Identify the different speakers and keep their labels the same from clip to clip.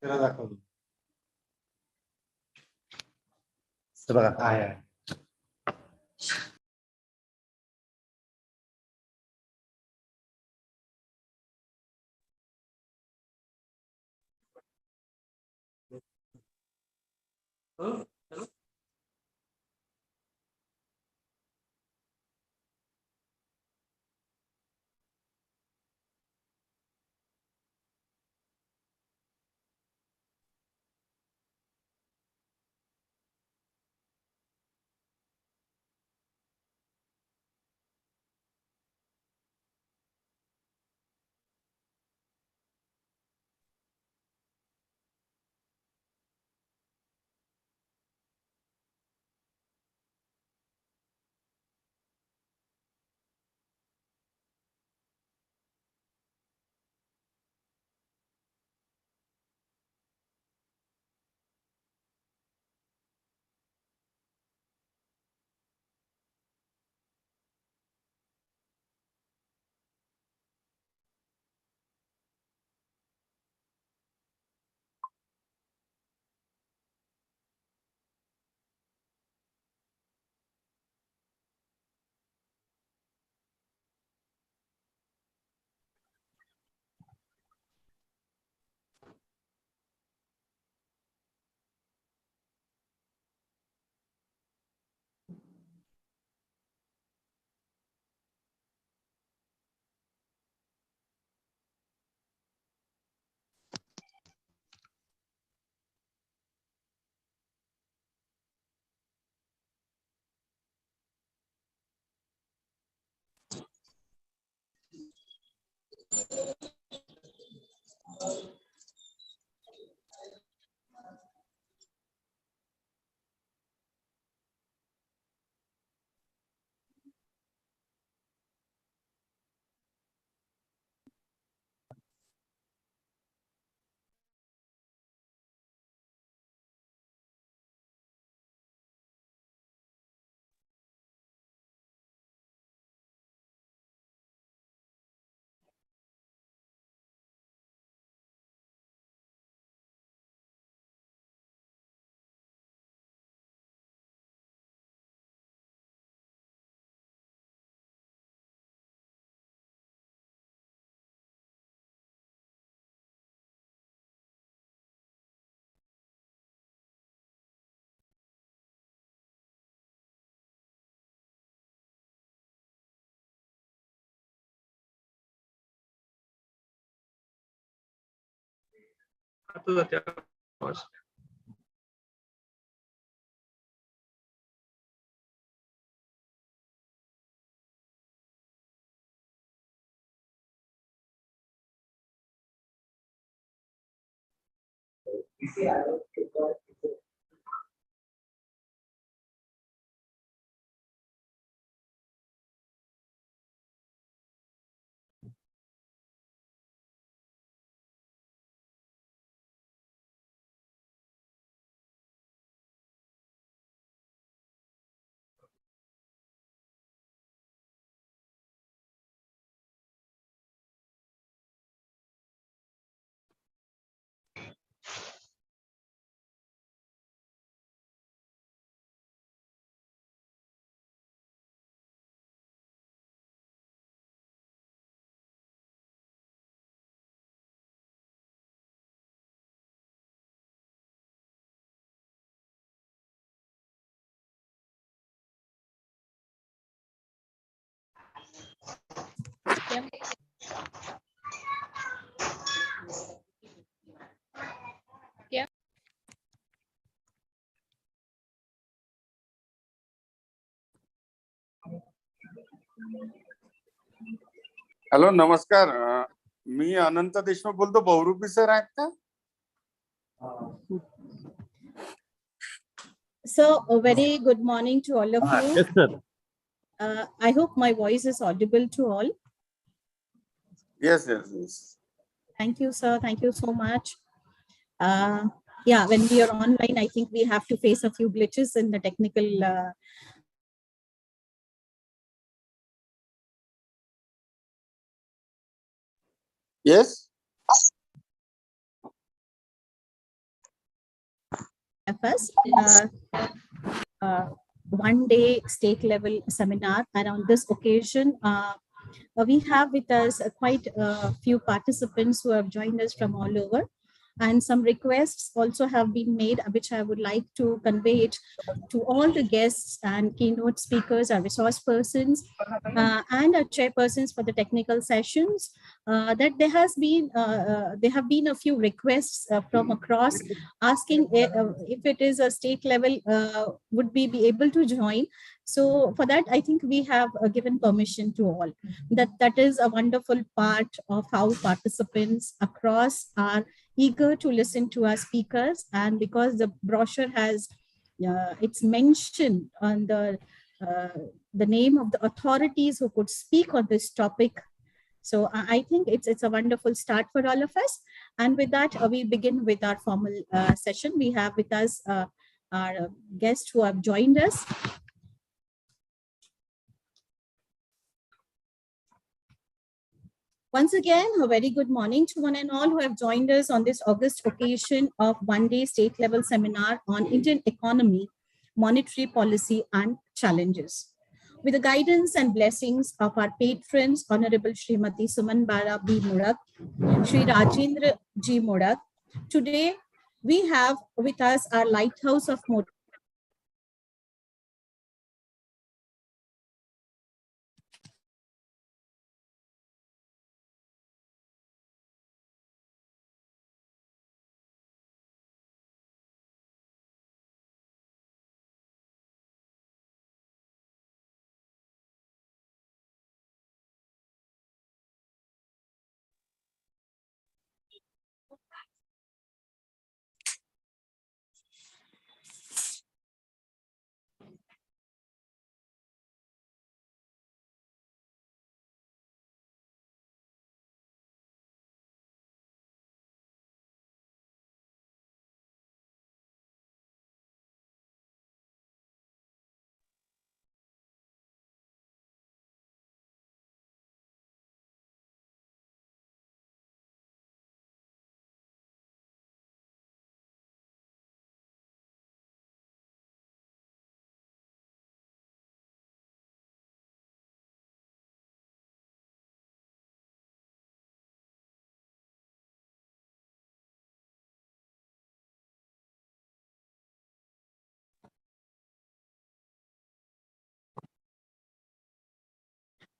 Speaker 1: त्याला दाखवतो. हे बघा काय आहे.
Speaker 2: हॅलो, नमस्कार. मी अनंत देशमुख बोलतो. बहुरूपी सर आहेत का?
Speaker 3: So, a very good morning to all of you.
Speaker 1: Yes, sir.
Speaker 3: I hope my voice is audible to all.
Speaker 2: Yes, yes, yes.
Speaker 3: Thank you, sir. Thank you so much. Yeah, when we are online, I think we have to face a few glitches in the technical.
Speaker 2: Yes.
Speaker 3: us one-day state level seminar, and on this occasion, we have with us quite a few participants who have joined us from all over, and some requests also have been made, which I would like to convey it to all the guests and keynote speakers, our resource persons, and our chairpersons for the technical sessions. That there have been a few requests from across asking if it is a state level, would we be able to join? So for that, I think we have given permission to all. That is a wonderful part of how participants across are eager to listen to our speakers, and because the brochure has it's mentioned on the name of the authorities who could speak on this topic. So I think it's a wonderful start for all of us. And with that, we begin with our formal session. We have with us our guests who have joined us. Once again, a very good morning to one and all who have joined us on this August occasion of one-day state-level seminar on Indian economy, monetary policy, and challenges. With the guidance and blessings of our patrons, Honorable Srimati Suman Bara B. Murak, Sri Rajendra G. Murak, today we have with us our Lighthouse of Motivation.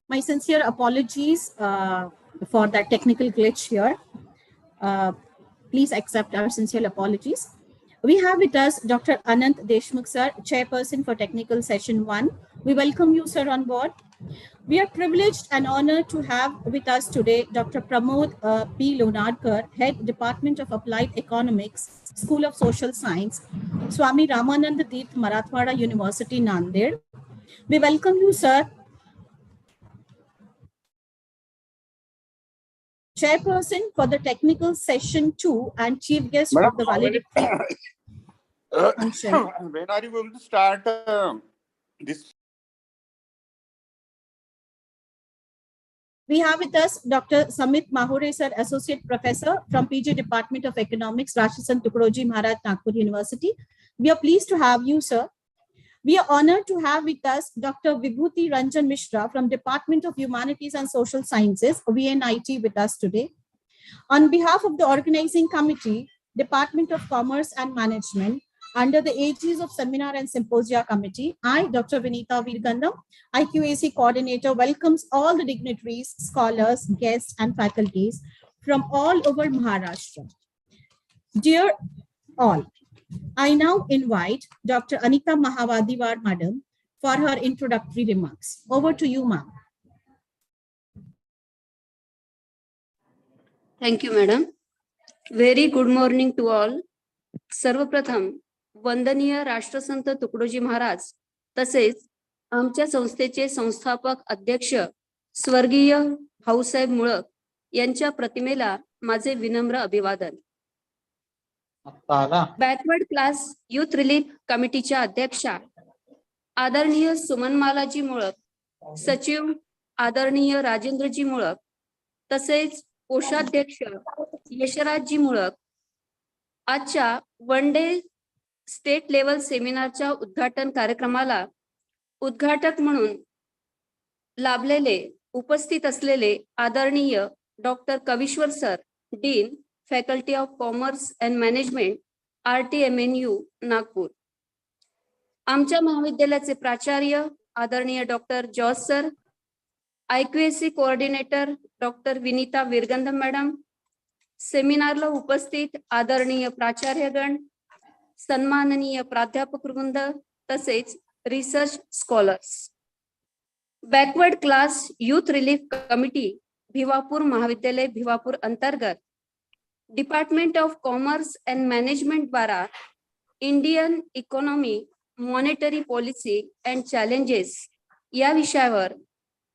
Speaker 3: My sincere apologies for that technical glitch here. Please accept our sincere apologies. We have with us Dr. Anant Deshmukh sir, Chairperson for Technical Session 1. We welcome you, sir, on board. We are privileged and honored to have with us today Dr. Pramod P. Lonadkar, Head Department of Applied Economics, School of Social Science, Swami Ramanand Tirth, Marathwada University, Nanded. We welcome you, sir. Chairperson for the Technical Session 2 and Chief Guest of the Valedictory function.
Speaker 2: When are you going to start this?
Speaker 3: We have with us Dr. Samit Mahure sir, Associate Professor from PG Department of Economics, Rajasant Tukroji Maharaj, Nagpur University. We are pleased to have you, sir. We are honored to have with us Dr. Vibhuti Ranjan Mishra from Department of Humanities and Social Sciences, VNIT, with us today. On behalf of the organizing committee, Department of Commerce and Management, under the aegis of Seminar and Symposia Committee, I, Dr. Vinita Virgandam, IQAC Coordinator, welcomes all the dignitaries, scholars, guests, and faculties from all over Maharashtra. Dear all, I now invite Dr. Anita Mahavadiwar, Madam, for her introductory remarks. Over to you, ma'am.
Speaker 4: Thank you, madam. Very good morning to all. सर्वप्रथम वंदनीय राष्ट्रसंत तुकडोजी महाराज तसेच आमच्या संस्थेचे संस्थापक अध्यक्ष स्वर्गीय भाऊसाहेब मुळक यांच्या प्रतिमेला माझे विनम्र अभिवादन. बॅकवर्ड क्लास युथ रिलीफ कमिटीच्या अध्यक्षा आदरणीय सुमनमालाजी मुळक, सचिव आदरणीय राजेंद्रजी मुळक, तसेच कोषाध्यक्ष यशराजजी मुळक, आजच्या वन डे स्टेट लेवल सेमिनारच्या उद्घाटन कार्यक्रमाला उद्घाटक म्हणून लाभलेले उपस्थित असलेले आदरणीय doctor Kavishwar sir, dean, faculty of commerce and management, RTMNU Nagpur. आमच्या महाविद्यालयाचे प्राचार्य आदरणीय doctor George sir, IQAC coordinator doctor Vinita Virgandham madam, सेमिनारला उपस्थित आदरणीय प्राचार्यगण, सन्माननीय प्राध्यापक वृंद तसेच research scholars. Backward class youth relief committee Bhiwapur महाविद्यालय भिवापूर अंतर्गत department of commerce and management द्वारा Indian economy, monetary policy and challenges या विषयावर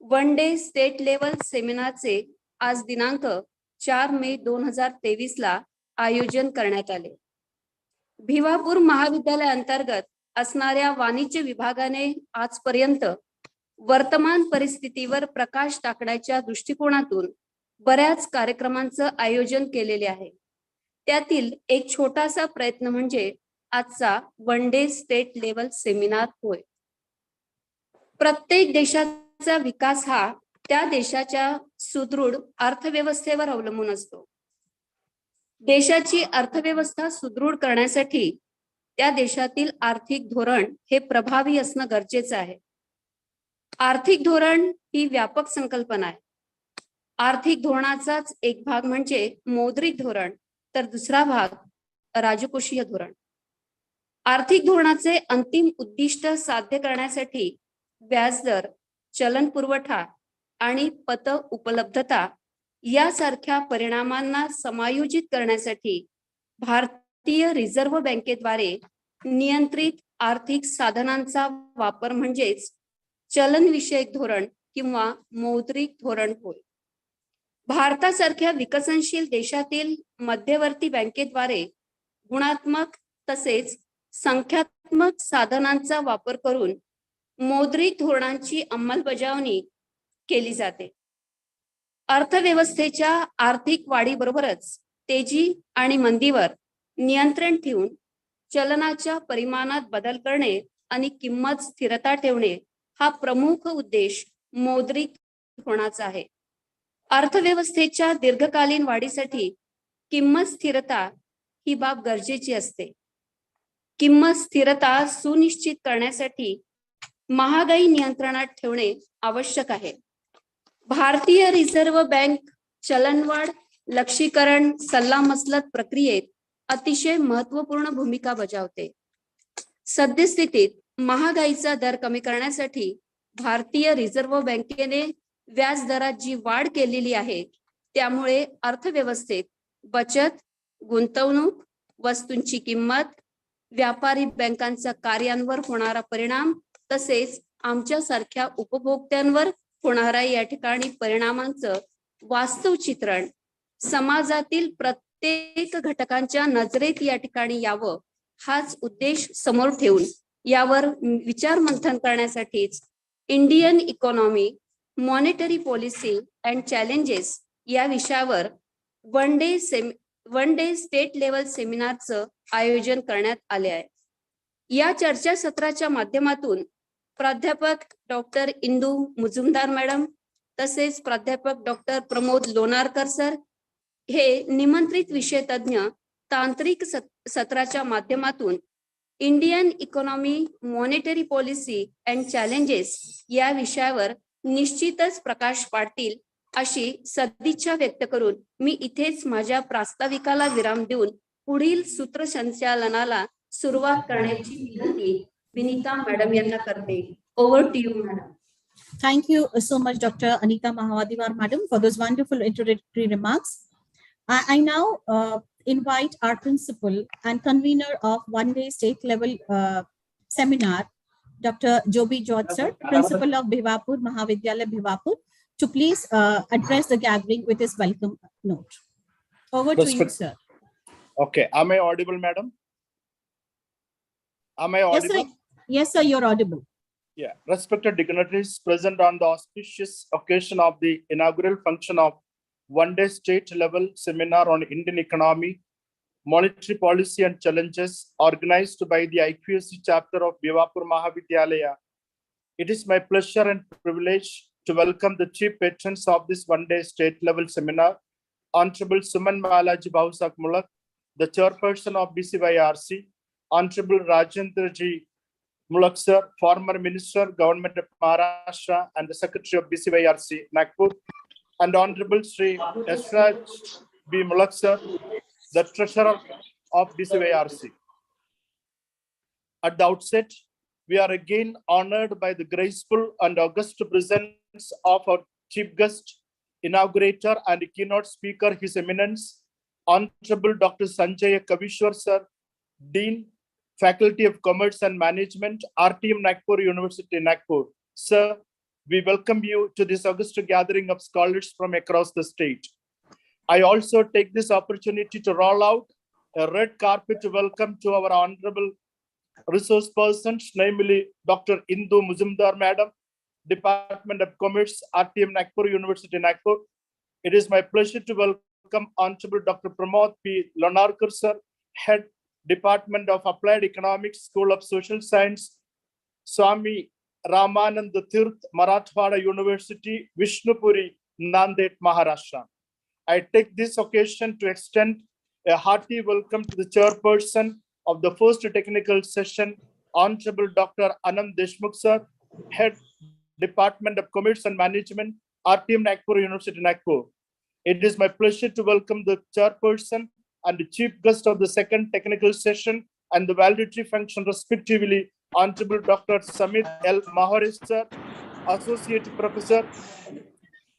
Speaker 4: 1 डे स्टेट लेवल सेमिनारचे आज दिनांक 4 मे 2023 ला आयोजन करण्यात आले. भिवापूर महाविद्यालय अंतर्गत असणाऱ्या वाणिज्य विभागाने आजपर्यंत वर्तमान परिस्थितीवर प्रकाश टाकण्याच्या दृष्टिकोनातून बऱ्याच कार्यक्रमांचं आयोजन केलेले आहे. त्यातील एक छोटासा प्रयत्न म्हणजे आजचा 1 डे स्टेट लेवल सेमिनार होय. प्रत्येक देशाचा विकास हा त्या देशाच्या सुदृढ अर्थव्यवस्थेवर अवलंबून असतो. देशाची अर्थव्यवस्था सुदृढ करण्यासाठी त्या देशातील आर्थिक धोरण हे प्रभावी असणं गरजेचं आहे. आर्थिक धोरण ही व्यापक संकल्पना आहे. आर्थिक धोरणाचाच एक भाग म्हणजे मौद्रिक धोरण, तर दुसरा भाग राजकोषीय धोरण. आर्थिक धोरणाचे अंतिम उद्दिष्ट साध्य करण्यासाठी व्याजदर, चलन पुरवठा आणि पत उपलब्धता यासारख्या परिणामांना समायोजित करण्यासाठी भारतीय रिझर्व्ह बँकेद्वारे नियंत्रित आर्थिक साधनांचा वापर म्हणजेच चलनविषयक धोरण किंवा मौद्रिक धोरण होय. भारतासारख्या विकसनशील देशातील मध्यवर्ती बँकेद्वारे गुणात्मक तसेच संख्यात्मक साधनांचा वापर करून मौद्रिक धोरणांची अंमलबजावणी केली जाते. अर्थव्यवस्थेच्या आर्थिक वाढीबरोबरच तेजी आणि मंदीवर नियंत्रण ठेवून चलनाच्या परिमाणात बदल करणे आणि किंमत स्थिरता ठेवणे हा प्रमुख उद्देश मौद्रिक धोरणाचा आहे. अर्थव्यवस्थेच्या दीर्घकालीन वाढीसाठी किंमत स्थिरता ही बाब गरजेची असते. किंमत स्थिरता सुनिश्चित करण्यासाठी महागाई नियंत्रणात ठेवणे आवश्यक आहे. भारतीय रिझर्व्ह बँक चलनवाढ लक्षीकरण सल्लामसलत प्रक्रियेत अतिशय महत्वपूर्ण भूमिका बजावते. सद्यस्थितीत महागाईचा दर कमी करण्यासाठी भारतीय रिझर्व्ह बँकेने व्याज दरात जी वाढ केलेली आहे त्यामुळे अर्थव्यवस्थेत बचत, गुंतवणूक, वस्तूंची किंमत, व्यापारी बँकांचा कार्यांवर होणारा परिणाम तसेच आमच्यासारख्या उपभोक्त्यांवर होणाऱ्या या ठिकाणी परिणामांचं वास्तव चित्रण समाजातील प्रत्येक घटकांच्या नजरेत या ठिकाणी यावं हाच उद्देश समोर ठेवून यावर विचार मंथन करण्यासाठीच Indian economy, monetary policy and challenges या विषयावर 1 डे स्टेट लेवल सेमिनारचं आयोजन करण्यात आले आहे. या चर्चासत्राच्या माध्यमातून प्राध्यापक डॉक्टर इंदू मुजुमदार मॅडम तसेच प्राध्यापक डॉक्टर प्रमोद लोणारकर सर हे निमंत्रित विषय तज्ञ तांत्रिक सत्राच्या माध्यमातून Indian economy, monetary policy and challenges या विषयावर निश्चितच प्रकाश पाडतील अशी सदिच्छा व्यक्त करून मी इथेच माझ्या प्रास्ताविकाला विराम देऊन पुढील सूत्रसंचालनाला सुरुवात करण्याची विनंती विनीता मॅडम यांना करते. Over to you madam.
Speaker 3: Thank you so much, Dr. Anita Mahawadiwar, Madam, for those wonderful introductory remarks. I now invite our principal and convener of 1 day state level seminar, Dr. Joby George sir, principal of Bhivapur Mahavidyalaya Bhivapur, to please address the gathering with his welcome note. Over to you, sir.
Speaker 5: Okay, am I audible, madam? Am I
Speaker 3: Yes,
Speaker 5: audible?
Speaker 3: sir. Yes, sir, you're audible.
Speaker 5: Yeah, respected dignitaries present on the auspicious occasion of the inaugural function of 1 day state level seminar on Indian economy, Monetary Policy and Challenges, organized by the IQAC chapter of Bivapur Mahavidyalaya. It is my pleasure and privilege to welcome the chief patrons of this one-day state-level seminar, Honorable Suman Balaji Bausak Mulak, the chairperson of BCYRC, Honorable Rajendra Ji Mulak sir, former Minister, Government of Maharashtra and the Secretary of BCYRC, Nagpur, and Honorable Sri Esraj B. Mulak sir, the Treasurer of BCYRC. At the outset, we are again honored by the graceful and august presence of our chief guest, inaugurator and keynote speaker, His Eminence, Honorable Dr. Sanjay Kavishwar sir, Dean, Faculty of Commerce and Management, RTM Nagpur University, Nagpur. Sir, we welcome you to this august gathering of scholars from across the state. I also take this opportunity to roll out a red carpet to welcome to our honorable resource persons, namely Dr. Indu Muzumdar Madam, Department of Commerce, RTM Nagpur University, Nagpur. It is my pleasure to welcome Honorable Dr. Pramod P. Lonarkar sir, Head, Department of Applied Economics, School of Social Science, Swami Ramanand Tirth, Marathwada University, Vishnupuri, Nanded, Maharashtra. I take this occasion to extend a hearty welcome to the chairperson of the first technical session, Honorable Dr. Anand Deshmukh sir, Head, Department of Commerce and Management, RTM Nagpur University, Nagpur. It is my pleasure to welcome the chairperson and the chief guest of the second technical session and the valedictory function respectively, Honorable Dr. Samit L. Maharis sir, Associate Professor,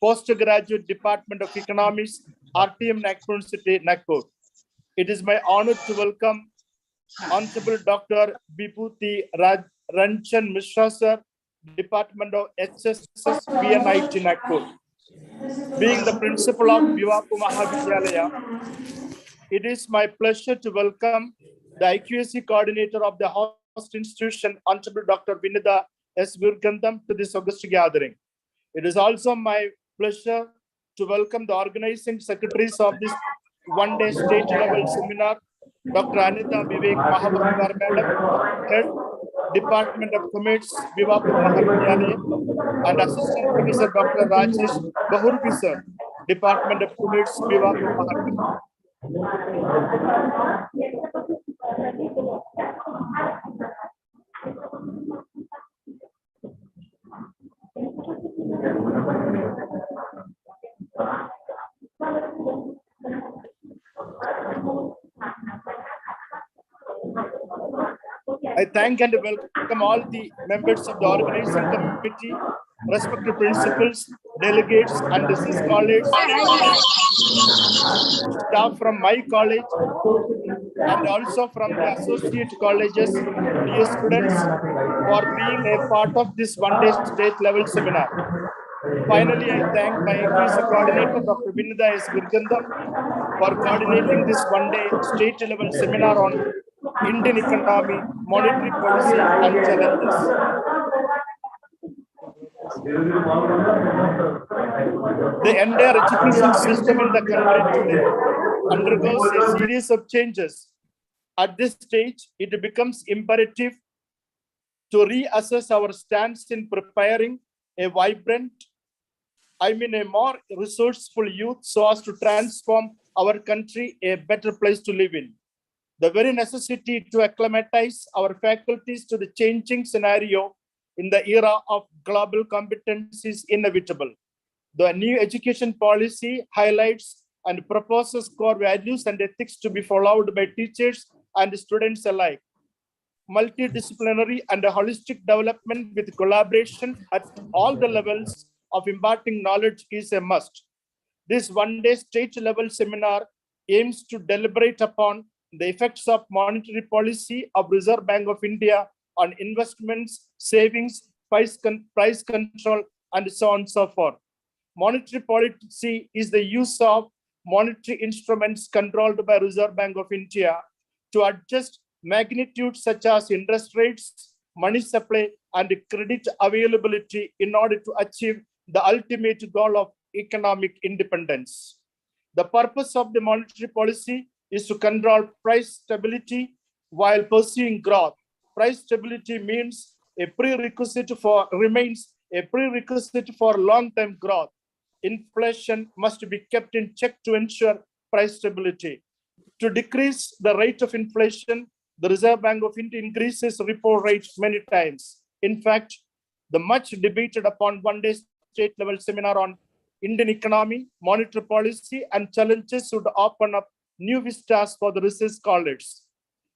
Speaker 5: Postgraduate Department of Economics, RTM Nagpur University, Nagpur. It is my honor to welcome Honorable Dr. Bibhuti Ranchan Mishra sir, Department of HSS BNIT, Nagpur. Being the principal of Bivapur Mahavidyalaya, it is my pleasure to welcome the IQAC coordinator of the host institution, Honorable Dr. Vinida S. Virgandam, to this august gathering. It is also my pleasure to welcome the organizing secretaries of this one-day state-level seminar, Dr. Anita Vivek Mahabhagwar Madam, Head, Department of Commerce, Bivapur Mahavidyalaya, and Assistant Professor Dr. Rajesh Bahurbi sir, Department of Commerce, Bivapur Mahavidyalaya. I thank and welcome all the members of the organizing committee, respected principals, delegates, and business college, staff from my college, and also from the associate colleges, dear students, for being a part of this one-day state-level seminar. Finally, I thank my IQAC coordinator, Dr. Vinida S. Virgandam, for coordinating this one-day state-level seminar on Indian economy, monetary policy, and challenges. The entire education system in the country today undergoes a series of changes. At this stage, it becomes imperative to reassess our stance in preparing a vibrant, a more resourceful youth so as to transform our country a better place to live in. The very necessity to acclimatize our faculties to the changing scenario in the era of global competence is inevitable. The new education policy highlights and proposes core values and ethics to be followed by teachers and students alike. Multidisciplinary and holistic development with collaboration at all the levels of imparting knowledge is a must. This one-day state-level seminar aims to deliberate upon the effects of monetary policy of Reserve Bank of India on investments, savings, price control, and so on and so forth. Monetary policy is the use of monetary instruments controlled by Reserve Bank of India to adjust magnitudes such as interest rates, money supply, and credit availability in order to achieve the ultimate goal of economic independence. The purpose of the monetary policy is to control price stability while pursuing growth. Price stability remains a prerequisite for long-term growth. Inflation must be kept in check to ensure price stability. To decrease the rate of inflation, the Reserve Bank of India increases repo rate many times. In fact, the much debated upon one-day state-level seminar on Indian economy, monetary policy, and challenges would open up new vistas for the research scholars.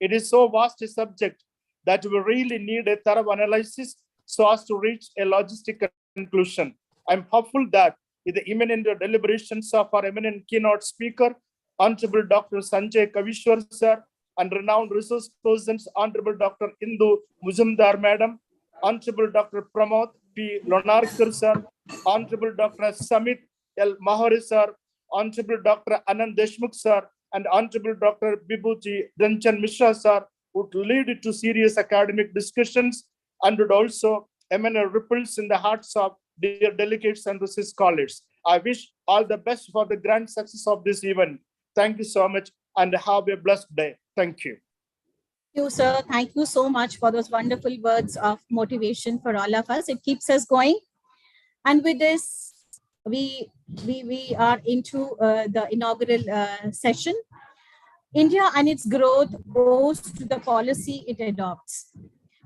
Speaker 5: It is so vast a subject that we really need a thorough analysis so as to reach a logistic conclusion. I'm hopeful that with the imminent deliberations of our eminent keynote speaker, Honorable Dr. Sanjay Kavishwar sir, and renowned resource persons, Honorable Dr. Indu Mujumdar madam, Honorable Dr. Pramod P. Lonarkar sir, Honorable Dr. Samit L. Mahore sir, Honorable Dr. Anand Deshmukh sir, and Honorable Dr. Bibhuti Dhanchan Mishra sir would lead to serious academic discussions and would also emanate ripples in the hearts of dear delegates and research scholars. I wish all the best for the grand success of this event. Thank you so much and have a blessed day. Thank you.
Speaker 3: Thank you, sir. Thank you so much for those wonderful words of motivation for all of us. It keeps us going. And with this, we are into the inaugural session. India and its growth owes to the policy it adopts.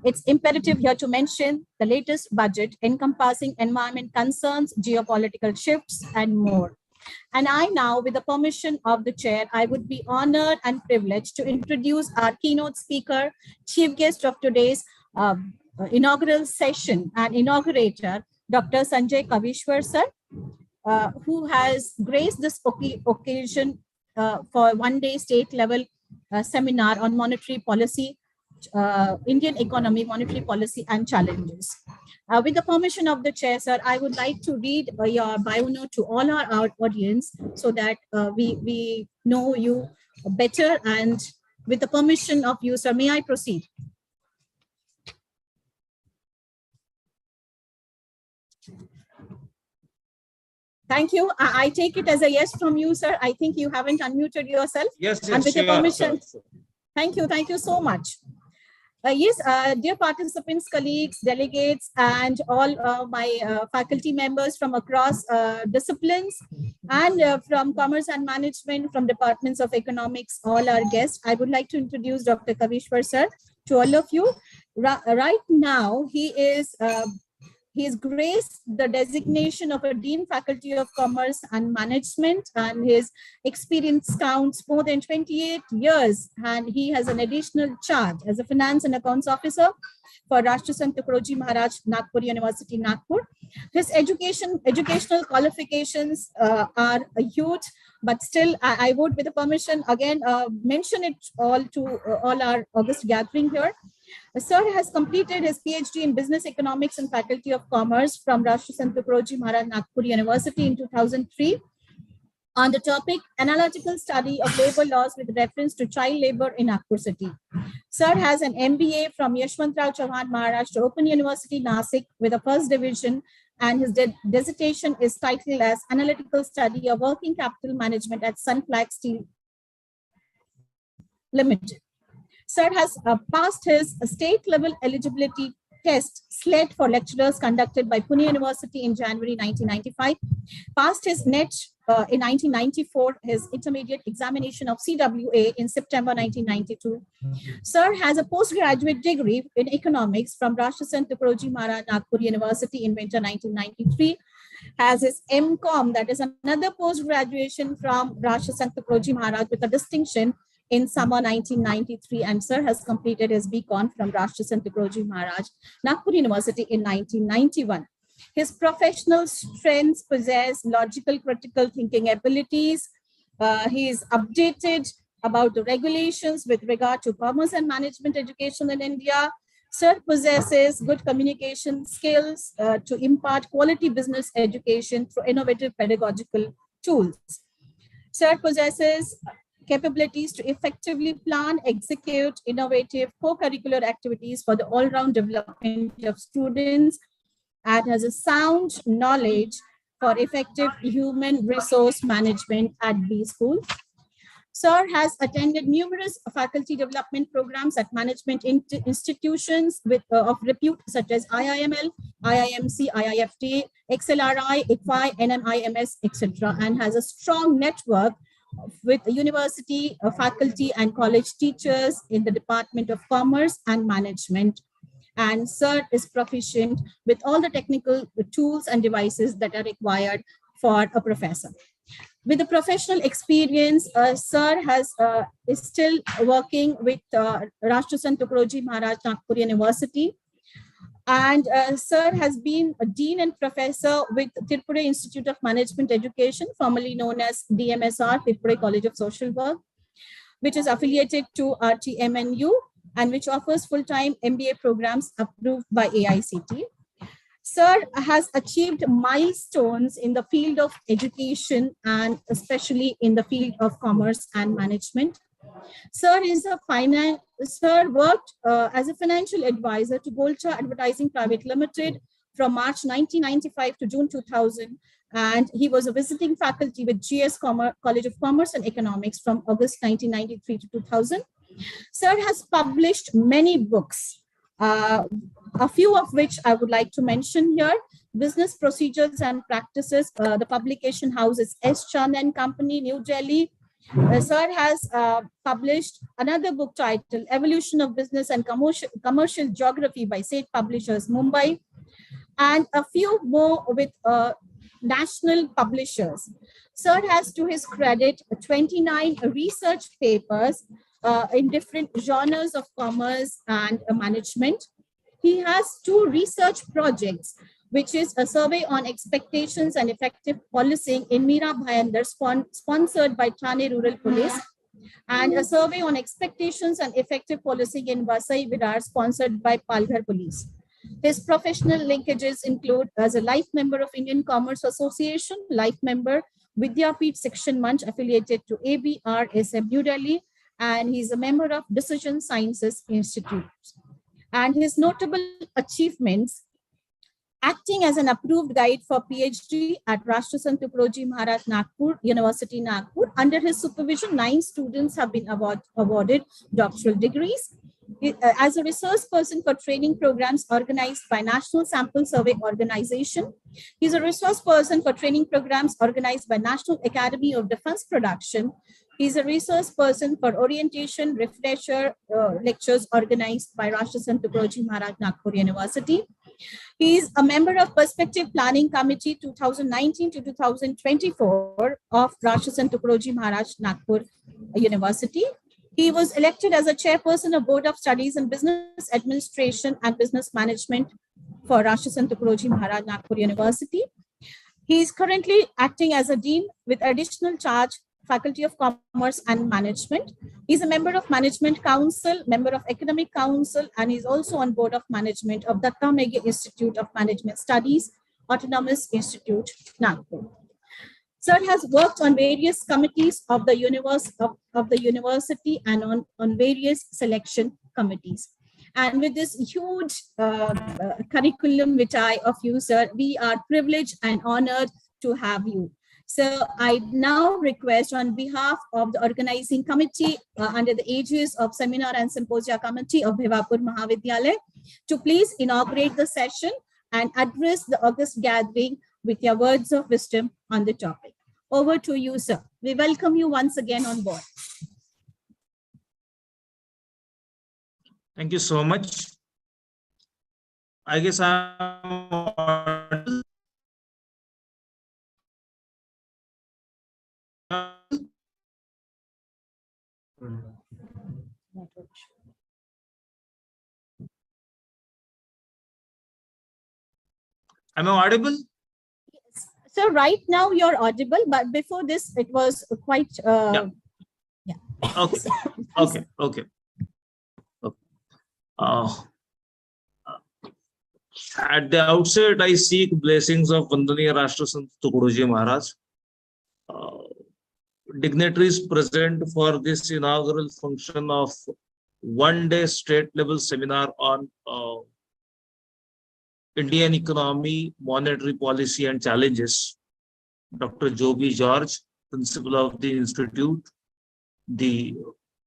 Speaker 3: It's imperative here to mention the latest budget encompassing environment concerns, geopolitical shifts, and more. And I now, with the permission of the chair, I would be honored and privileged to introduce our keynote speaker, chief guest of today's inaugural session and inaugurator, Dr. Sanjay Kavishwar sir, who has graced this occasion for one-day state-level seminar on monetary policy, Indian economy, monetary policy and challenges. With the permission of the chair, sir, I would like to read your bio note to all our audience so that we know you better. And with the permission of you, sir, may I proceed? Thank you. I take it as a yes from you, sir. I think you haven't unmuted yourself.
Speaker 1: Yes,
Speaker 3: And with
Speaker 1: sure,
Speaker 3: your permission,
Speaker 1: sure.
Speaker 3: Thank you so much. Yes, dear participants, colleagues, delegates, and all my faculty members from across disciplines and from commerce and management, from departments of economics, all our guests, I would like to introduce Dr. Kavishwar sir to all of you. Right now, he is graced the designation of a Dean Faculty of Commerce and Management, and his experience counts more than 28 years, and he has an additional charge as a Finance and Accounts Officer for Rashtra Sant Tukadoji Maharaj, Nagpur University, Nagpur. His educational qualifications are huge, but still I would, with the permission, again mention it all to all our August gathering here. Sir has completed his PhD in Business Economics and Faculty of Commerce from Rashtra Sant Tukadoji Maharaj, Nagpur University in 2003 on the topic Analytical Study of Labor Laws with reference to child labor in Nagpur city. Sir has an MBA from Yashwantrao Chauhan Maharashtra Open University, Nasik with a first division, and his dissertation is titled as Analytical Study of Working Capital Management at Sunflag Steel Limited. Sir has passed his state-level eligibility test SLET for lecturers conducted by Pune University in January 1995, passed his NET in 1994, his intermediate examination of CWA in September 1992. Sir has a postgraduate degree in economics from Rashtra Sant Tukadoji Maharaj, Nagpur University in winter 1993, has his MCOM, that is another post-graduation from Rashtra Sant Tukadoji Maharaj with a distinction in summer 1993, and sir has completed his BCon from Rashtra Sant Tukadoji Maharaj, Nagpur University in 1991. His professional strengths possess logical critical thinking abilities. He is updated about the regulations with regard to commerce and management education in India. Sir possesses good communication skills to impart quality business education through innovative pedagogical tools. Sir possesses capabilities to effectively plan, execute innovative co-curricular activities for the all-round development of students, and has a sound knowledge for effective human resource management at B School. Sir has attended numerous faculty development programs at management institutions of repute such as IIML, IIMC, IIFT, XLRI, ICFI, NMIMS, etc., and has a strong network with university, faculty, and college teachers in the Department of Commerce and Management. And Sir is proficient with all the technical tools and devices that are required for a professor. With the professional experience, Sir is still working with Rashtrasant Tukaroji Maharaj Nagpur University. And Sir has been a dean and professor with Tirupuri Institute of Management Education, formerly known as DMSR, Tirupuri College of Social Work, which is affiliated to RTMNU and which offers full-time MBA programs approved by AICTE. Sir has achieved milestones in the field of education and especially in the field of commerce and management. Sir worked as a financial advisor to Golcha Advertising Private Limited from March 1995 to June 2000, and he was a visiting faculty with GS College of Commerce and Economics from August 1993 to 2000. Sir has published many books, a few of which I would like to mention here. Business Procedures and Practices, the publication house is S. Chand and Company, New Delhi. Sir has published another book titled Evolution of Business and Commercial Geography by Seth Publishers, Mumbai, and a few more with national publishers. Sir has, to his credit, 29 research papers in different genres of commerce and management. He has 2 research projects, which is a survey on expectations and effective policing in Mira Bhayandar, sponsored by Thane Rural Police, and a survey on expectations and effective policing in Vasai Virar, sponsored by Palghar Police. His professional linkages include as a life member of Indian Commerce Association, life member Vidyapeeth Section Manch affiliated to ABRSM New Delhi, and he's a member of Decision Sciences Institute. And his notable achievements: acting as an approved guide for PhD at Rashtrasant Tukaroji Maharaj Nagpur University, Nagpur. Under his supervision, 9 students have been awarded doctoral degrees. As a resource person for training programs organized by National Sample Survey Organization. He's a resource person for training programs organized by National Academy of Defense Production. He's a resource person for orientation, refresher lectures organized by Rashtrasant Tukaroji Maharaj Nagpur University. He's a member of Perspective Planning Committee 2019 to 2024 of Rashtrasant Tukaroji Maharaj Nagpur University. He was elected as a chairperson of Board of Studies in Business Administration and Business Management for Rashtrasant Tukaroji Maharaj Nagpur University. He is currently acting as a dean with additional charge, Faculty of Commerce and Management. He's a member of Management Council, member of Academic Council, and he's also on Board of Management of Datta Meghe Institute of Management Studies, Autonomous Institute, Nagpur. Sir has worked on various committees of the university and on various selection committees. And with this huge curriculum vitae of you, sir, we are privileged and honored to have you. So I now request on behalf of the organizing committee under the aegis of Seminar and Symposia Committee of Bhivapur Mahavidyalaya to please inaugurate the session and address the august gathering with your words of wisdom on the topic. Over to you, sir. We welcome you once again on board.
Speaker 6: Thank you so much. I guess I'm Am I audible?
Speaker 3: So right now you're audible, but before this it was quite
Speaker 6: Okay. Okay. At the outset, I seek blessings of Vandaniya Rashtrasant Tukaroji Maharaj, dignitaries present for this inaugural function of one-day state-level seminar on Indian economy, monetary policy and challenges. Dr. Joby George, principal of the institute, the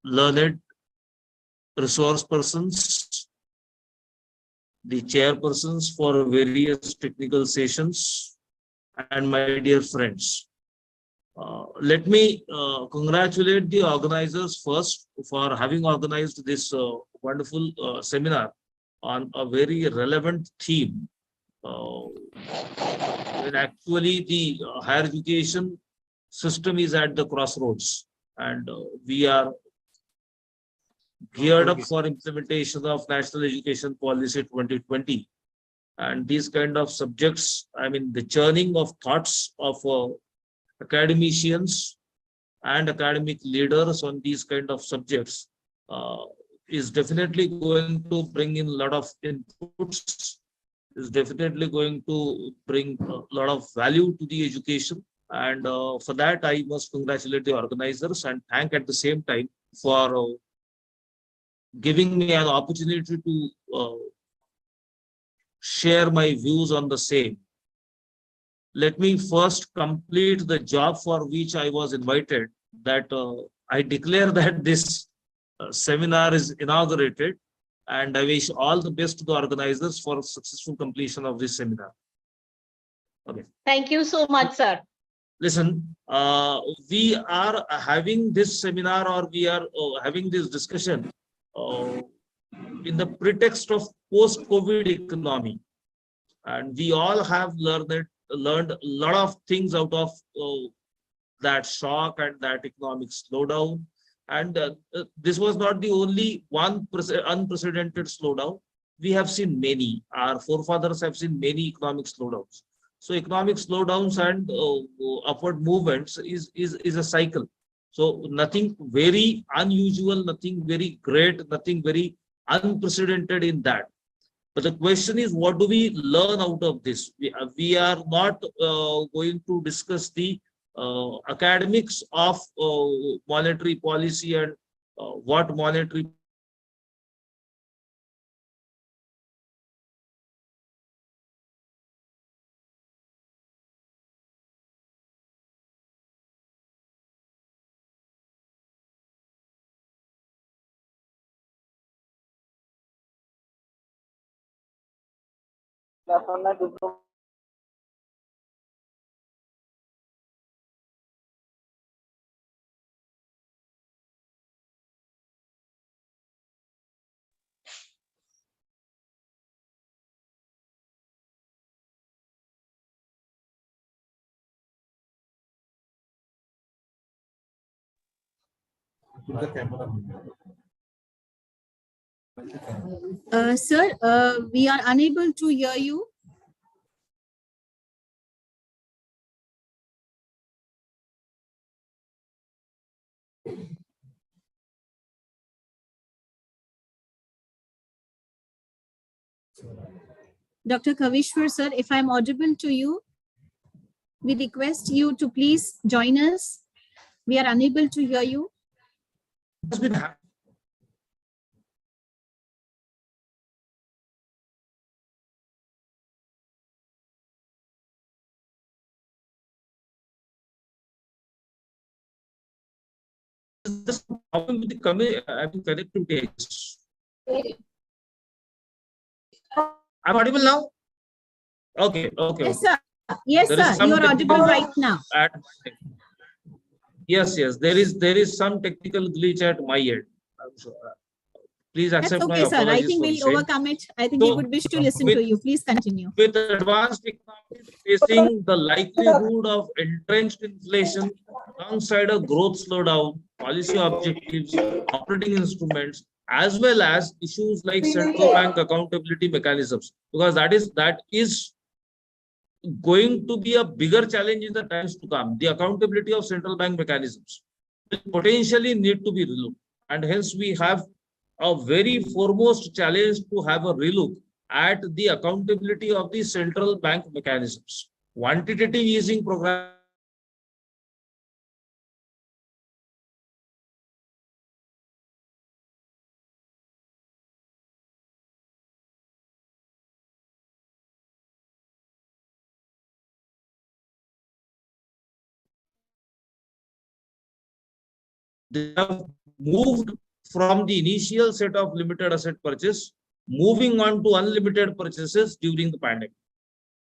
Speaker 6: learned resource persons, the chairpersons for various technical sessions, and my dear friends. Let me congratulate the organizers first for having organized this wonderful seminar on a very relevant theme. When actually the higher education system is at the crossroads, and we are geared up for implementation of National Education Policy 2020. And these kind of subjects, I mean, the churning of thoughts of academicians and academic leaders on these kind of subjects is definitely going to bring in a lot of inputs, is definitely going to bring a lot of value to the education. And for that, I must congratulate the organizers and thank at the same time for giving me an opportunity to share my views on the same. Let me first complete the job for which I was invited, that I declare that this seminar is inaugurated, and I wish all the best to the organizers for successful completion of this seminar. Okay.
Speaker 7: Thank you so much, sir.
Speaker 6: Listen, we are having this seminar, or we are having this discussion in the pretext of post-COVID economy. And we all have learned a lot of things out of that shock and that economic slowdown. And this was not the only one unprecedented slowdown. We have seen many. Our forefathers have seen many economic slowdowns. So economic slowdowns and upward movements is a cycle. So nothing very unusual, nothing very great, nothing very unprecedented in that. But the question is, what do we learn out of this? We are not going to discuss the academics of monetary policy and what monetary
Speaker 1: Put the camera.
Speaker 3: Sir, we are unable to hear you. Dr. Kavishwar, sir, if I'm audible to you, we request you to please join us. We are unable to hear you.
Speaker 6: has been happening. This problem with the connectivity. I'm audible now? Okay, okay.
Speaker 3: Yes, sir. Yes,
Speaker 6: There is
Speaker 3: sir.
Speaker 6: some
Speaker 3: You are audible
Speaker 6: technical-
Speaker 3: right now.
Speaker 6: Yes, there is some technical glitch at my end. I'm sure. Please
Speaker 3: That's
Speaker 6: accept my
Speaker 3: okay, sir. I
Speaker 6: apologies
Speaker 3: think
Speaker 6: for the
Speaker 3: we'll
Speaker 6: same.
Speaker 3: overcome it. I think
Speaker 6: So,
Speaker 3: we would wish to listen to you. Please continue.
Speaker 6: With advanced economies facing the likelihood of entrenched inflation alongside a growth slowdown, policy objectives, operating instruments, as well as issues like central bank accountability mechanisms, because that is going to be a bigger challenge in the times to come. The accountability of central bank mechanisms will potentially need to be relooked, and hence we have a very foremost challenge to have a relook at the accountability of the central bank mechanisms. Quantitative easing program They have moved from the initial set of limited asset purchase, moving on to unlimited purchases during the pandemic.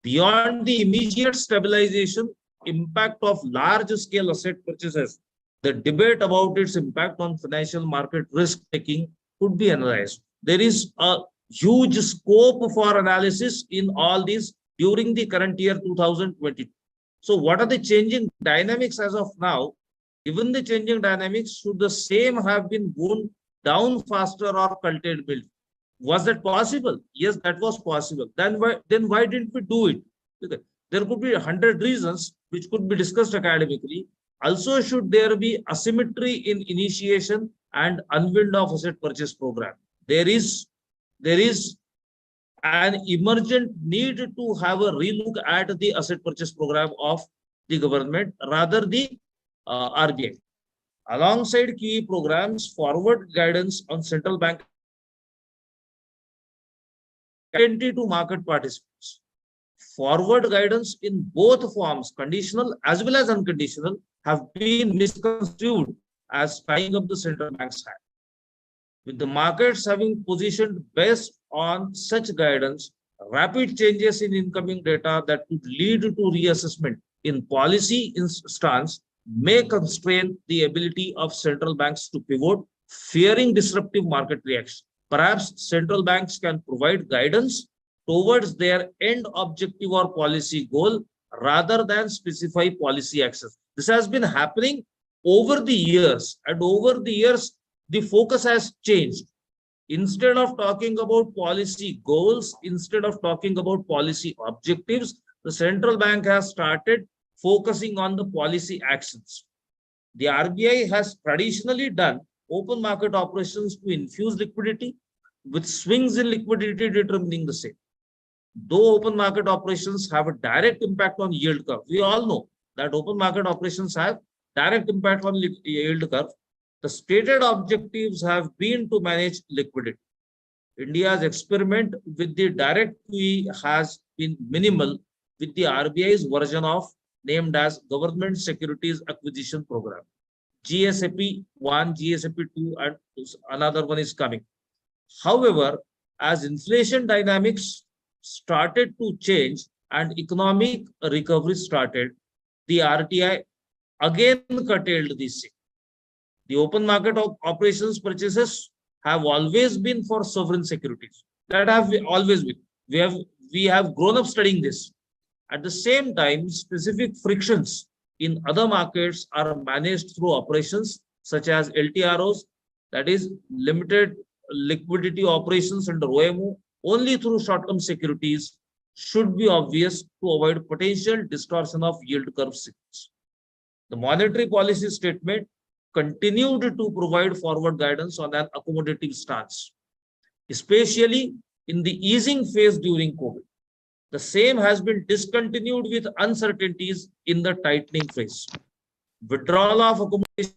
Speaker 6: Beyond the immediate stabilization impact of large scale asset purchases, the debate about its impact on financial market risk taking could be analyzed. There is a huge scope for analysis in all these during the current year 2022. So what are the changing dynamics as of now? Given the changing dynamics, should the same have been worn down faster or curtailed? Was that possible? Yes, that was possible. Then why didn't we do it? Okay. There could be 100 reasons which could be discussed academically. Also, should there be asymmetry in initiation and unwind of asset purchase program? There is an emergent need to have a relook at the asset purchase program of the government, rather the RBI. Alongside key programs, forward guidance on central bank to market participants. Forward guidance in both forms, conditional as well as unconditional, have been misconstrued as tying up the central bank's hand. With the markets having positioned based on such guidance, rapid changes in incoming data that could lead to reassessment in policy stance may constrain the ability of central banks to pivot, fearing disruptive market reaction. Perhaps central banks can provide guidance towards their end objective or policy goal rather than specify policy actions. This has been happening over the years, and over the years, the focus has changed. Instead of talking about policy goals, instead of talking about policy objectives, the central bank has started focusing on the policy actions. The RBI has traditionally done open market operations to infuse liquidity, with swings in liquidity determining the same. Though open market operations have a direct impact on yield curve, we all know that open market operations have direct impact on yield curve. The stated objectives have been to manage liquidity. India's experiment with the direct QE has been minimal, with the RBI's version of named as Government Securities Acquisition Program. GSAP 1, GSAP 2, and another one is coming. However, as inflation dynamics started to change and economic recovery started, the RTI again curtailed this. The open market operations purchases have always been for sovereign securities. That have always been. We have grown up studying this. At the same time, specific frictions in other markets are managed through operations such as LTROs, that is limited liquidity operations under OMO, only through short-term securities, should be obvious to avoid potential distortion of yield curve signals. The monetary policy statement continued to provide forward guidance on an accommodative stance, especially in the easing phase during COVID. The same has been discontinued with uncertainties in the tightening phase. Withdrawal of accommodation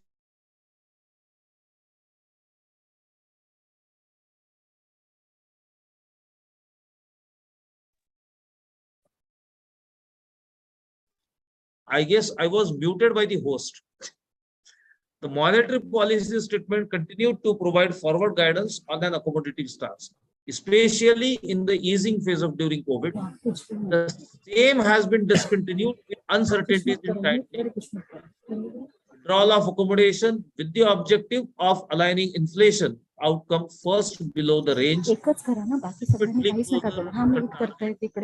Speaker 6: I guess I was muted by the host. The monetary policy statement continued to provide forward guidance on an accommodative stance, especially in the easing phase of during COVID. The same has been discontinued with uncertainties in tightening. Withdrawal of accommodation with the objective of aligning inflation outcome first below the range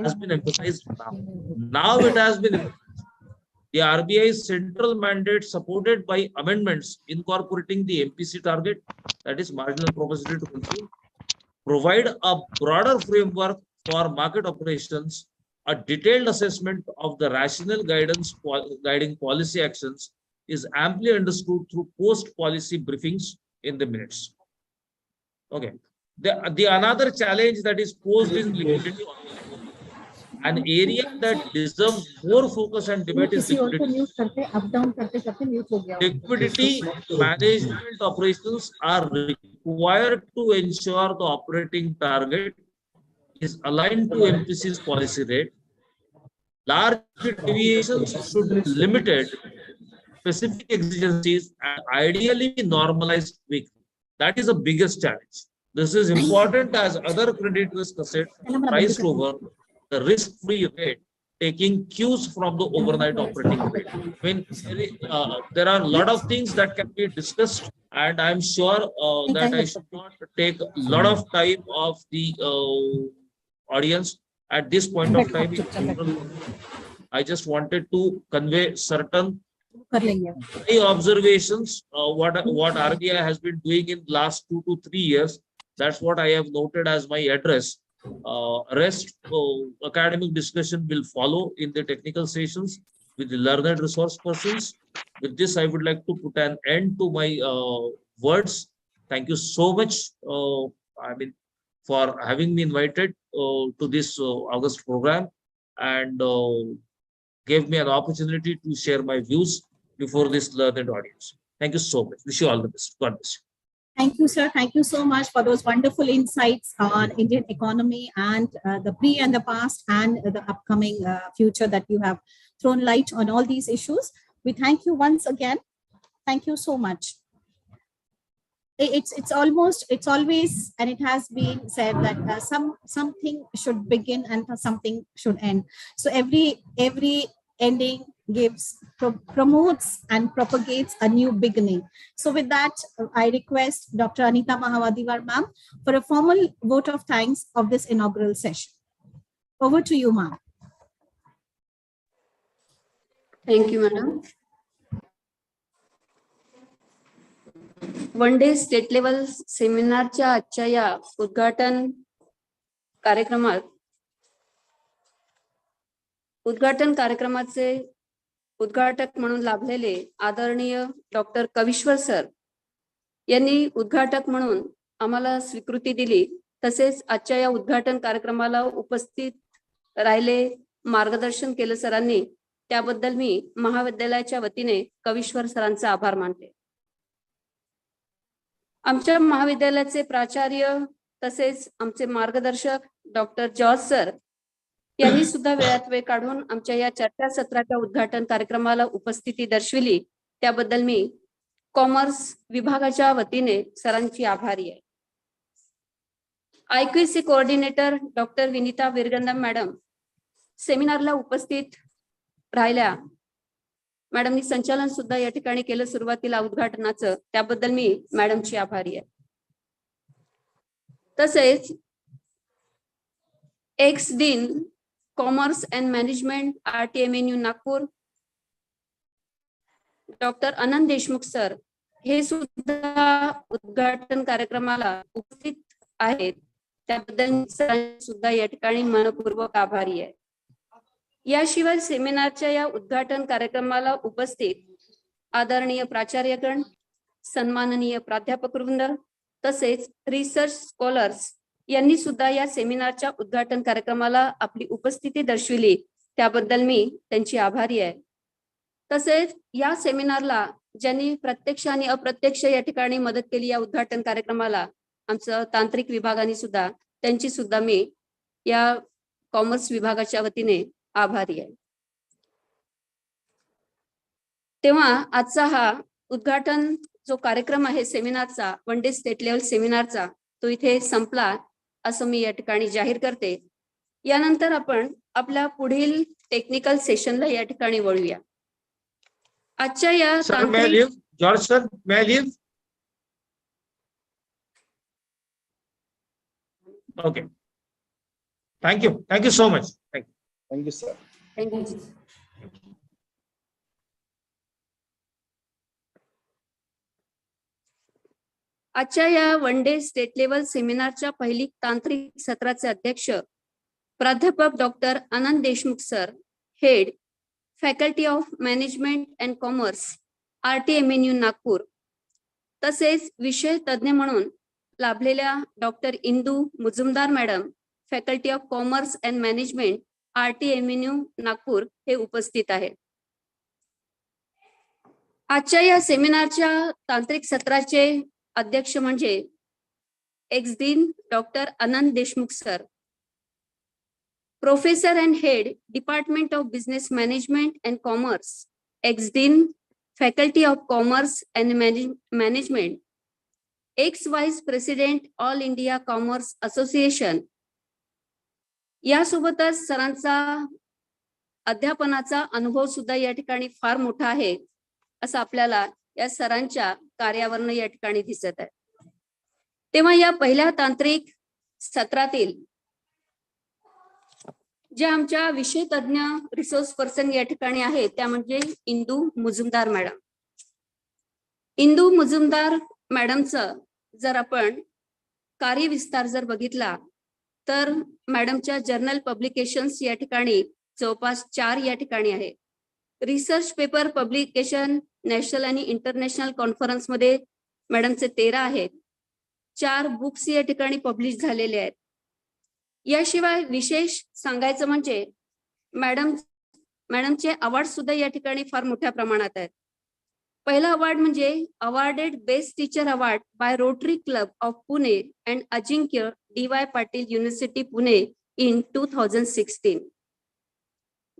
Speaker 6: has been emphasized now. Now it has been the RBI's central mandate, supported by amendments incorporating the MPC target, that is marginal propensity to consume, provide a broader framework for market operations. A detailed assessment of the rational guidance guiding policy actions is amply understood through post-policy briefings in the minutes. Okay. The another challenge that is posed is liquidity. An area that deserves more focus and debate is liquidity. Liquidity management operations are required to ensure the operating target is aligned to MPC's policy rate. Large deviations should be limited specific exigencies and ideally normalized quickly. That is the biggest challenge. This is important as other credit risk assets priced over the risk-free rate, taking cues from the overnight operating rate. I mean, there are a lot of things that can be discussed, and I'm sure that I should not take a lot of time of the audience at this point of time. I just wanted to convey certain observations, what RBI has been doing in last 2 to 3 years. That's what I have noted as my address. Rest academic discussion will follow in the technical sessions with the learned resource persons. With this, I would like to put an end to my words. Thank you so much. For having me invited to this August program, and gave me an opportunity to share my views before this learned audience. Thank you so much. Wish you all the best. God bless you.
Speaker 3: Thank you, sir. Thank you so much for those wonderful insights on Indian economy and the pre and the past and the upcoming future that you have thrown light on all these issues. We thank you once again. Thank you so much. It's always, and it has been said that something should begin and something should end. So every ending promotes and propagates a new beginning. So with that, I request Dr. Anita Mahawadiwar ma'am for a formal vote of thanks of this inaugural session. Over to you, ma'am.
Speaker 4: Thank you, madam. One day state level सेमिनारच्या आजच्या या उद्घाटन कार्यक्रमाचे उद्घाटक म्हणून लाभलेले आदरणीय doctor Kavishwar sir यांनी उद्घाटक म्हणून आम्हाला स्वीकृती दिली. तसेच आजच्या या उद्घाटन कार्यक्रमाला उपस्थित राहिले, मार्गदर्शन केलं सरांनी, त्याबद्दल मी महाविद्यालयाच्या वतीने कविश्वर सरांचा आभार मानते. आमच्या महाविद्यालयाचे प्राचार्य तसेच आमचे मार्गदर्शक डॉक्टर जॉर्ज सर यांनी सुद्धा वेळात वेळ काढून आमच्या या चर्चासत्राच्या उद्घाटन कार्यक्रमाला उपस्थिती दर्शविली, त्याबद्दल मी कॉमर्स विभागाच्या वतीने सरांची आभारी आहे. IQAC coordinator doctor Vinita Virgandham madam सेमिनारला उपस्थित राहिल्या. मॅडमनी संचालन सुद्धा या ठिकाणी केलं सुरुवातीला उद्घाटनाचं, त्याबद्दल मी मॅडमची आभारी आहे. तसेच ex dean commerce and management RTMNU Nagpur doctor Anand Deshmukh sir हे सुद्धा उद्घाटन कार्यक्रमाला उपस्थित आहेत, त्याबद्दल सुद्धा या ठिकाणी मनपूर्वक आभारी आहे. याशिवाय सेमिनारच्या या उद्घाटन कार्यक्रमाला उपस्थित आदरणीय प्राचार्यगण, सन्माननीय प्राध्यापक वृंद तसेच रिसर्च स्कॉलर्स यांनी सुद्धा या सेमिनारच्या उद्घाटन कार्यक्रमाला आपली उपस्थिती दर्शविली, त्याबद्दल मी त्यांची आभारी आहे. तसेच या सेमिनारला ज्यांनी प्रत्यक्ष आणि अप्रत्यक्ष या ठिकाणी मदत केली या उद्घाटन कार्यक्रमाला, आमचं तांत्रिक विभागाने सुद्धा त्यांची सुद्धा मी या कॉमर्स विभागाच्या वतीने आभारी आहे. तेव्हा आजचा हा उद्घाटन जो कार्यक्रम आहे सेमिनारचा, वन डे स्टेट लेवल सेमिनारचा, तो इथे संपला असं मी या ठिकाणी जाहीर करते. यानंतर आपण आपल्या पुढील टेक्निकल सेशनला या ठिकाणी वळूया. आजच्या या
Speaker 6: George sir, okay, thank you so much.
Speaker 5: Thank you, sir.
Speaker 4: Thank you. आजच्या या वन डे स्टेट लेवल सेमिनारच्या पहिली तांत्रिक सत्राचे अध्यक्ष प्राध्यापक doctor Anand Deshmukh sir, head faculty of management and commerce RTMNU Nagpur, तसेच विषय तज्ञ म्हणून लाभलेल्या doctor Indu Mujumdar madam, faculty of commerce and management RTMNU Nagpur हे उपस्थित आहेत. आजच्या या सेमिनारच्या तांत्रिक सत्राचे अध्यक्ष म्हणजे ex dean doctor Anand Deshmukh sir, professor and head department of business management and commerce, x dean Faculty of Commerce and Management, ex-Vice President, All India Commerce Association. यासोबतच सरांचा अध्यापनाचा अनुभव सुद्धा या ठिकाणी फार मोठा आहे असं आपल्याला या सरांच्या कार्यावरून या ठिकाणी दिसत आहे. तेव्हा या पहिल्या तांत्रिक सत्रातील ज्या आमच्या विषय तज्ञ रिसोर्स पर्सन या ठिकाणी आहेत त्या म्हणजे इंदू मुजुमदार मॅडम. इंदू मुजुमदार मॅडमचं जर आपण कार्यविस्तार जर बघितला तर मॅडमच्या जर्नल पब्लिकेशन्स या ठिकाणी जवळपास 4 या ठिकाणी आहे. रिसर्च पेपर पब्लिकेशन नॅशनल आणि इंटरनॅशनल कॉन्फरन्स मध्ये मॅडमचे 13 आहेत. 4 बुक्स या ठिकाणी पब्लिश झालेले आहेत. याशिवाय विशेष सांगायचं म्हणजे मॅडमचे अवॉर्ड सुद्धा या ठिकाणी फार मोठ्या प्रमाणात आहेत. पहिला अवॉर्ड म्हणजे awarded best teacher award by Rotary Club of Pune and Ajinkya DY Patil university Pune in 2016.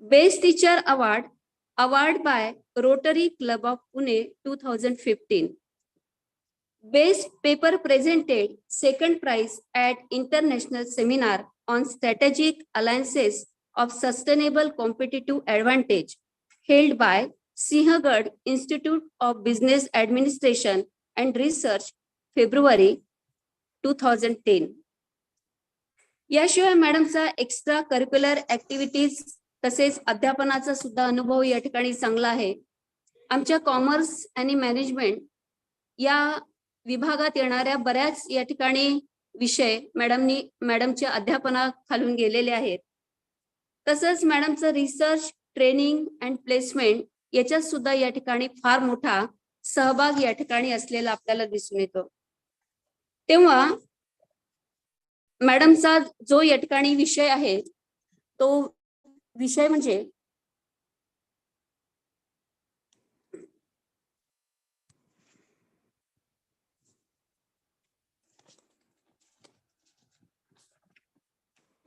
Speaker 4: Best teacher award by Rotary Club of Pune 2015. Best paper presented, second prize at International Seminar on Strategic Alliances of Sustainable Competitive Advantage held by Sinhagad Institute of Business Administration and Research, February 2010. याशिवाय मॅडमचा extra curricular activities तसेच अध्यापनाचा सुद्धा अनुभव या ठिकाणी चांगला आहे. आमच्या commerce आणि मॅनेजमेंट या विभागात येणाऱ्या बऱ्याच या ठिकाणी विषय मॅडमच्या अध्यापनाखालून गेलेले आहेत. तसंच मॅडमचं रिसर्च, ट्रेनिंग अँड प्लेसमेंट याच्यात सुद्धा या ठिकाणी फार मोठा सहभाग या ठिकाणी असलेला आपल्याला दिसून येतो. तेव्हा मॅडमचा जो या ठिकाणी विषय आहे तो विषय म्हणजे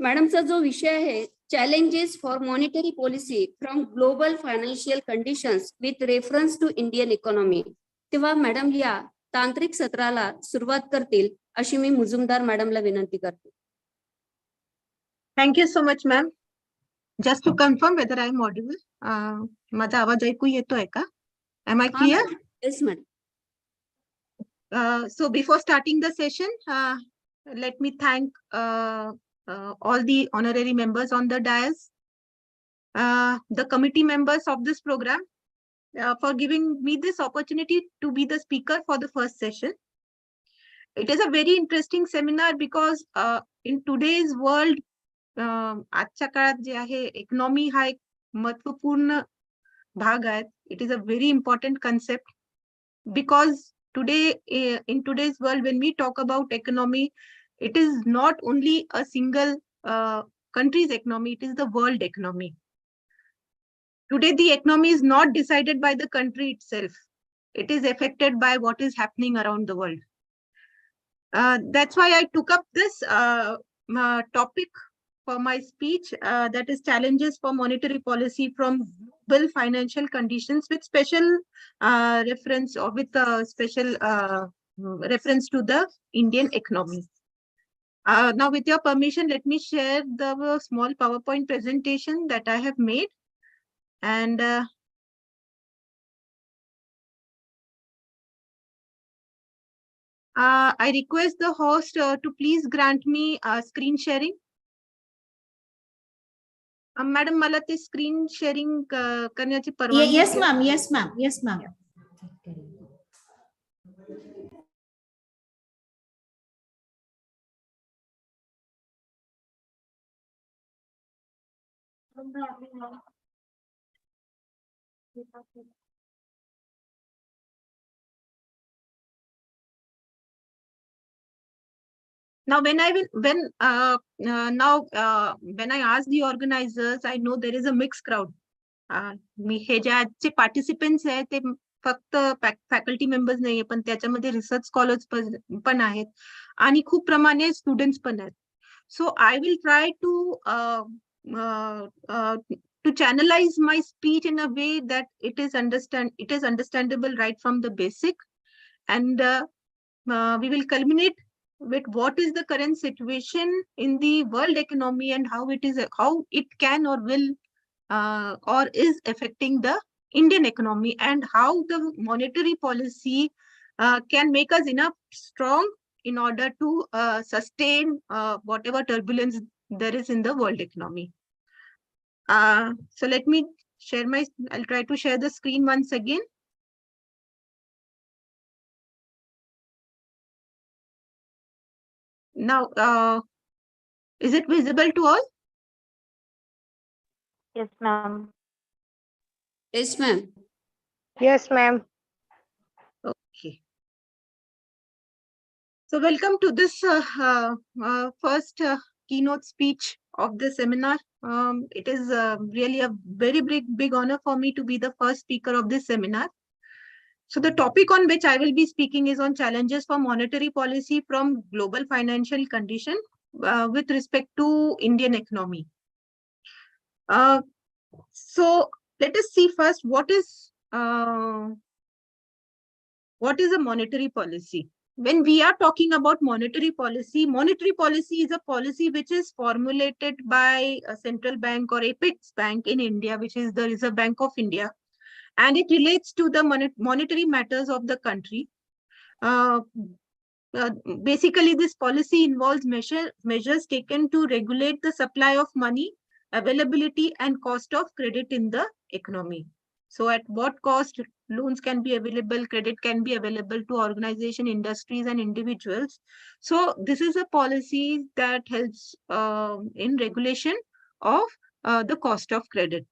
Speaker 4: मॅडमचा जो विषय आहे challenges for monetary policy from global financial conditions with reference to Indian economy. तेव्हा मॅडम या तांत्रिक सत्राला सुरुवात करतील अशी मी मुजुमदार मॅडमला विनंती करते.
Speaker 7: Thank you so much, ma'am. Just to confirm whether I am audible, माझा आवाज ऐकू येतोय का? Am I clear?
Speaker 4: Yes, madam.
Speaker 7: So before starting the session, let me thank all the honorary members on the dais, the committee members of this program, for giving me this opportunity to be the speaker for the first session. It is a very interesting seminar because in today's world, आजच्या काळात जे आहे economy हा एक महत्वपूर्ण भाग आहे. It is a very important concept because today in today's world when we talk about economy, it is not only a single country's economy, it is the world economy. Today the economy is not decided by the country itself. It is affected by what is happening around the world. That's why I took up this topic for my speech, that is challenges for monetary policy from global financial conditions with special reference or with special reference to the Indian economy. Now with your permission, let me share the small PowerPoint presentation that I have made. And I request the host to please grant me screen sharing. Madam मला ते screen sharing करण्याची परवानगी.
Speaker 3: Yes, ma'am. Yes, ma'am. Yes, ma'am. Now, when I ask the organizers, I know there is a mixed crowd. मी हे जे आजचे participants आहेत ते फक्त faculty members नाहीये, पण त्याच्यामध्ये रिसर्च स्कॉलर्स पण आहेत आणि खूप प्रमाणे स्टुडंट्स पण आहेत. So I will try to
Speaker 7: to channelize my speech in a way that it is understandable right from the basic, and we will culminate with what is the current situation in the world economy and how it can or will or is affecting the Indian economy, and how the monetary policy can make us enough strong in order to sustain whatever turbulence there is in the world economy. So let me I'll try to share the screen once again. Now, is it visible to all?
Speaker 8: Yes, ma'am.
Speaker 4: Yes, ma'am.
Speaker 8: Yes, ma'am.
Speaker 7: Okay. So welcome to this first keynote speech of the seminar. It is really a very big honor for me to be the first speaker of this seminar. So the topic on which I will be speaking is on challenges for monetary policy from global financial condition with respect to Indian economy. So let us see first what is a monetary policy. When we are talking about monetary policy is a policy which is formulated by a central bank or apex bank in India, which is the Reserve Bank of India, and it relates to the monetary matters of the country. Basically, this policy involves measures taken to regulate the supply of money, availability, and cost of credit in the economy. So at what cost loans can be available, credit can be available to organization, industries, and individuals. So this is a policy that helps in regulation of the cost of credit.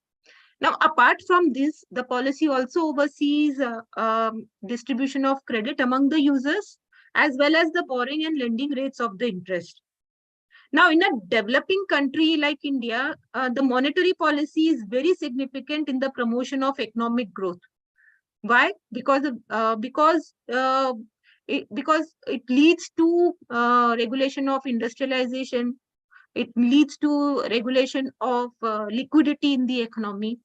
Speaker 7: Now, apart from this, the policy also oversees distribution of credit among the users, as well as the borrowing and lending rates of the interest. Now, in a developing country like India, the monetary policy is very significant in the promotion of economic growth. Why? Because it leads to regulation of industrialization. It leads to regulation of liquidity in the economy.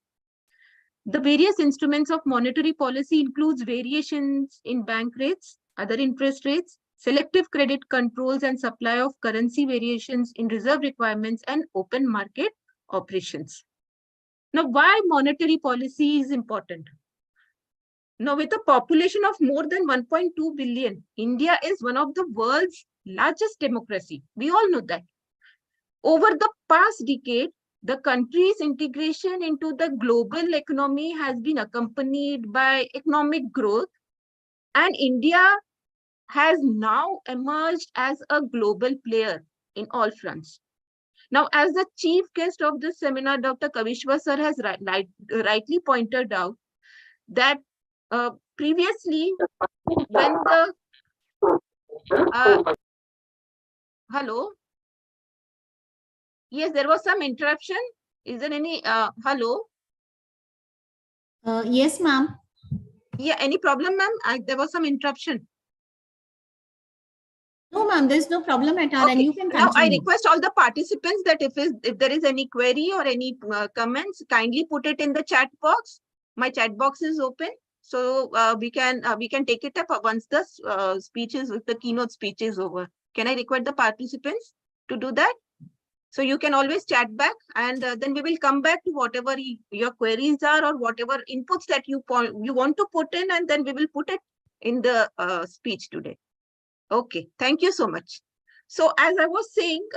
Speaker 7: The various instruments of monetary policy includes variations in bank rates, other interest rates, selective credit controls, and supply of currency variations in reserve requirements and open market operations. Now, why monetary policy is important? Now, with a population of more than 1.2 billion, India is one of the world's largest democracy. We all know that. Over the past decade, the country's integration into the global economy has been accompanied by economic growth, and India has now emerged as a global player in all fronts. Now, as the chief guest of this seminar, Dr. Kavishwar sir has rightly pointed out that previously, when the hello, yes, there was some interruption. Is there any hello?
Speaker 3: Yes, ma'am.
Speaker 7: Yeah, any problem, ma'am? There was some interruption.
Speaker 3: No, ma'am, there's no problem at all.
Speaker 7: Okay.
Speaker 3: And you can
Speaker 7: Now, I
Speaker 3: continue.
Speaker 7: request all the participants that if there is any query or any comments, kindly put it in the chat box. My chat box is open, so we can take it up once the the keynote speech is over. Can I request the participants to do that? So you can always chat back, and then we will come back to whatever your queries are or whatever inputs that you want to put in, and then we will put it in the speech today. Okay, thank you so much. So as I was saying,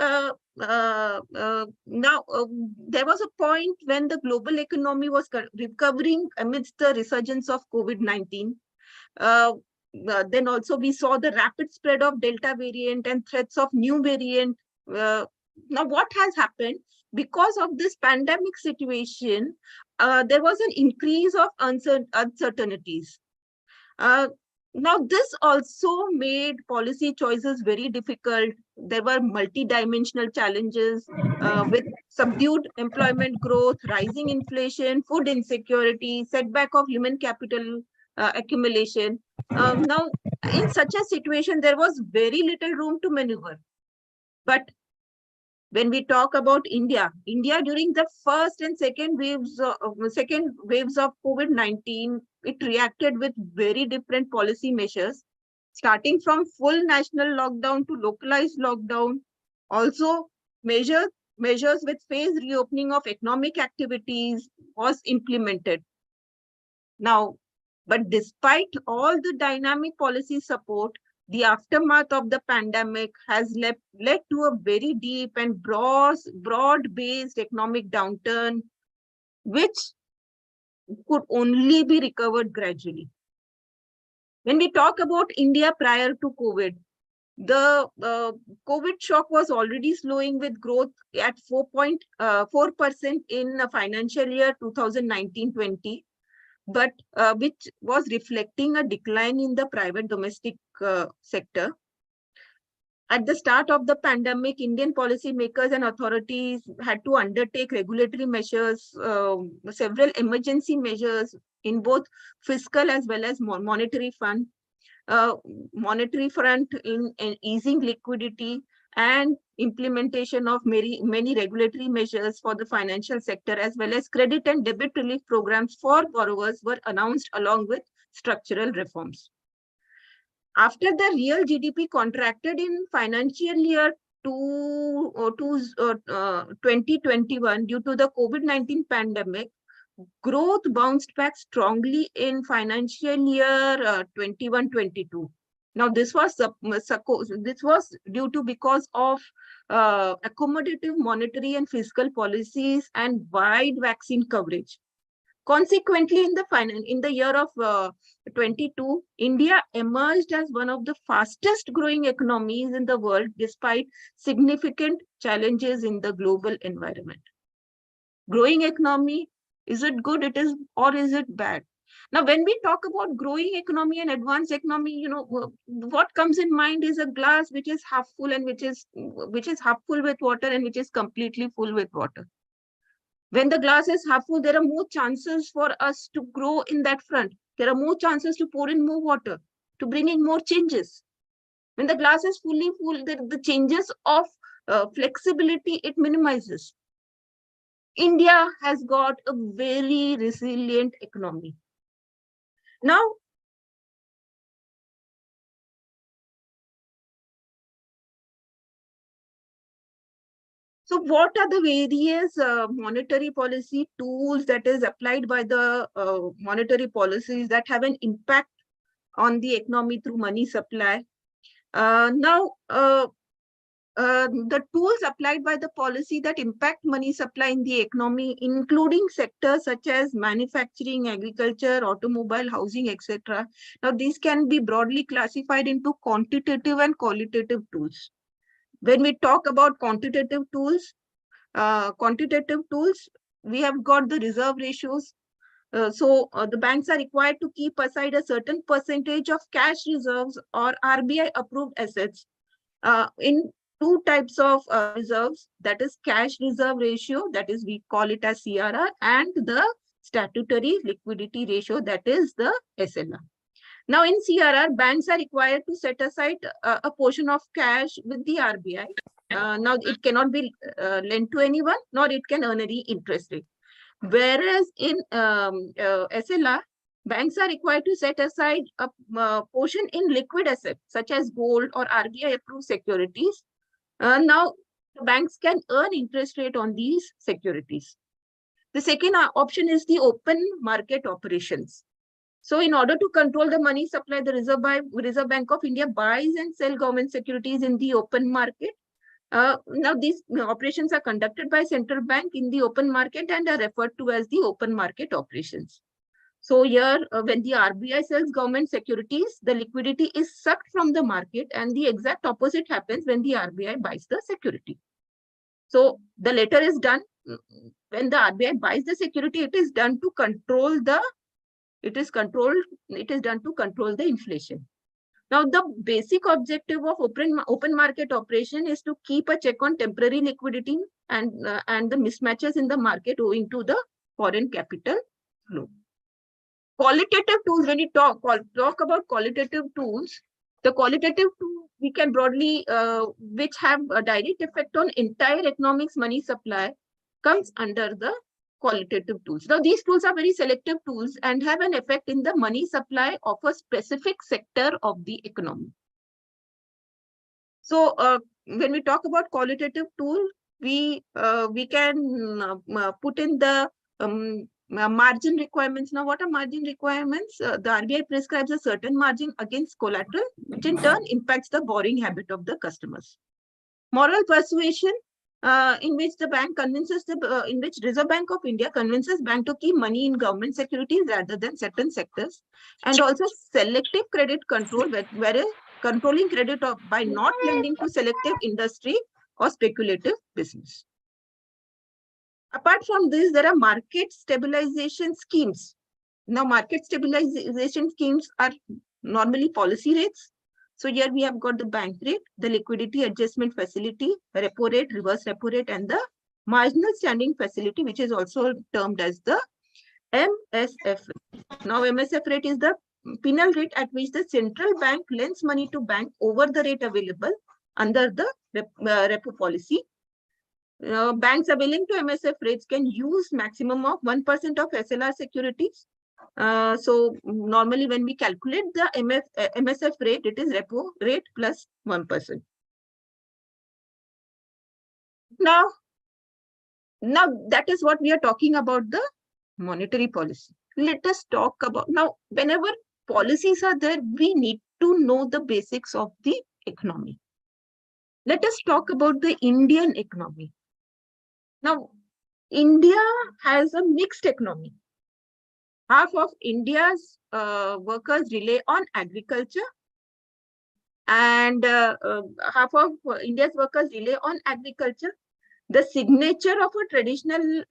Speaker 7: now there was a point when the global economy was recovering amidst the resurgence of COVID-19. Then also we saw the rapid spread of Delta variant and threats of new variant. Now what has happened? Because of this pandemic situation, there was an increase of uncertainties. Now, this also made policy choices very difficult. There were multi-dimensional challenges with subdued employment growth, rising inflation, food insecurity, setback of human capital accumulation. Now, in such a situation, there was very little room to maneuver. But When we talk about India during the first and second waves of COVID-19, it reacted with very different policy measures, starting from full national lockdown to localized lockdown. Also, measures with phased reopening of economic activities was implemented. Now, but despite all the dynamic policy support, the aftermath of the pandemic has led to a very deep and broad-based economic downturn, which could only be recovered gradually. When we talk about India prior to COVID, the COVID shock was already slowing with growth at 4.4% in financial year 2019-20. But which was reflecting a decline in the private domestic sector. At the start of the pandemic, Indian policymakers and authorities had to undertake regulatory measures, several emergency measures in both fiscal as well as monetary front in easing liquidity and implementation of many regulatory measures for the financial sector, as well as credit and debit relief programs for borrowers were announced along with structural reforms. After the real GDP contracted in financial year 2021 due to the COVID-19 pandemic, growth bounced back strongly in financial year 21-22. Now, this was due to because of accommodative monetary and fiscal policies and wide vaccine coverage. Consequently, in the year of 22, India emerged as one of the fastest growing economies in the world, despite significant challenges in the global environment. Growing economy, is it good? Or is it bad? Now, when we talk about growing economy and advanced economy, what comes in mind is a glass which is half full and which is half full with water and which is completely full with water. When the glass is half full, there are more chances for us to grow in that front. There are more chances to pour in more water, to bring in more changes. When the glass is fully full, the changes of flexibility, it minimizes. India has got a very resilient economy. Now, so what are the various monetary policy tools that is applied by the monetary policies that have an impact on the economy through money supply? The tools applied by the policy that impact money supply in the economy, including sectors such as manufacturing, agriculture, automobile, housing, etc. Now, these can be broadly classified into quantitative and qualitative tools. When we talk about quantitative tools, we have got the reserve ratios. The banks are required to keep aside a certain percentage of cash reserves or RBI approved assets in two types of reserves, that is cash reserve ratio, that is we call it as CRR, and the statutory liquidity ratio, that is the SLR. Now, in CRR, banks are required to set aside a portion of cash with the RBI. Now, it cannot be lent to anyone, nor it can earn any interest rate. Whereas in SLR, banks are required to set aside a portion in liquid assets, such as gold or RBI approved securities. Now, the banks can earn interest rate on these securities. The second option is the open market operations. So, in order to control the money supply, the Reserve Bank of India buys and sells government securities in the open market. Now, these operations are conducted by central bank in the open market and are referred to as the open market operations. So here, when the RBI sells government securities, the liquidity is sucked from the market, and the exact opposite happens when the RBI buys the security. So the latter is done when the RBI buys the security. It is done to control the inflation. Now, the basic objective of open market operation is to keep a check on temporary liquidity and the mismatches in the market owing to the foreign capital flow. Qualitative tools, when you talk about qualitative tools, The qualitative tool we can broadly, which have a direct effect on entire economics money supply, comes under the qualitative tools. Now, these tools are very selective tools and have an effect in the money supply of a specific sector of the economy. So, when we talk about qualitative tool, we can put in the margin requirements. Now, what are margin requirements? The RBI prescribes a certain margin against collateral, which in turn impacts the borrowing habit of the customers. Moral persuasion, in which the bank convinces in which Reserve Bank of India convinces bank to keep money in government securities rather than certain sectors, and also selective credit control, whereas controlling credit by not lending to selective industry or speculative business. Apart from this, there are market stabilization schemes. Now, market stabilization schemes are normally policy rates. So here we have got the bank rate, the liquidity adjustment facility, repo rate, reverse repo rate, and the marginal standing facility, which is also termed as the MSF. Now, MSF rate is the penal rate at which the central bank lends money to bank over the rate available under the repo policy. Banks availing to MSF rates can use maximum of 1% of SLR securities. So normally when we calculate the MSF rate, it is repo rate plus 1%. Now that is what we are talking about, the monetary policy. Let us talk about, now whenever policies are there, we need to know the basics of the economy. Let us talk about the Indian economy. Now, India has a mixed economy. Half of India's workers rely on agriculture, and half of India's workers rely on agriculture. The signature of a traditional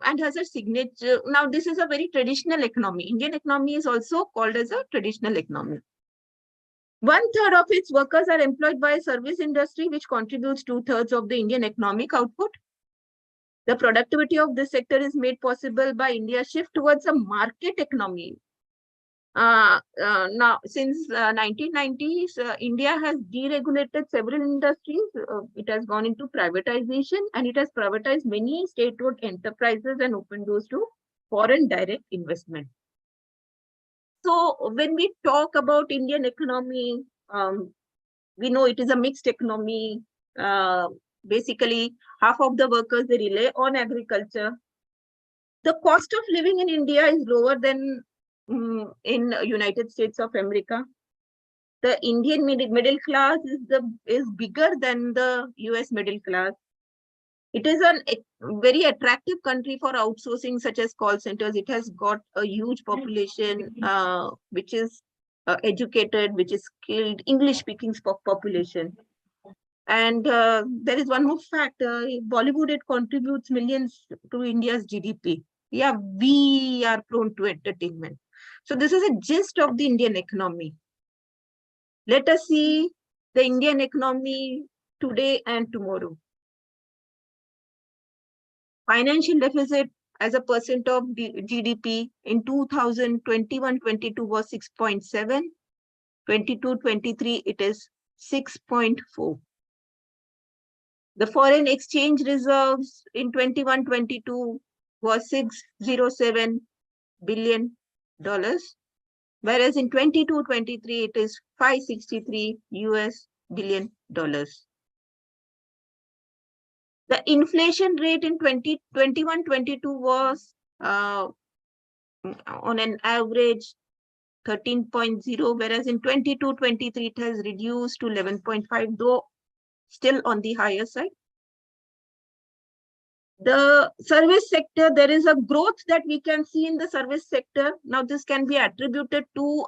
Speaker 7: and has a signature. Now, this is a very traditional economy. Indian economy is also called as a traditional economy. 1/3 of its workers are employed by a service industry, which contributes 2/3 of the Indian economic output. The productivity of this sector is made possible by India's shift towards a market economy. Now, since 1990s, India has deregulated several industries. It has gone into privatization, and it has privatized many state-owned enterprises and opened doors to foreign direct investment. So when we talk about Indian economy, we know it is a mixed economy. Basically, half of the workers, they rely on agriculture. The cost of living in India is lower than in United States of America. The Indian middle class is bigger than the US middle class. It is a very attractive country for outsourcing, such as call centers. It has got a huge population, which is educated, which is skilled, English-speaking population. And there is one more fact, Bollywood, it contributes millions to India's GDP. Yeah, we are prone to entertainment. So this is a gist of the Indian economy. Let us see the Indian economy today and tomorrow. Financial deficit as a percent of GDP in 2021-22 was 6.7. 22-23, it is 6.4. The foreign exchange reserves in 21-22 was $607 billion, whereas in 22-23 it is $563 billion. The inflation rate in 2021-22 was on an average 13.0, whereas in 22-23 it has reduced to 11.5, though still on the higher side. The service sector, there is a growth that we can see in the service sector. Now, this can be attributed to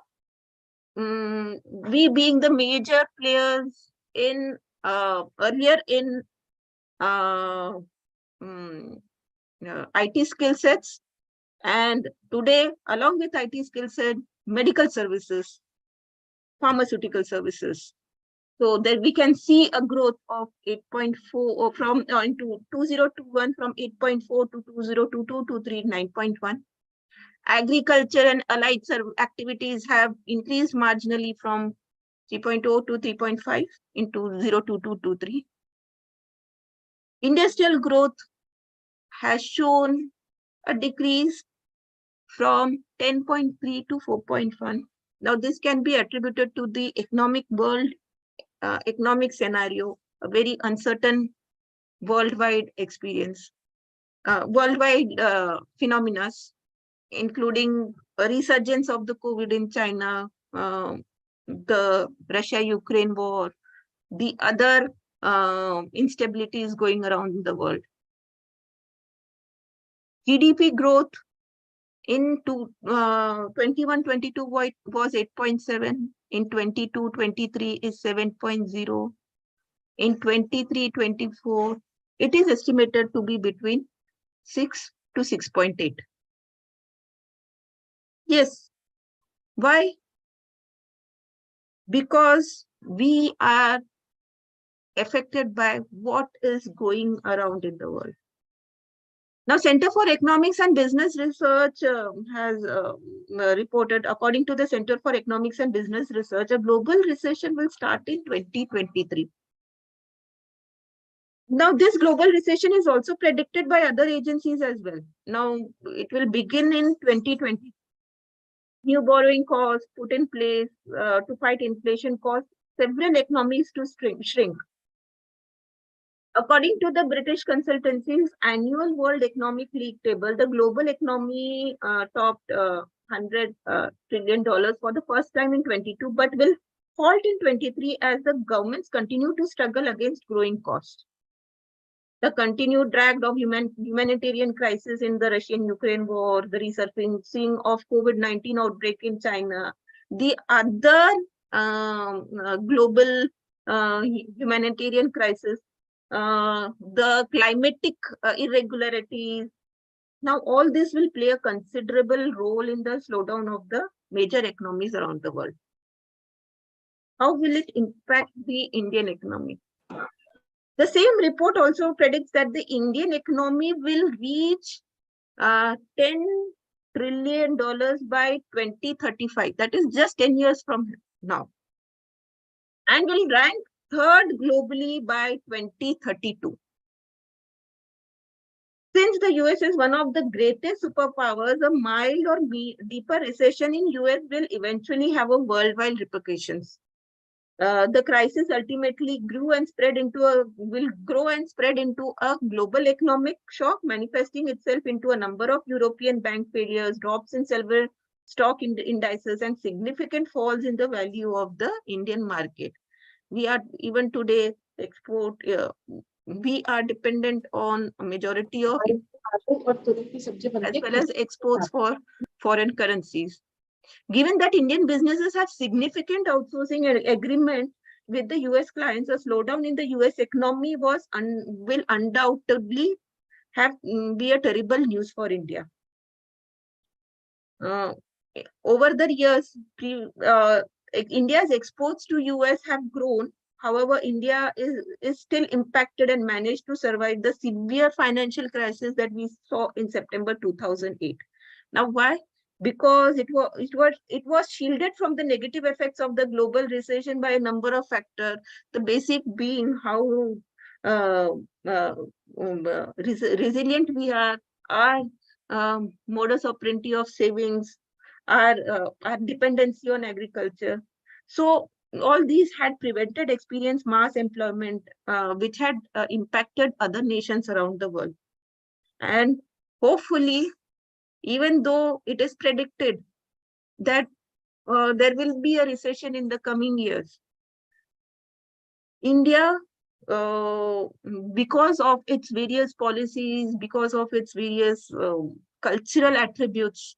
Speaker 7: we being the major players in earlier in IT skill sets, and today, along with IT skill set, medical services, pharmaceutical services. So that we can see a growth of 8.4 from into 2021 from 8.4 to 2022 to 9.1. Agriculture and allied activities have increased marginally from 3.0 to 3.5 into 0.2223. Industrial growth has shown a decrease from 10.3 to 4.1. Now, this can be attributed to the economic world, economic scenario, a very uncertain worldwide experience, worldwide phenomena, including a resurgence of the COVID in China, the Russia-Ukraine war, the other instabilities going around the world. GDP growth in 21-22 was 8.7, in 22-23 is 7.0, in 23-24 it is estimated to be between 6 to 6.8. Yes. Why? Because we are affected by what is going around in the world. Now, Center for Economics and Business Research has reported, according to the Center for Economics and Business Research, a global recession will start in 2023. Now, this global recession is also predicted by other agencies as well. Now, it will begin in 2020. New borrowing costs put in place to fight inflation caused several economies to shrink. According to the British consultancy's annual World Economic League table, the global economy topped $100 trillion for the first time in 22, but will halt in 23 as the governments continue to struggle against growing costs. The continued drag of humanitarian crisis in the Russian-Ukraine war, the resurfacing of COVID-19 outbreak in China, the other global humanitarian crisis, the climatic irregularities. Now, all this will play a considerable role in the slowdown of the major economies around the world. How will it impact the Indian economy? The same report also predicts that the Indian economy will reach $10 trillion by 2035. That is just 10 years from now. And will rank third globally by 2032. Since the US is one of the greatest superpowers, a mild or deeper recession in US will eventually have a worldwide repercussions. The crisis ultimately will grow and spread into a global economic shock, manifesting itself into a number of European bank failures, drops in several stock indices, and significant falls in the value of the Indian market. We are even today we are dependent on a majority of as well as exports for foreign currencies. Given that Indian businesses have significant outsourcing agreement with the US clients, a slowdown in the US economy will undoubtedly be a terrible news for India. Over the years, India's exports to US have grown. However, India is still impacted and managed to survive the severe financial crisis that we saw in September 2008. Now, why? Because it was shielded from the negative effects of the global recession by a number of factors. The basic being how resilient we are, our modus operandi of savings, our dependency on agriculture. So all these had experienced mass employment, which had impacted other nations around the world. And hopefully, even though it is predicted that there will be a recession in the coming years, India, because of its various policies, because of its various cultural attributes,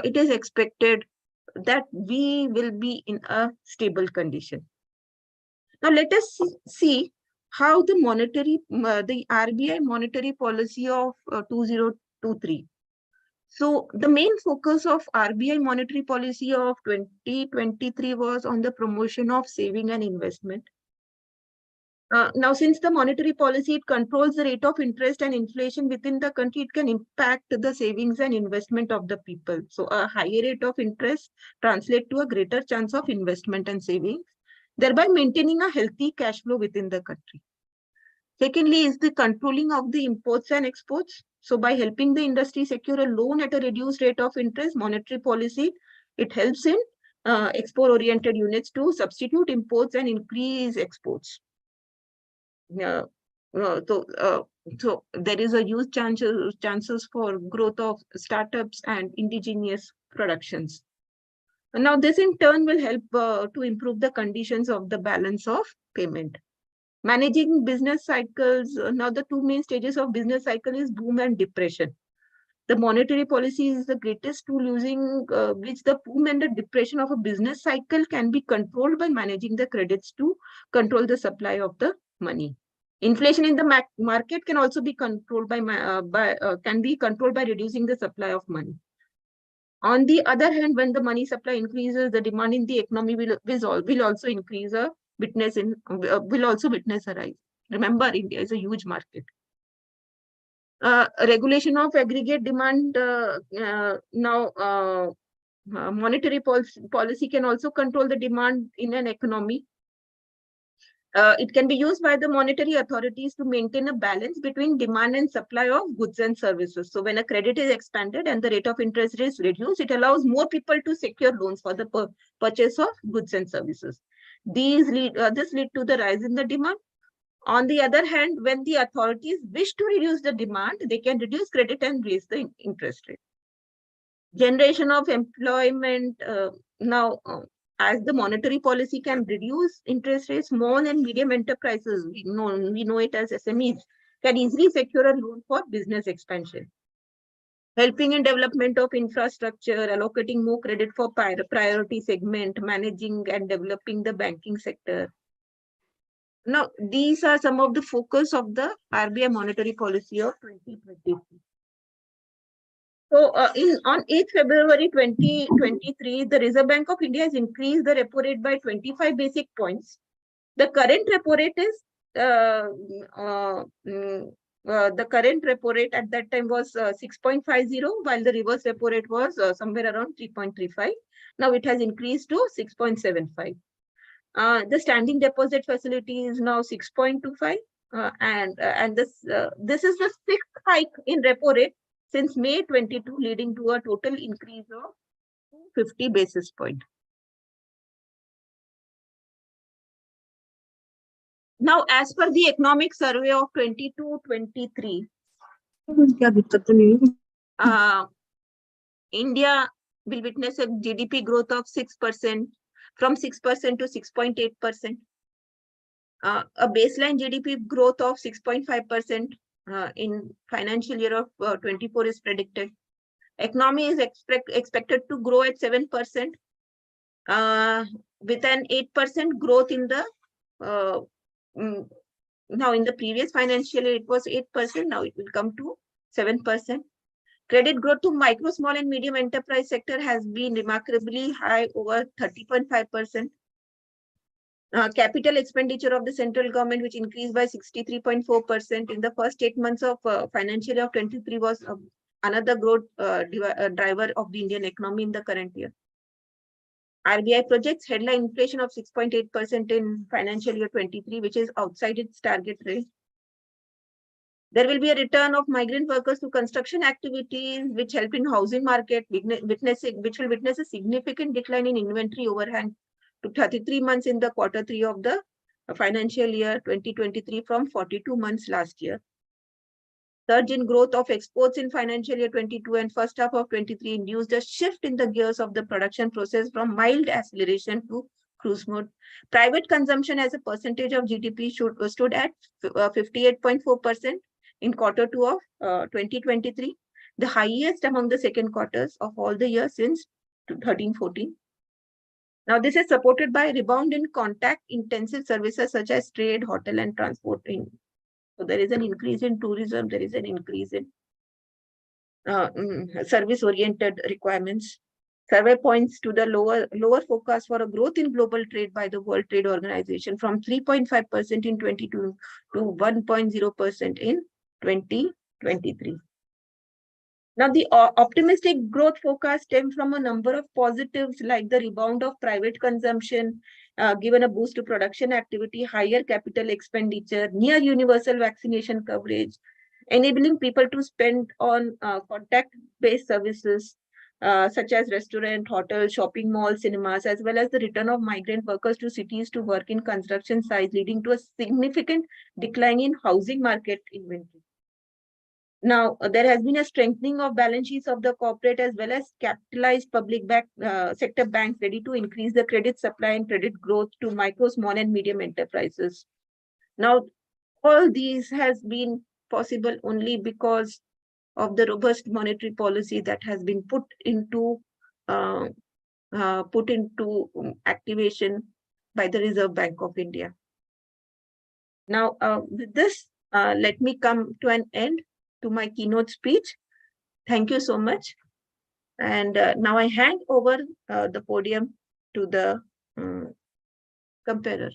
Speaker 7: it is expected that we will be in a stable condition. Now, let us see how the RBI monetary policy of 2023. So the main focus of RBI monetary policy of 2023 was on the promotion of saving and investment. Now, since the monetary policy, it controls the rate of interest and inflation within the country, it can impact the savings and investment of the people. So a higher rate of interest translate to a greater chance of investment and savings, thereby maintaining a healthy cash flow within the country. Secondly, is the controlling of the imports and exports. So by helping the industry secure a loan at a reduced rate of interest, monetary policy, it helps in export-oriented units to substitute imports and increase exports. So there is a huge chances for growth of startups and indigenous productions. And now this in turn will help to improve the conditions of the balance of payment. Managing business cycles. Now the two main stages of business cycle is boom and depression. The monetary policy is the greatest tool using which the boom and the depression of a business cycle can be controlled by managing the credits to control the supply of the money. Inflation in the market can also be controlled by reducing the supply of money. On the other hand, when the money supply increases, the demand in the economy will also increase will also witness a rise. Remember, India is a huge market. Regulation of aggregate demand. Monetary policy can also control the demand in an economy. It can be used by the monetary authorities to maintain a balance between demand and supply of goods and services. So when a credit is expanded and the rate of interest is reduced, it allows more people to secure loans for the purchase of goods and services. This lead to the rise in the demand. On the other hand, when the authorities wish to reduce the demand, they can reduce credit and raise the interest rate. Generation of employment. As the monetary policy can reduce interest rates, small and medium enterprises, we know it as SMEs, can easily secure a loan for business expansion. Helping in development of infrastructure, allocating more credit for priority segment, managing and developing the banking sector. Now, these are some of the focus of the RBI monetary policy of 2023. So on 8th February 2023, the Reserve Bank of India has increased the repo rate by 25 basic points. The current repo rate is at that time was 6.50, while the reverse repo rate was somewhere around 3.35. Now it has increased to 6.75. The standing deposit facility is now 6.25, and this is the sixth hike in repo rate since May 22, leading to a total increase of 50 basis points. Now, as per the economic survey of 22-23, India will witness a GDP growth of 6%, from 6% to 6.8%. A baseline GDP growth of 6.5% in financial year of 24 is predicted. Economy is expected to grow at 7%, with an 8% growth in the now in the previous financial year it was 8%. Now it will come to 7%. Credit growth to micro, small, and medium enterprise sector has been remarkably high, over 30.5%. Capital expenditure of the central government, which increased by 63.4% in the first 8 months of financial year of 23, was another growth driver of the Indian economy in the current year. RBI projects headline inflation of 6.8% in financial year 23, which is outside its target rate. There will be a return of migrant workers to construction activities, which help in housing market, which will witness a significant decline in inventory overhang to 33 months in the Q3 of the financial year 2023 from 42 months last year. Surge in growth of exports in financial year 22 and first half of 23 induced a shift in the gears of the production process from mild acceleration to cruise mode. Private consumption as a percentage of GDP stood at 58.4% in Q2 of 2023, the highest among the second quarters of all the years since 13-14. Now, this is supported by a rebound in contact-intensive services such as trade, hotel, and transporting. So there is an increase in tourism. There is an increase in service-oriented requirements. Survey points to the lower forecast for a growth in global trade by the World Trade Organization from 3.5% in 22 to 1.0% in 2023. Now, the optimistic growth forecast stem from a number of positives like the rebound of private consumption, given a boost to production activity, higher capital expenditure, near universal vaccination coverage, enabling people to spend on contact-based services such as restaurant, hotel, shopping malls, cinemas, as well as the return of migrant workers to cities to work in construction sites, leading to a significant decline in housing market inventory. Now, there has been a strengthening of balance sheets of the corporate as well as capitalized public sector banks ready to increase the credit supply and credit growth to micro, small, and medium enterprises. Now, all these has been possible only because of the robust monetary policy that has been put into activation by the Reserve Bank of India. Now, with this, let me come to an end to my keynote speech. Thank you so much. And now I hand over the podium to the comparer.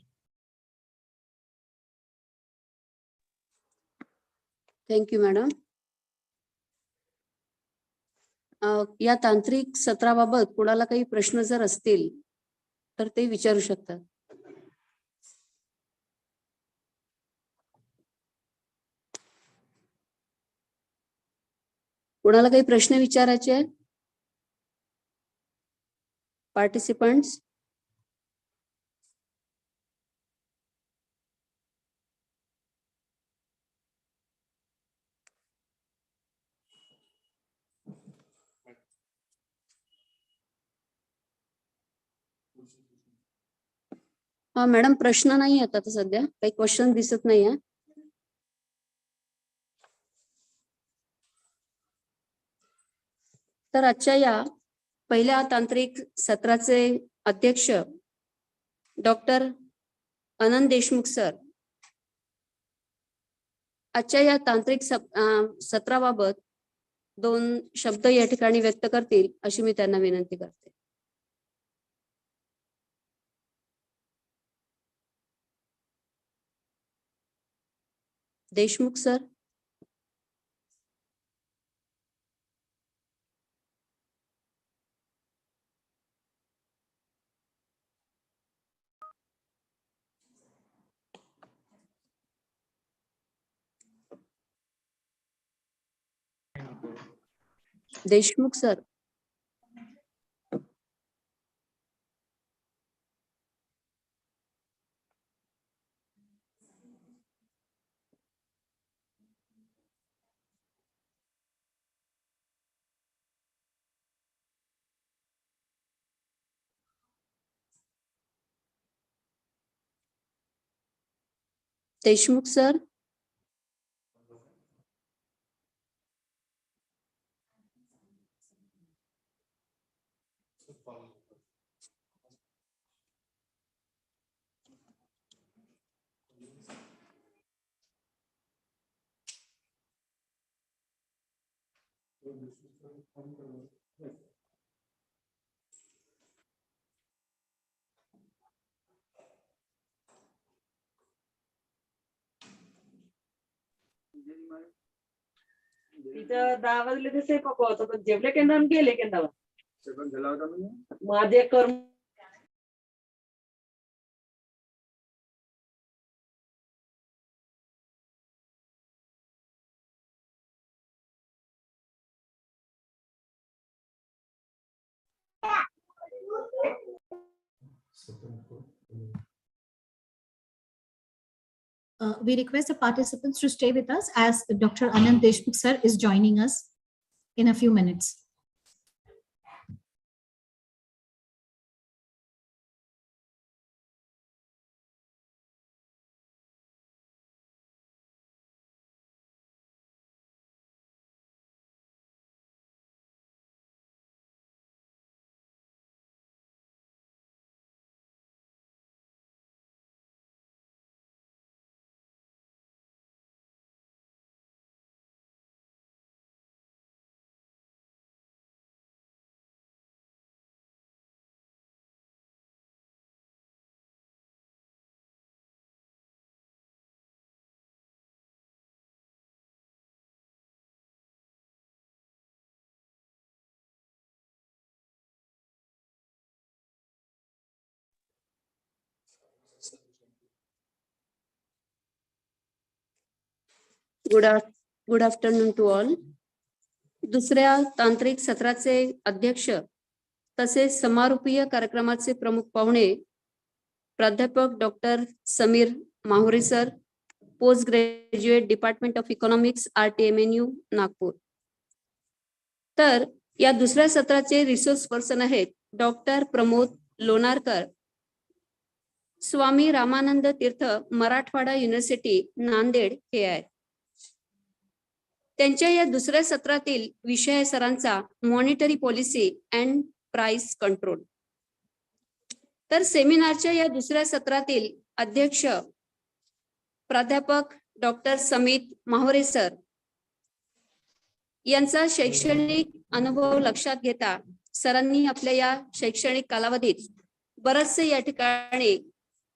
Speaker 4: Thank you madam. या तांत्रिक सत्राबाबत कोणाला काही प्रश्न जर असतील तर ते विचारू शकतात. कोणाला काही प्रश्न विचारायचे आहेत? पार्टिसिपंट्स. हा मॅडम, प्रश्न नाही आहेत आता सध्या, काही क्वेश्चन दिसत नाही आहे. तर आजच्या या पहिल्या तांत्रिक सत्राचे अध्यक्ष डॉक्टर आनंद देशमुख सर आजच्या या तांत्रिक सत्राबाबत 2 शब्द या ठिकाणी व्यक्त करतील अशी मी त्यांना विनंती करते. Deshmukh sir. Deshmukh sir. Deshmukh sir.
Speaker 9: तिथं 10 वाजले ते स्वयंपाक होता पण जेवले केंद्र गेले केंद्रावर माझे कर्म
Speaker 3: We request the participants to stay with us as Dr. Anand Deshmukh sir is joining us in a few minutes.
Speaker 4: Good afternoon to all. दुसऱ्या तांत्रिक सत्राचे अध्यक्ष तसेच समारोपीय कार्यक्रमाचे प्रमुख पाहुणे प्राध्यापक doctor Sameer Mahure sir, post graduate department of economics RTMNU Nagpur. तर या दुसऱ्या सत्राचे रिसोर्स पर्सन आहेत डॉक्टर प्रमोद लोणारकर, स्वामी रामानंद तीर्थ मराठवाडा युनिव्हर्सिटी नांदेड हे आहेत. त्यांच्या या दुसऱ्या सत्रातील विषय आहे सरांचा monetary policy and price control. तर सेमिनारच्या या दुसऱ्या सत्रातील अध्यक्ष प्राध्यापक डॉक्टर समीर माहुरे सर यांचा शैक्षणिक अनुभव लक्षात घेता सरांनी आपल्या या शैक्षणिक कालावधीत बरचसे या ठिकाणी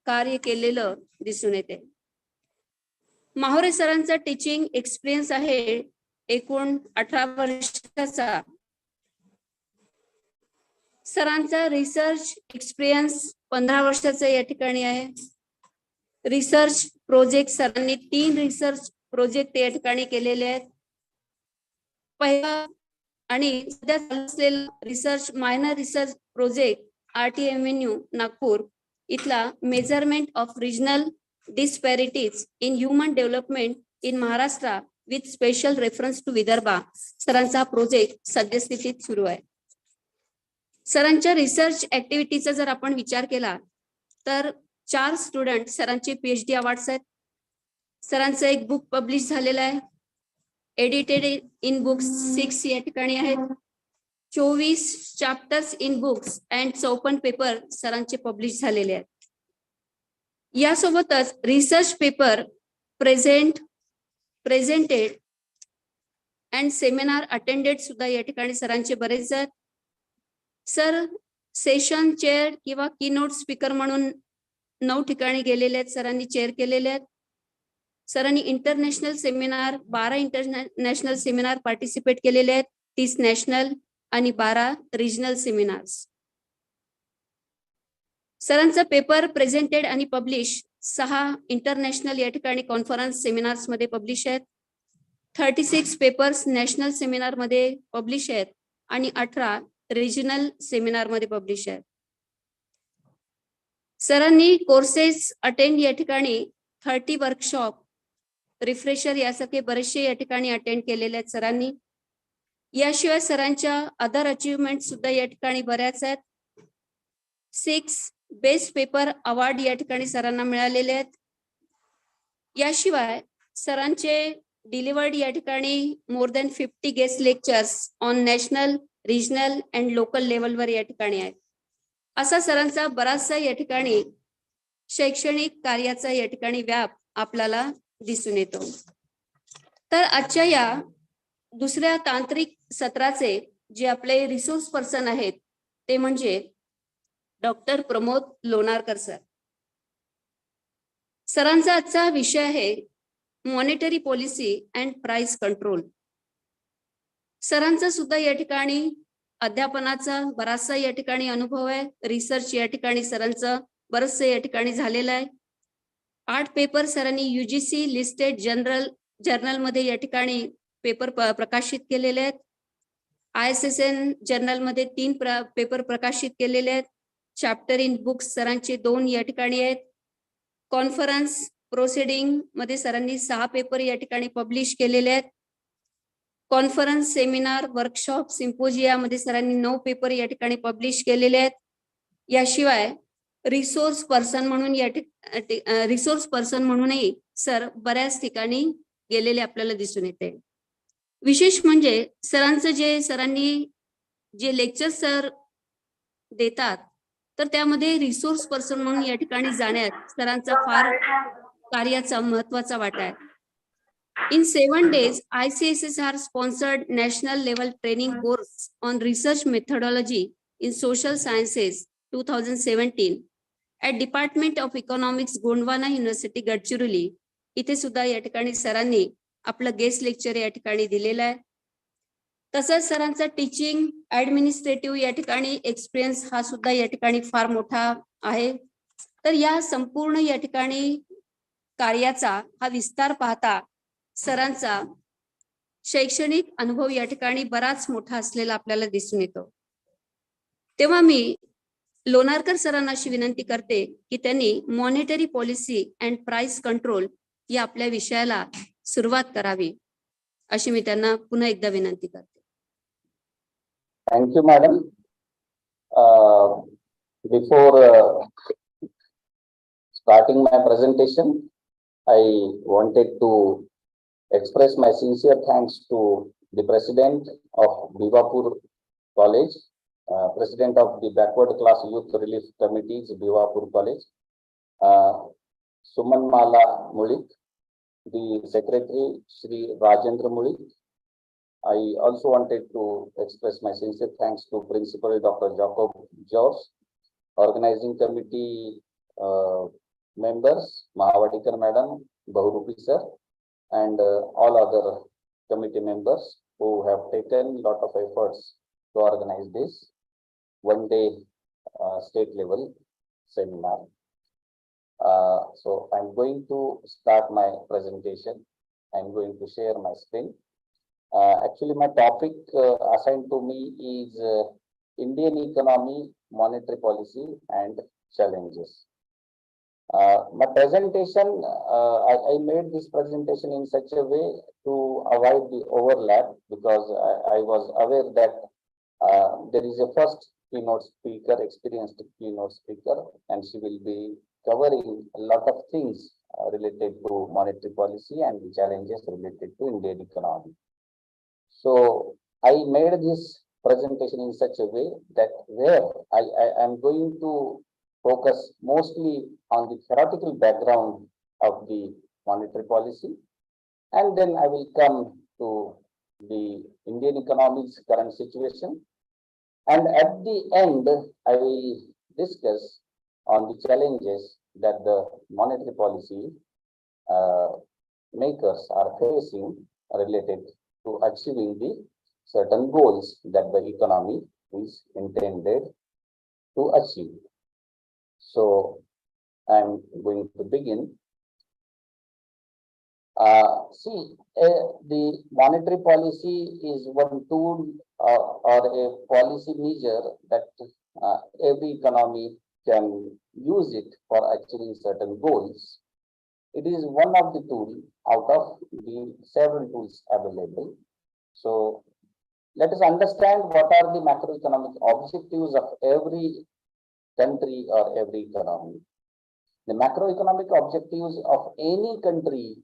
Speaker 4: कार्य केलेलं दिसून येते. माहुरे सरांचा टीचिंग एक्सपिरियन्स आहे एकूण 18 वर्षाचा. सरांचा रिसर्च एक्सपिरियन्स 15 वर्षाचा या ठिकाणी आहे. रिसर्च प्रोजेक्ट सरांनी 3 रिसर्च प्रोजेक्ट या ठिकाणी केलेले आहेत. पहिला आणि सध्या चालू असलेला research minor research project RTMNU Nagpur इथला measurement of regional disparities in human development in Maharashtra with special reference to Vidarbha सरांचा प्रोजेक्ट सद्यस्थितीत सुरू आहे. सरांच्या रिसर्च ऍक्टिव्हिटीचा जर आपण विचार केला तर 4 स्टुडंट सरांचे PhD अवॉर्ड्स आहेत. सरांचं एक बुक पब्लिश झालेलं आहे. एडिटेड इन बुक्स 6 या ठिकाणी आहेत. 24 chapters in books and 54 paper सरांचे पब्लिश झालेले आहेत. यासोबतच research paper presented and seminar attended सुद्धा या ठिकाणी सरांचे बरेच आहेत. सर सेशन चेअर किंवा कीनोट स्पीकर म्हणून 9 ठिकाणी गेलेले आहेत. सरांनी चेअर केलेले आहेत. सरांनी international seminar 12 international seminar participate केलेले आहेत. 30 नॅशनल आणि 12 रिजनल सेमिनार्स. सरांचा पेपर प्रेझेंटेड आणि पब्लिश 6 इंटरनॅशनल या ठिकाणी कॉन्फरन्स सेमिनार्स मध्ये पब्लिश आहेत. 36 पेपर्स नॅशनल सेमिनार मध्ये पब्लिश आहेत आणि 18 रिजनल सेमिनार मध्ये पब्लिश आहेत. सरांनी कोर्सेस अटेंड या ठिकाणी 30 वर्कशॉप रिफ्रेशर यासारखे बरेचसे या ठिकाणी अटेंड केलेले आहेत सरांनी. याशिवाय सरांच्या अदर अचीवमेंट सुद्धा या ठिकाणी बऱ्याच आहेत. 6 बेस्ट पेपर अवॉर्ड या ठिकाणी सरांना मिळालेले आहेत. याशिवाय सरांचे डिलिव्हर्ड या ठिकाणी more than 50 guest lectures on national regional and local लेवलवर या ठिकाणी आहेत. असा सरांचा बराचसा या ठिकाणी शैक्षणिक कार्याचा या ठिकाणी व्याप आपल्याला दिसून येतो. तर आजच्या या दुसऱ्या तांत्रिक सत्राचे जे आपले रिसोर्स पर्सन आहेत ते म्हणजे डॉक्टर प्रमोद लोणारकर सर. सरांचा आजचा विषय आहे monetary policy and price control. सरांचा सुद्धा या ठिकाणी अध्यापनाचा बराचसा या ठिकाणी अनुभव आहे. रिसर्च या ठिकाणी सरांचं बरचसं या ठिकाणी झालेलं आहे. 8 पेपर सरांनी UGC लिस्टेड जर्नल मध्ये या ठिकाणी पेपर प्रकाशित केलेले आहेत. ISSN जर्नल मध्ये 3 पेपर प्रकाशित केलेले आहेत. चॅप्टर इन बुक्स सरांचे 2 या ठिकाणी आहेत. कॉन्फरन्स प्रोसिडिंग मध्ये सरांनी 6 पेपर या ठिकाणी पब्लिश केलेले आहेत. कॉन्फरन्स सेमिनार वर्कशॉप सिम्पोजिया मध्ये सरांनी 9 पेपर या ठिकाणी पब्लिश केलेले आहेत. याशिवाय रिसोर्स पर्सन म्हणूनही सर बऱ्याच ठिकाणी गेलेले आपल्याला दिसून येते. विशेष म्हणजे सरांनी जे लेक्चर सर देतात तर त्यामध्ये रिसोर्स पर्सन म्हणून या ठिकाणी जाण्यात सरांचा फार कार्याचा महत्वाचा वाटा आहे. In 7 days, ICSSR sponsored national level training course on research methodology in social sciences 2017 at Department of Economics, Gondwana University, Gadchiroli. इथे सुद्धा या ठिकाणी सरांनी आपलं गेस्ट लेक्चर या ठिकाणी दिलेलं आहे. तसंच सरांचा टीचिंग ऍडमिनिस्ट्रेटिव्ह या ठिकाणी एक्सपिरियन्स हा सुद्धा या ठिकाणी फार मोठा आहे. तर या संपूर्ण या ठिकाणी कार्याचा हा विस्तार पाहता सरांचा शैक्षणिक अनुभव या ठिकाणी बराच मोठा असलेला आपल्याला दिसून येतो. तेव्हा मी लोणारकर सरांना अशी विनंती करते की त्यांनी monetary policy and price control या आपल्या विषयाला सुरुवात करावी, अशी मी त्यांना पुन्हा एकदा विनंती करते.
Speaker 10: Thank you, madam. Before starting my presentation, I wanted to express my sincere thanks to the president of Bhivapur College, president of the Backward Class Youth Relief Committees, Bhivapur College, Suman Mala Mulik, the secretary, Shri Rajendra Mulik. I also wanted to express my sincere thanks to Principal Dr. Jacob George, organizing committee members, Mahavadikar Madam, Bahurupi Sir, and all other committee members who have taken a lot of efforts to organize this one-day state level seminar. So I'm going to start my presentation. I'm going to share my screen. Actually, my topic assigned to me is Indian economy, monetary policy, and challenges. My presentation, I made this presentation in such a way to avoid the overlap, because I was aware that there is a first keynote speaker, experienced keynote speaker, and she will be covering a lot of things related to monetary policy and the challenges related to Indian economy. So I made this presentation in such a way that where I am going to focus mostly on the theoretical background of the monetary policy, and then I will come to the Indian economy's current situation, and at the end I will discuss on the challenges that the monetary policy makers are facing related to achieving the certain goals that the economy is intended to achieve. So I'm going to begin. The monetary policy is one tool or a policy measure that every economy can use it for achieving certain goals. It is one of the tools out of the several tools available. So let us understand what are the macroeconomic objectives of every country or every economy. The macroeconomic objectives of any country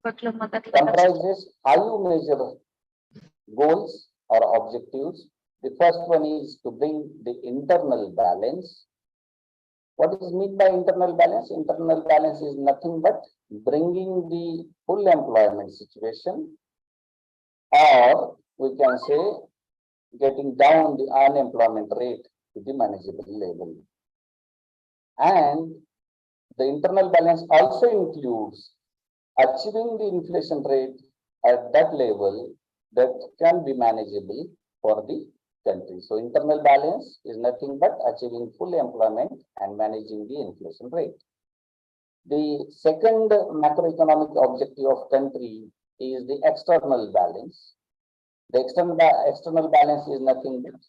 Speaker 10: comprises how you measure goals or objectives. The first one is to bring the internal balance. What is meant by internal balance? Internal balance is nothing but bringing the full employment situation, or we can say getting down the unemployment rate to the manageable level. And the internal balance also includes achieving the inflation rate at that level that can be manageable for the country. So internal balance is nothing but achieving full employment and managing the inflation rate. The second macroeconomic objective of country is the external balance. The external balance is nothing but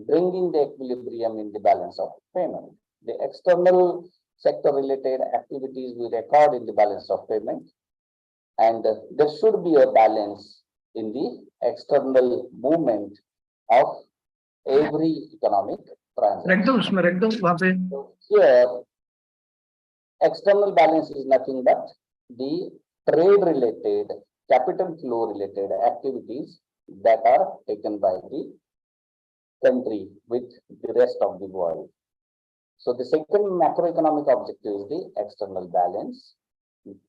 Speaker 10: bringing the equilibrium in the balance of payment. The external sector related activities we record in the balance of payment, and there should be a balance in the external movement of every economic transaction. So here, external balance is nothing but the trade related, capital flow related activities that are taken by the country with the rest of the world. So the second macroeconomic objective is the external balance,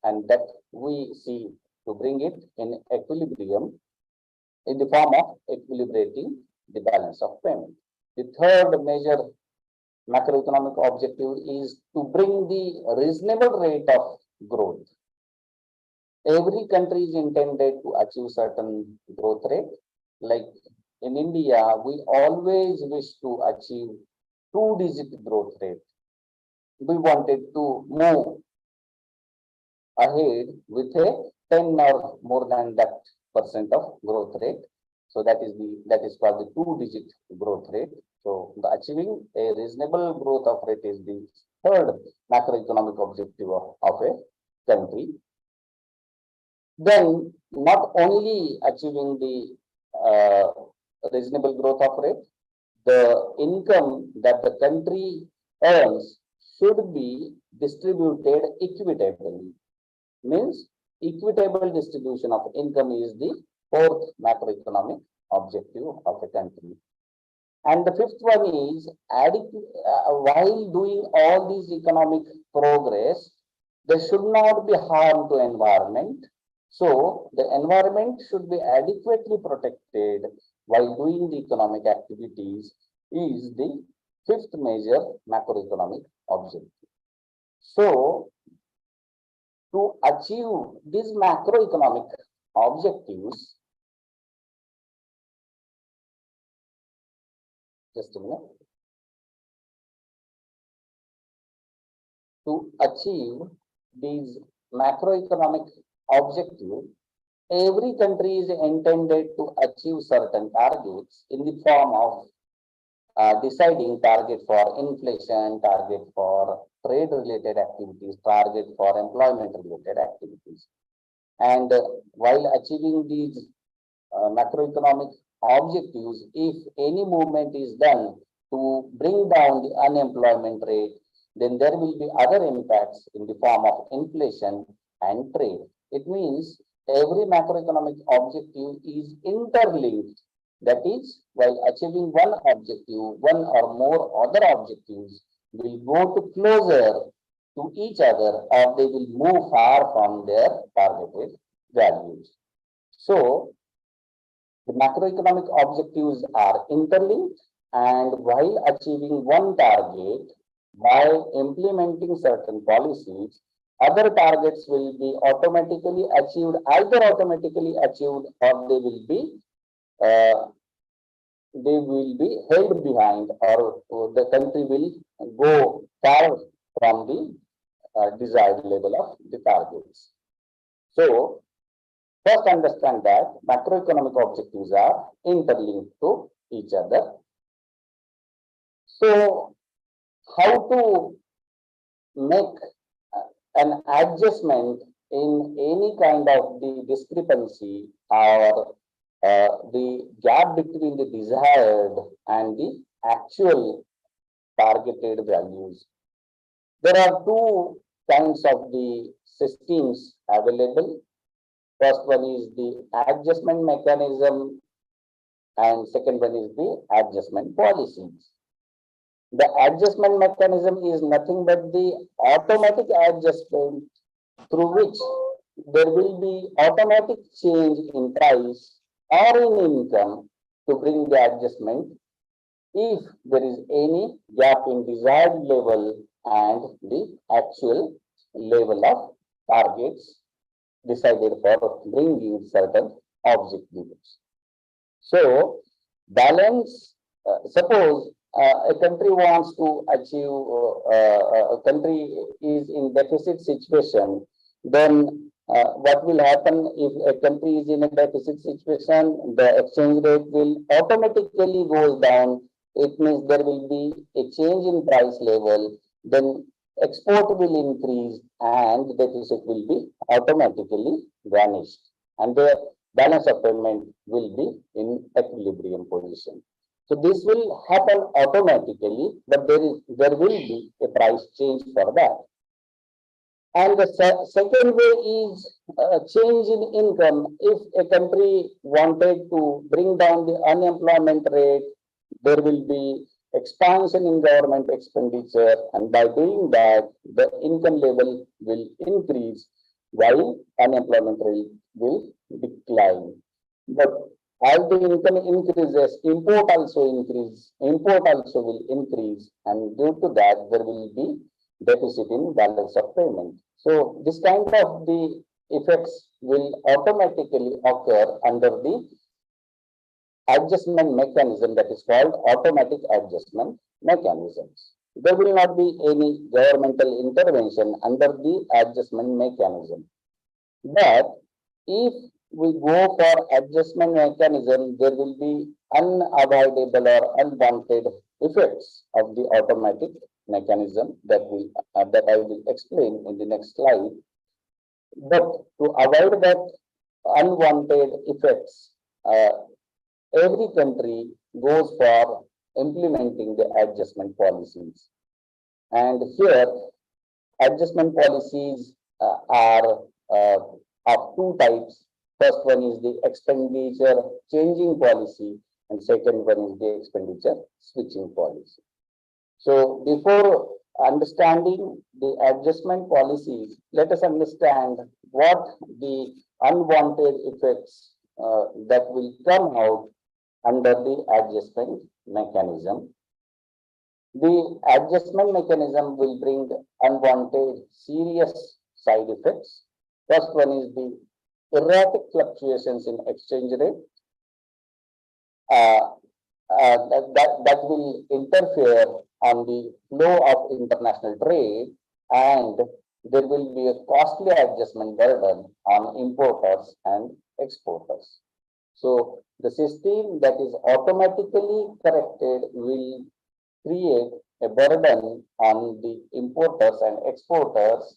Speaker 10: and that we see to bring it in equilibrium in the form of equilibrating the balance of payment. The third major macroeconomic objective is to bring the reasonable rate of growth. Every country is intended to achieve certain growth rate. Like in India, we always wish to achieve 2-digit growth rate. We wanted to move ahead with a 10 or more than that % of growth rate. So that is called the 2-digit growth rate. So the achieving a reasonable growth of rate is the third macroeconomic objective of a country. Then not only achieving the reasonable growth of rate, the income that the country earns should be distributed equitably. Means equitable distribution of income is the fourth macroeconomic objective of a country. And the fifth one is while doing all these economic progress, there should not be harm to environment. So the environment should be adequately protected while doing the economic activities is the fifth major macroeconomic objective. So to achieve these macroeconomic objectives, just a minute. To achieve these macroeconomic objectives, every country is intended to achieve certain targets in the form of deciding target for inflation, target for trade-related activities, target for employment-related activities. And while achieving these macroeconomic objectives, if any movement is done to bring down the unemployment rate, then there will be other impacts in the form of inflation and trade. It means every macroeconomic objective is interlinked. That is, while achieving one objective, one or more other objectives will go to closer to each other, or they will move far from their targeted values. So the macroeconomic objectives are interlinked, and while achieving one target, by implementing certain policies, other targets will be automatically achieved, either automatically achieved, or they will be held behind, or the country will go far from the desired level of the targets. So first understand that macroeconomic objectives are interlinked to each other. So how to make an adjustment in any kind of the discrepancy or the gap between the desired and the actual targeted values? There are two kinds of the systems available. First one is the adjustment mechanism, and second one is the adjustment policies. The adjustment mechanism is nothing but the automatic adjustment through which there will be automatic change in price or in income to bring the adjustment if there is any gap in desired level and the actual level of targets decided for bringing certain objectives. So balance, suppose a country wants to achieve, a country is in deficit situation, then what will happen if a country is in a deficit situation? The exchange rate will automatically go down. It means there will be a change in price level, then export will increase and deficit will be automatically vanished, and the balance of payment will be in equilibrium position. So this will happen automatically, but there will be a price change for that. And the second way is a change in income. If a country wanted to bring down the unemployment rate, there will be expansion in government expenditure, and by doing that, the income level will increase while unemployment rate will decline. But as the income increases, import also will increase, and due to that, there will be deficit in balance of payment. So this kind of the effects will automatically occur under the adjustment mechanism that is called automatic adjustment mechanisms. There will not be any governmental intervention under the adjustment mechanism. But if we go for adjustment mechanism, there will be unavoidable or unwanted effects of the automatic mechanism that I will explain in the next slide. But to avoid that unwanted effects, every country goes for implementing the adjustment policies. And here, adjustment policies are of two types. First one is the expenditure changing policy, and second one is the expenditure switching policy. So before understanding the adjustment policies, let us understand what the unwanted effects that will come out under the adjustment mechanism. The adjustment mechanism will bring unwanted serious side effects. First one is the erratic fluctuations in exchange rate. That will interfere on the flow of international trade, and there will be a costly adjustment burden on importers and exporters. So the system that is automatically corrected will create a burden on the importers and exporters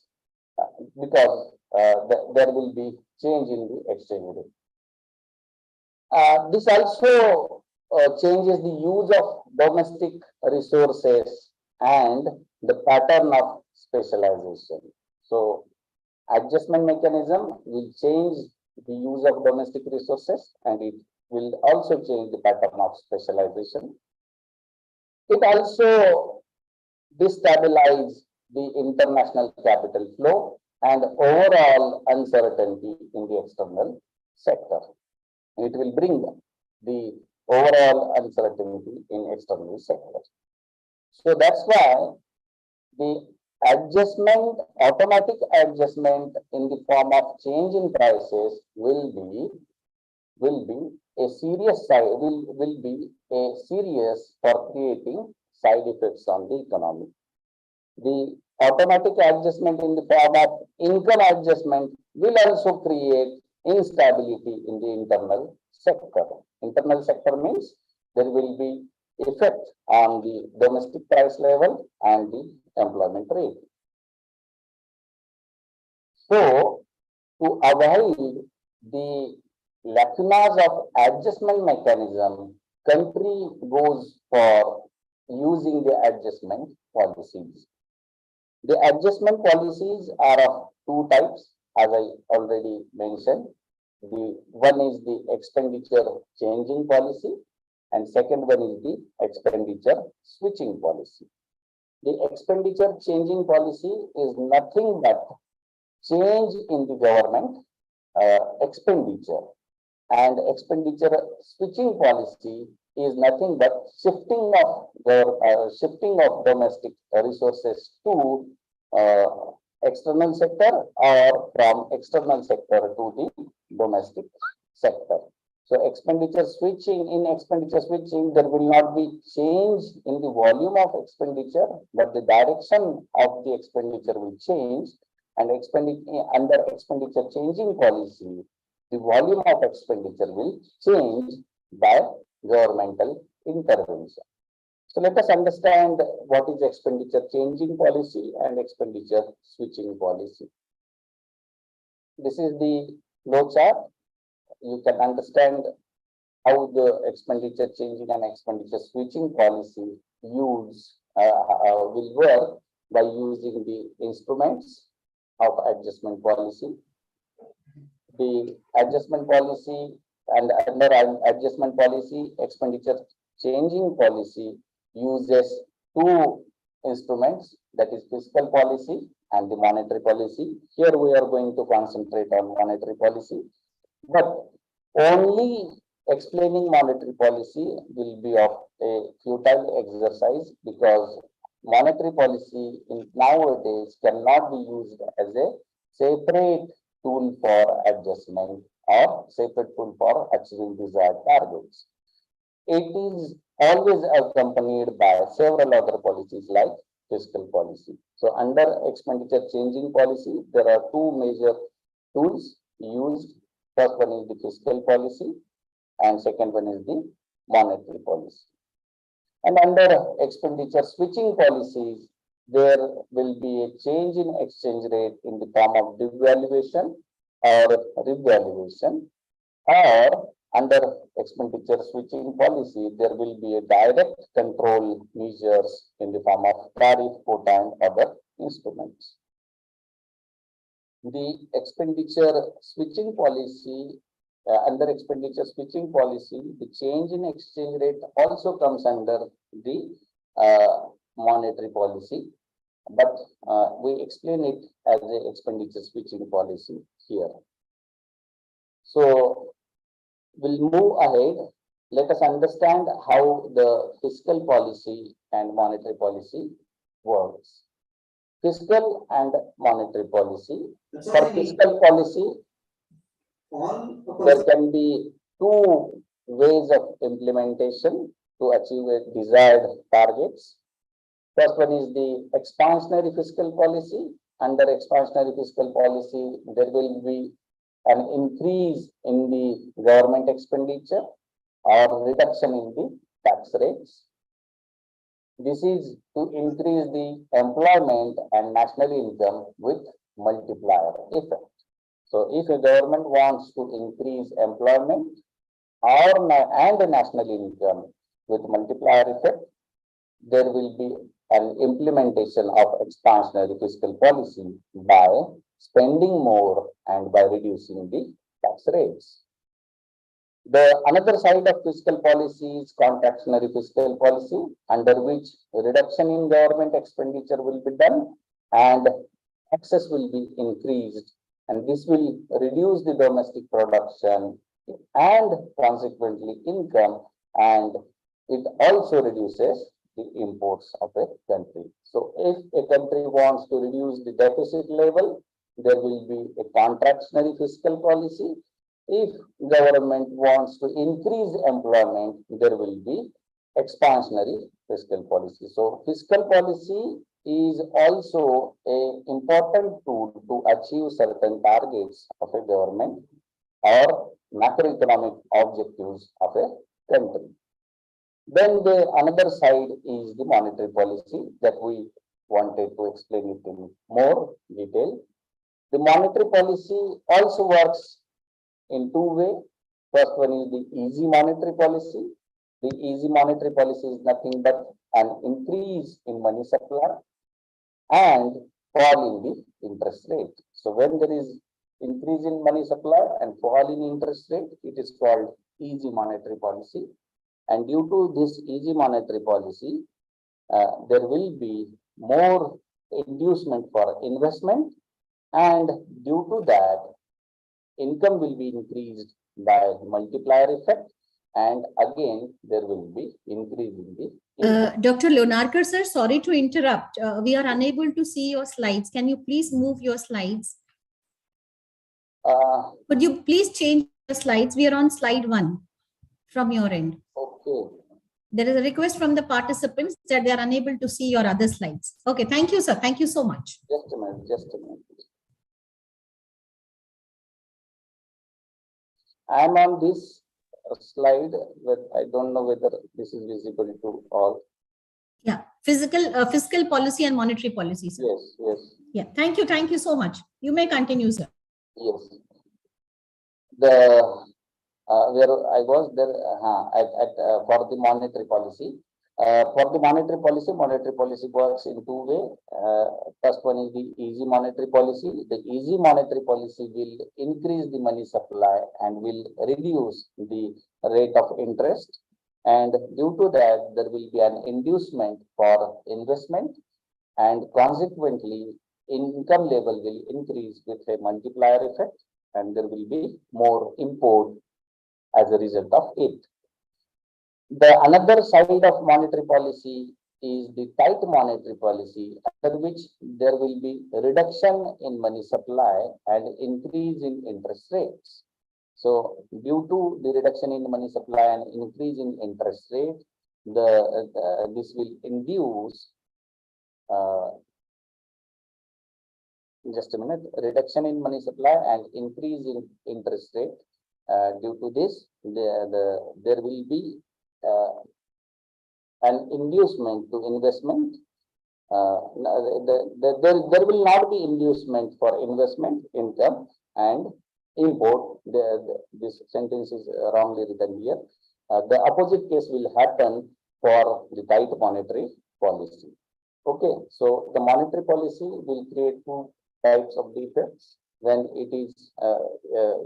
Speaker 10: because there will be change in the exchange rate. This also changes the use of domestic resources and the pattern of specialization. So adjustment mechanism will change the use of domestic resources, and it will also change the pattern of specialization. It also destabilizes the international capital flow and overall uncertainty in the external sector. It will bring the overall uncertainty in external sector. So that's why the adjustment, automatic adjustment in the form of change in prices will be a serious side, will be a serious for creating side effects on the economy. The automatic adjustment in the form of income adjustment will also create instability in the internal sector. Internal sector means there will be effect on the domestic price level and the employment rate. So to avoid the lacunas of adjustment mechanism, country goes for using the adjustment policies. The adjustment policies are of two types, as I already mentioned. The one is the expenditure changing policy, and second one is the expenditure switching policy. The expenditure changing policy is nothing but change in the government expenditure, and expenditure switching policy is nothing but shifting of domestic resources to external sector or from external sector to the domestic sector. So expenditure switching, there will not be change in the volume of expenditure, but the direction of the expenditure will change. And under expenditure changing policy, the volume of expenditure will change by governmental intervention. So let us understand what is expenditure changing policy and expenditure switching policy. This is the flow chart. You can understand how the expenditure changing and expenditure switching policy will work by using the instruments of adjustment policy. The adjustment policy, and under adjustment policy, expenditure changing policy uses two instruments, that is fiscal policy and the monetary policy. Here we are going to concentrate on monetary policy, but only explaining monetary policy will be of a futile exercise, because monetary policy in nowadays cannot be used as a separate tool for adjustment or separate tool for achieving desired targets. It is always accompanied by several other policies like fiscal policy. So under expenditure changing policy, there are two major tools used. First one is the fiscal policy and second one is the monetary policy. And under expenditure switching policies, there will be a change in exchange rate in the form of devaluation or revaluation, or under expenditure switching policy, there will be a direct control measures in the form of tariff, quota, and other instruments. The expenditure switching policy, under expenditure switching policy, the change in exchange rate also comes under the monetary policy, but we explain it as a expenditure switching policy here. So we'll move ahead. Let us understand how the fiscal policy and monetary policy works. Fiscal and monetary policy. For fiscal policy, there can be two ways of implementation to achieve a desired targets. First one is the expansionary fiscal policy. Under expansionary fiscal policy, there will be an increase in the government expenditure or reduction in the tax rates. This is to increase the employment and national income with multiplier effect. So if a government wants to increase employment and national income with multiplier effect, there will be an implementation of expansionary fiscal policy by spending more and by reducing the tax rates. The another side of fiscal policy is contractionary fiscal policy, under which reduction in government expenditure will be done and taxes will be increased, and this will reduce the domestic production and consequently income, and it also reduces the imports of a country. So if a country wants to reduce the deficit level, there will be a contractionary fiscal policy. If government wants to increase employment, there will be expansionary fiscal policy. So fiscal policy is also an important tool to achieve certain targets of a government or macroeconomic objectives of a country. Then the another side is the monetary policy that we wanted to explain it in more detail. The monetary policy also works in two ways. First one is the easy monetary policy. The easy monetary policy is nothing but an increase in money supply and fall in the interest rate. So when there is increase in money supply and fall in interest rate, it is called easy monetary policy. And due to this easy monetary policy, there will be more inducement for investment, and due to that, income will be increased by multiplier effect, and again there will be increase in the income.
Speaker 3: Dr. Leonarkar sir, sorry to interrupt. We are unable to see your slides. Can you please move your slides? Could you please change the slides? We are on slide 1 from your end.
Speaker 10: Okay.
Speaker 3: There is a request from the participants that they are unable to see your other slides. Okay, thank you, sir. Thank you so much.
Speaker 10: Just a minute, just a minute. I am on this slide, but I don't know whether this is visible to all.
Speaker 3: Yeah, fiscal policy and monetary policy, sir.
Speaker 10: Yes, yes.
Speaker 3: Yeah, thank you so much. You may continue, sir.
Speaker 10: Yes. The where I was there for the monetary policy. For the monetary policy works in two ways. First one is the easy monetary policy. The easy monetary policy will increase the money supply and will reduce the rate of interest. And due to that, there will be an inducement for investment, and consequently, income level will increase with a multiplier effect, and there will be more import as a result of it. The another side of monetary policy is the tight monetary policy, under which there will be a reduction in money supply and increase in interest rates. So due to the reduction in money supply and increase in interest rate, this will induce just a minute, reduction in money supply and increase in interest rate. Due to this, there will be an inducement to investment. There will not be inducement for investment, income, and import. This sentence is wrongly written here. The opposite case will happen for the tight monetary policy. Okay, so the monetary policy will create two types of defects. When it is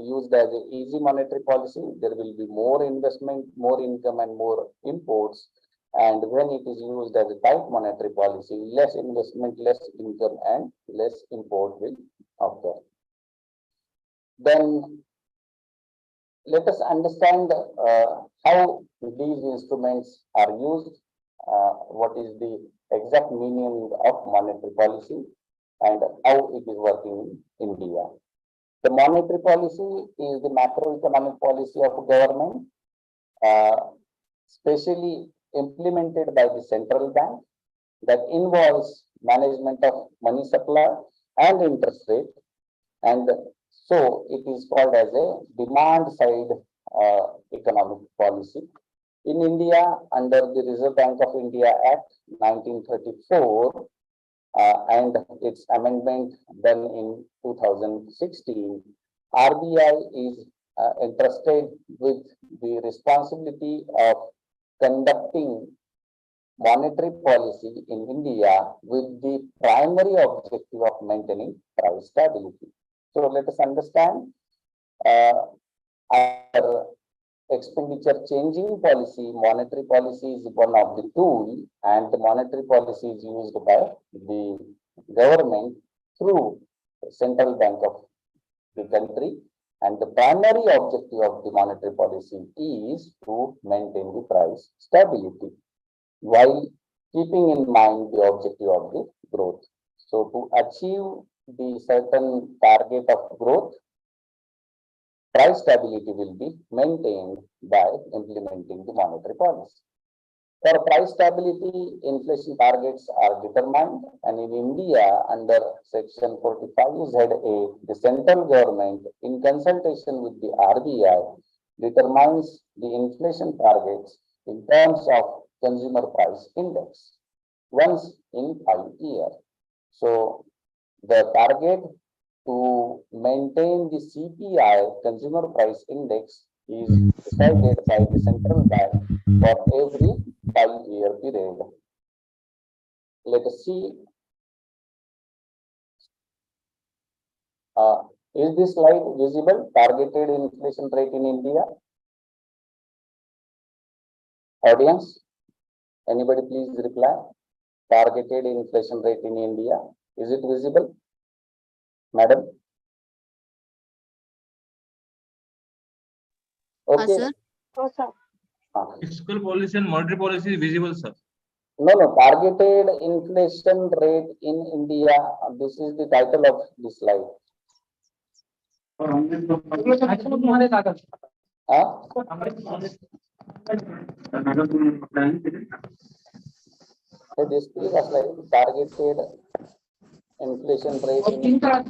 Speaker 10: used as an easy monetary policy, there will be more investment, more income, and more imports. And when it is used as a tight monetary policy, less investment, less income, and less import will occur. Then let us understand how these instruments are used, what is the exact meaning of monetary policy, and how it is working in India. The monetary policy is the macroeconomic policy of government, specially implemented by the central bank, that involves management of money supply and interest rate, and so it is called as a demand side economic policy. In India, under the Reserve Bank of India Act 1934 and its amendment done in 2016, RBI is entrusted with the responsibility of conducting monetary policy in India with the primary objective of maintaining price stability. So let us understand our expenditure changing policy. Monetary policy is one of the tools, and the monetary policy is used by the government through the central bank of the country. And the primary objective of the monetary policy is to maintain the price stability while keeping in mind the objective of the growth. So to achieve the certain target of growth, price stability will be maintained by implementing the monetary policy. For price stability, inflation targets are determined, and in India, under Section 45ZA, the central government, in consultation with the RBI, determines the inflation targets in terms of consumer price index once in 5 years. So the target to maintain the CPI, consumer price index, is decided by the central bank for every 5-year period. Let us see. Is this slide visible? Targeted inflation rate in India. Audience, anybody please reply. Targeted inflation rate in India. Is it visible? Madam? Okay.
Speaker 4: sir.
Speaker 8: Oh, sir.
Speaker 1: Fiscal policy and monetary policy is visible, sir.
Speaker 10: No, targeted inflation rate in India. This is the title of this slide. So this is a slide, targeted inflation rate in India.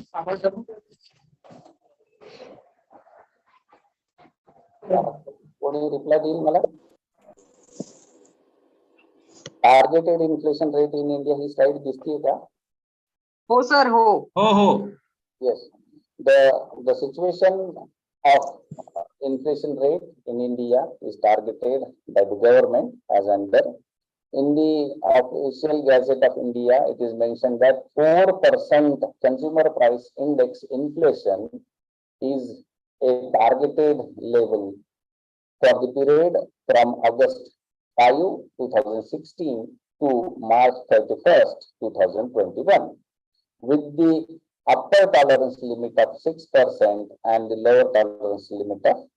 Speaker 10: कोणी reply देईल मला? Targeted inflation rate in India he slide दिसतीये का?
Speaker 9: हो sir हो.
Speaker 10: Yes. The situation of inflation rate in India is targeted by the government as under. In the official Gazette of India, it is mentioned that 4% consumer price index inflation is a targeted level for the period from August 5, 2016 to March 31st, 2021, with the upper tolerance limit of 6% and the lower tolerance limit of.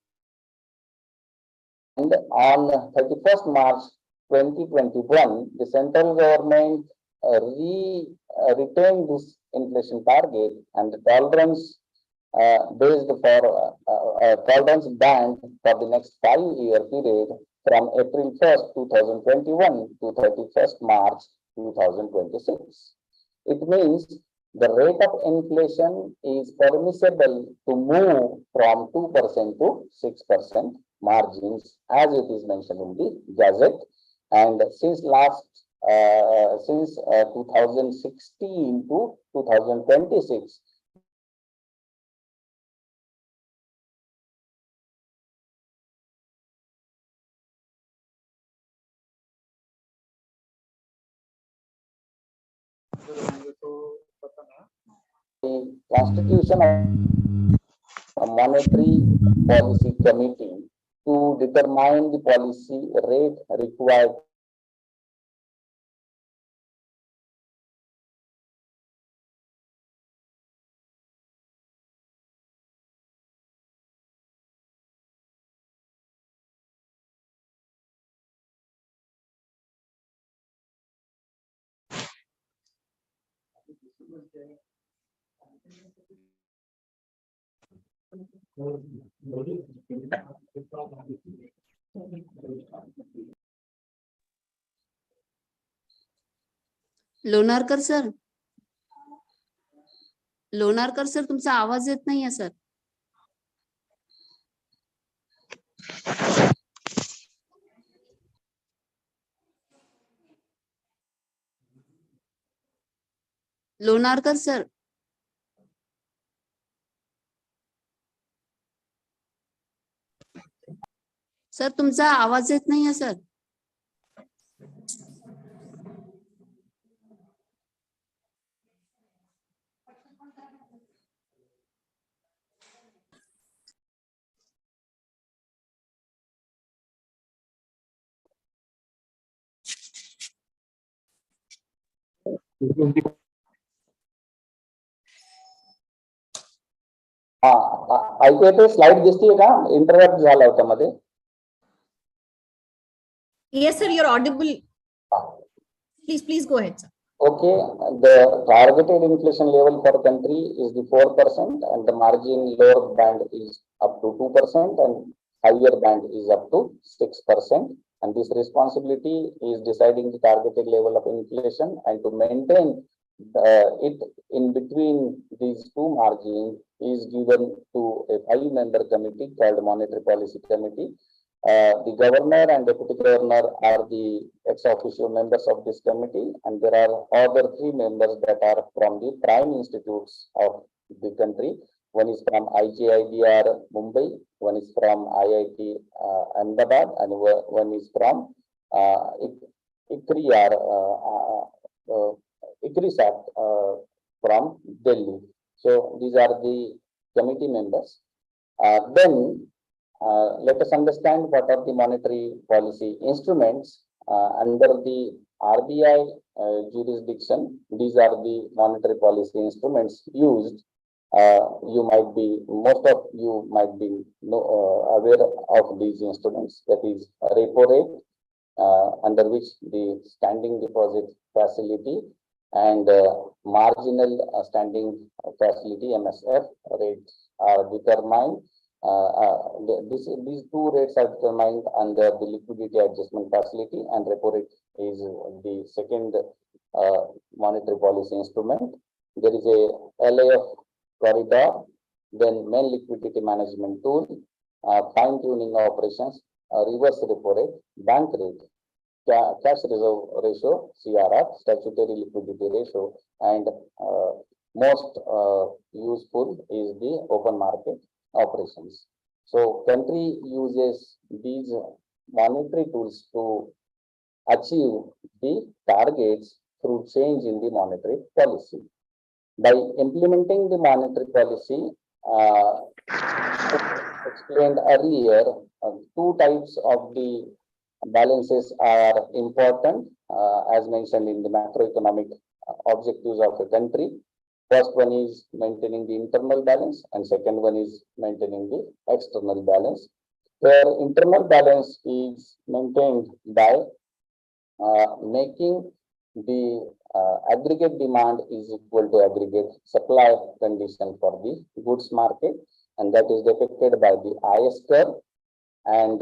Speaker 10: And on 31st March 2021, the central government retained this inflation target, and the tolerance based for tolerance band for the next 5-year period from April 1st, 2021 to 31st March 2026. It means the rate of inflation is permissible to move from 2% to 6% margins, as it is mentioned in the Gazette. And since 2016 to 2026, the Constitution of a Monetary Policy Committee to determine the policy rate required
Speaker 4: Lonarkar sir, Lonarkar sir, तुमचा आवाज येत नाहीये sir. Lonarkar sir, sir तुमचा आवाज येत नाहीये sir.
Speaker 10: ऐकू येते? स्लाइड दिसतीये का? इंटरप्ट झाला होता मध्ये.
Speaker 3: Yes, sir, you're audible. Please go ahead, sir.
Speaker 10: Okay, the targeted inflation level for country is the 4%, and the margin lower band is up to 2%, and higher band is up to 6%. And this responsibility is deciding the targeted level of inflation and to maintain it in between these two margins is given to a 5-member committee called Monetary Policy Committee. The governor and deputy governor are the ex officio members of this committee, and there are other 3 members that are from the prime institutes of the country. One is from IGIDR Mumbai, one is from IIT Ahmedabad, and one is from ICRISAT from Delhi. So these are the committee members. Then let us understand what are the monetary policy instruments under the RBI jurisdiction. These are the monetary policy instruments used. Most of you might be aware of these instruments. That is repo rate, under which the standing deposit facility and marginal standing facility (MSF) rates are determined. These 2 rates are determined under the liquidity adjustment facility, and repo rate is the second monetary policy instrument. There is a LAF corridor, then main liquidity management tool, fine tuning operations, reverse repo rate, bank rate, cash reserve ratio (CRR), statutory liquidity ratio, and most useful is the open market operations. So country uses these monetary tools to achieve the targets through change in the monetary policy. By implementing the monetary policy explained earlier, 2 types of the balances are important as mentioned in the macroeconomic objectives of a country. First one is maintaining the internal balance, and second one is maintaining the external balance. Where internal balance is maintained by making the aggregate demand is equal to aggregate supply condition for the goods market, and that is depicted by the IS curve, and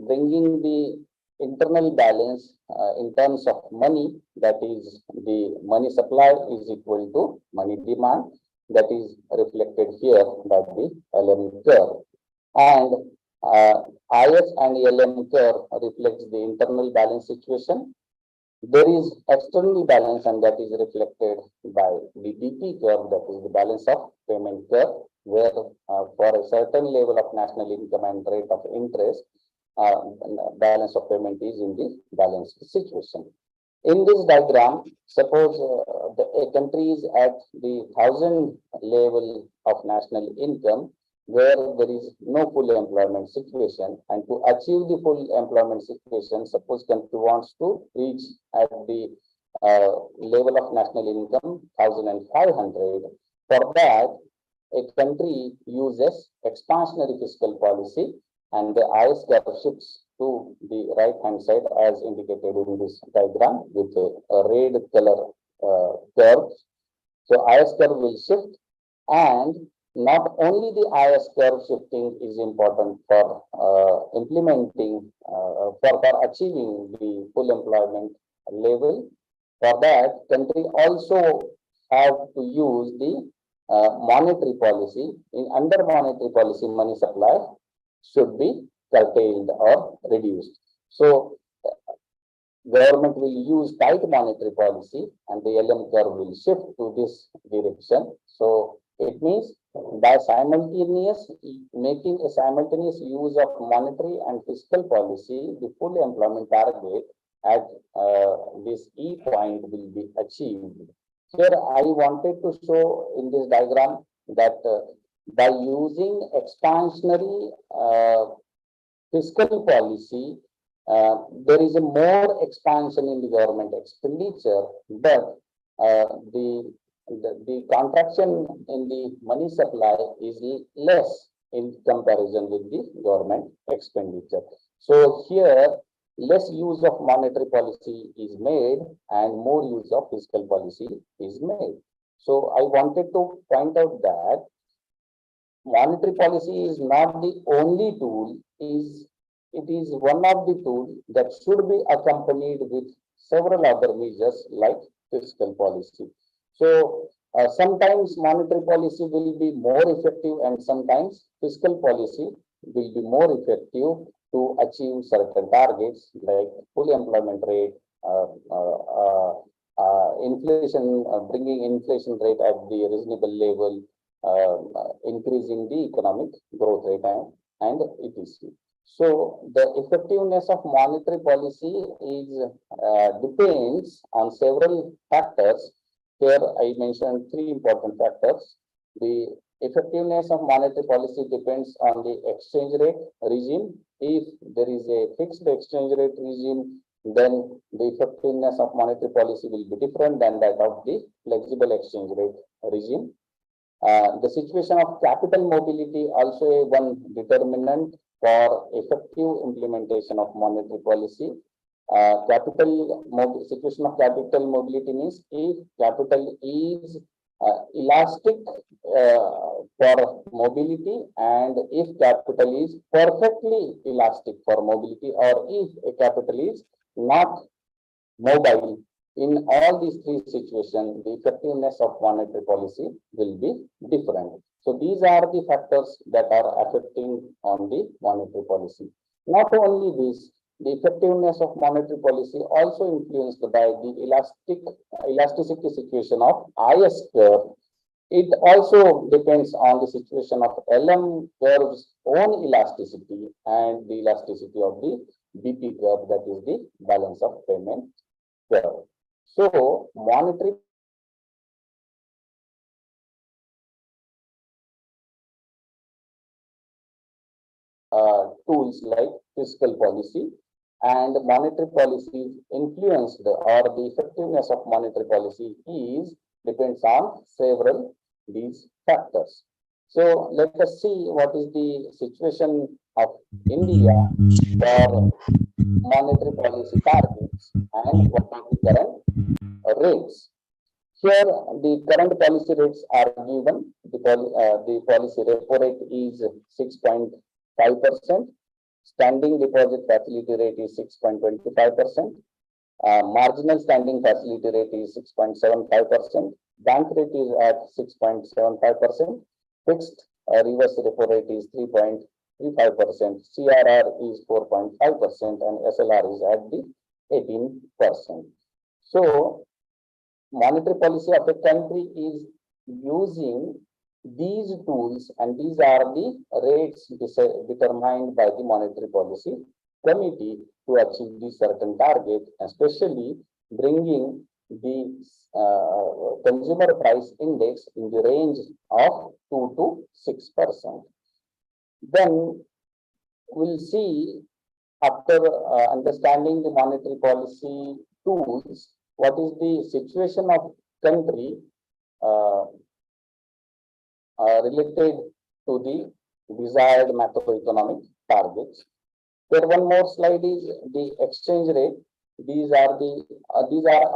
Speaker 10: bringing the internal balance in terms of money, that is the money supply is equal to money demand, that is reflected here by the LM curve. And IS and LM curve reflects the internal balance situation. There is external balance, and that is reflected by the BP curve, that is the balance of payment curve, where for a certain level of national income and rate of interest, balance of payment is in the balanced situation. In this diagram, suppose a country is at the 1,000 level of national income, where there is no full employment situation, and to achieve the full employment situation, suppose country wants to reach at the level of national income 1,500. For that, a country uses expansionary fiscal policy, and the IS curve shifts to the right hand side as indicated in this diagram with a red color curve. So IS curve will shift, and not only the IS curve shifting is important for implementing, for achieving the full employment level. For that, country also have to use the monetary policy. Under monetary policy, money supply should be curtailed or reduced. So government will use tight monetary policy, and the LM curve will shift to this direction. So it means by making a simultaneous use of monetary and fiscal policy, the full employment target at this E point will be achieved. Here I wanted to show in this diagram that by using expansionary fiscal policy, there is a more expansion in the government expenditure, but the contraction in the money supply is less in comparison with the government expenditure. So here, less use of monetary policy is made and more use of fiscal policy is made. So I wanted to point out that monetary policy is not the only tool, it is one of the tools that should be accompanied with several other measures like fiscal policy. So sometimes monetary policy will be more effective, and sometimes fiscal policy will be more effective to achieve certain targets like full employment rate, inflation, bringing inflation rate at the reasonable level, increasing the economic growth rate, and etc. So the effectiveness of monetary policy is depends on several factors. Here I mentioned three important factors. The effectiveness of monetary policy depends on the exchange rate regime. If there is a fixed exchange rate regime, then the effectiveness of monetary policy will be different than that of the flexible exchange rate regime. The situation of capital mobility also a one determinant for effective implementation of monetary policy. Situation of capital mobility means if capital is elastic for mobility, and if capital is perfectly elastic for mobility, or if a capital is not mobile. In all these three situations, the effectiveness of monetary policy will be different. So these are the factors that are affecting on the monetary policy. Not only this, the effectiveness of monetary policy also influenced by the elasticity situation of IS curve. It also depends on the situation of LM curve's own elasticity and the elasticity of the BP curve, that is the balance of payment curve. So monetary tools like fiscal policy, and monetary policy influenced, or the effectiveness of monetary policy depends on several these factors. So let us see what is the situation of India for monetary policy targets and what are the current rates. Here the current policy rates are given. The policy repo rate is 6.5%. Standing deposit facility rate is 6.25%. Marginal standing facility rate is 6.75%. Bank rate is at 6.75%. Fixed reverse repo rate is 3.35%. CRR is 4.5%, and SLR is at the 18%. So, monetary policy of a country is using these tools, and these are the rates determined by the monetary policy committee to achieve the certain target, especially bringing the consumer price index in the range of 2 to 6%. Then we'll see, after understanding the monetary policy tools, what is the situation of country related to the desired macroeconomic targets. There one more slide is the exchange rate. These are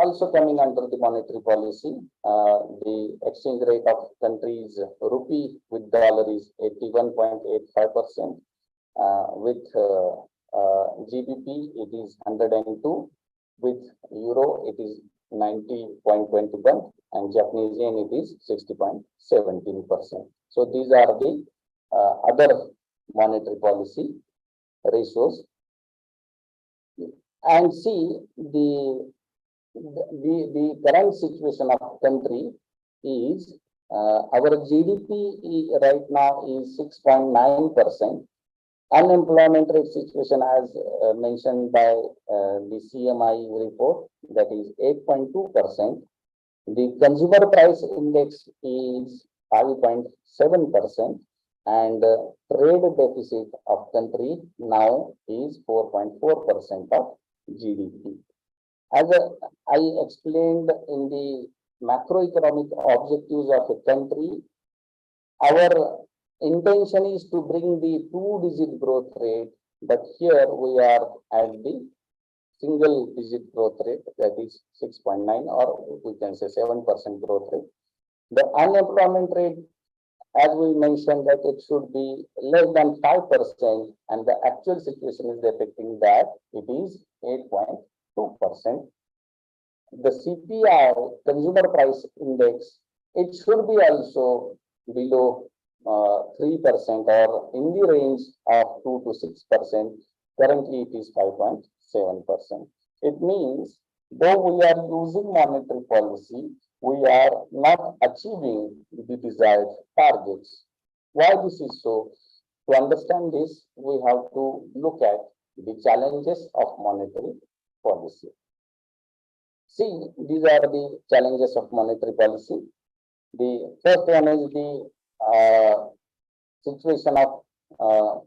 Speaker 10: also coming under the monetary policy. The exchange rate of countries rupee with dollar is 81.85%. With GBP it is 102. With euro it is 90.21, and Japanese yen it is 60.17%. So these are the other monetary policy ratios. And see the current situation of country is our GDP right now is 6.9%. Unemployment rate situation, as mentioned by the CMI report, that is 8.2%. The consumer price index is 5.7%, and trade deficit of country now is 4.4% of GDP. As I explained in the macroeconomic objectives of a country, our intention is to bring the 2-digit growth rate, but here we are at the single-digit growth rate, that is 6.9, or we can say 7% growth rate. The unemployment rate, as we mentioned, that it should be less than 5%, and the actual situation is depicting that it is 8.2%. The CPI, consumer price index, it should be also below 3%, or in the range of 2 to 6%. Currently, it is 5.7%. It means, though we are using monetary policy, we are not achieving the desired targets. Why this is so? To understand this, we have to look at the challenges of monetary policy. See, these are the challenges of monetary policy. The first one is the situation of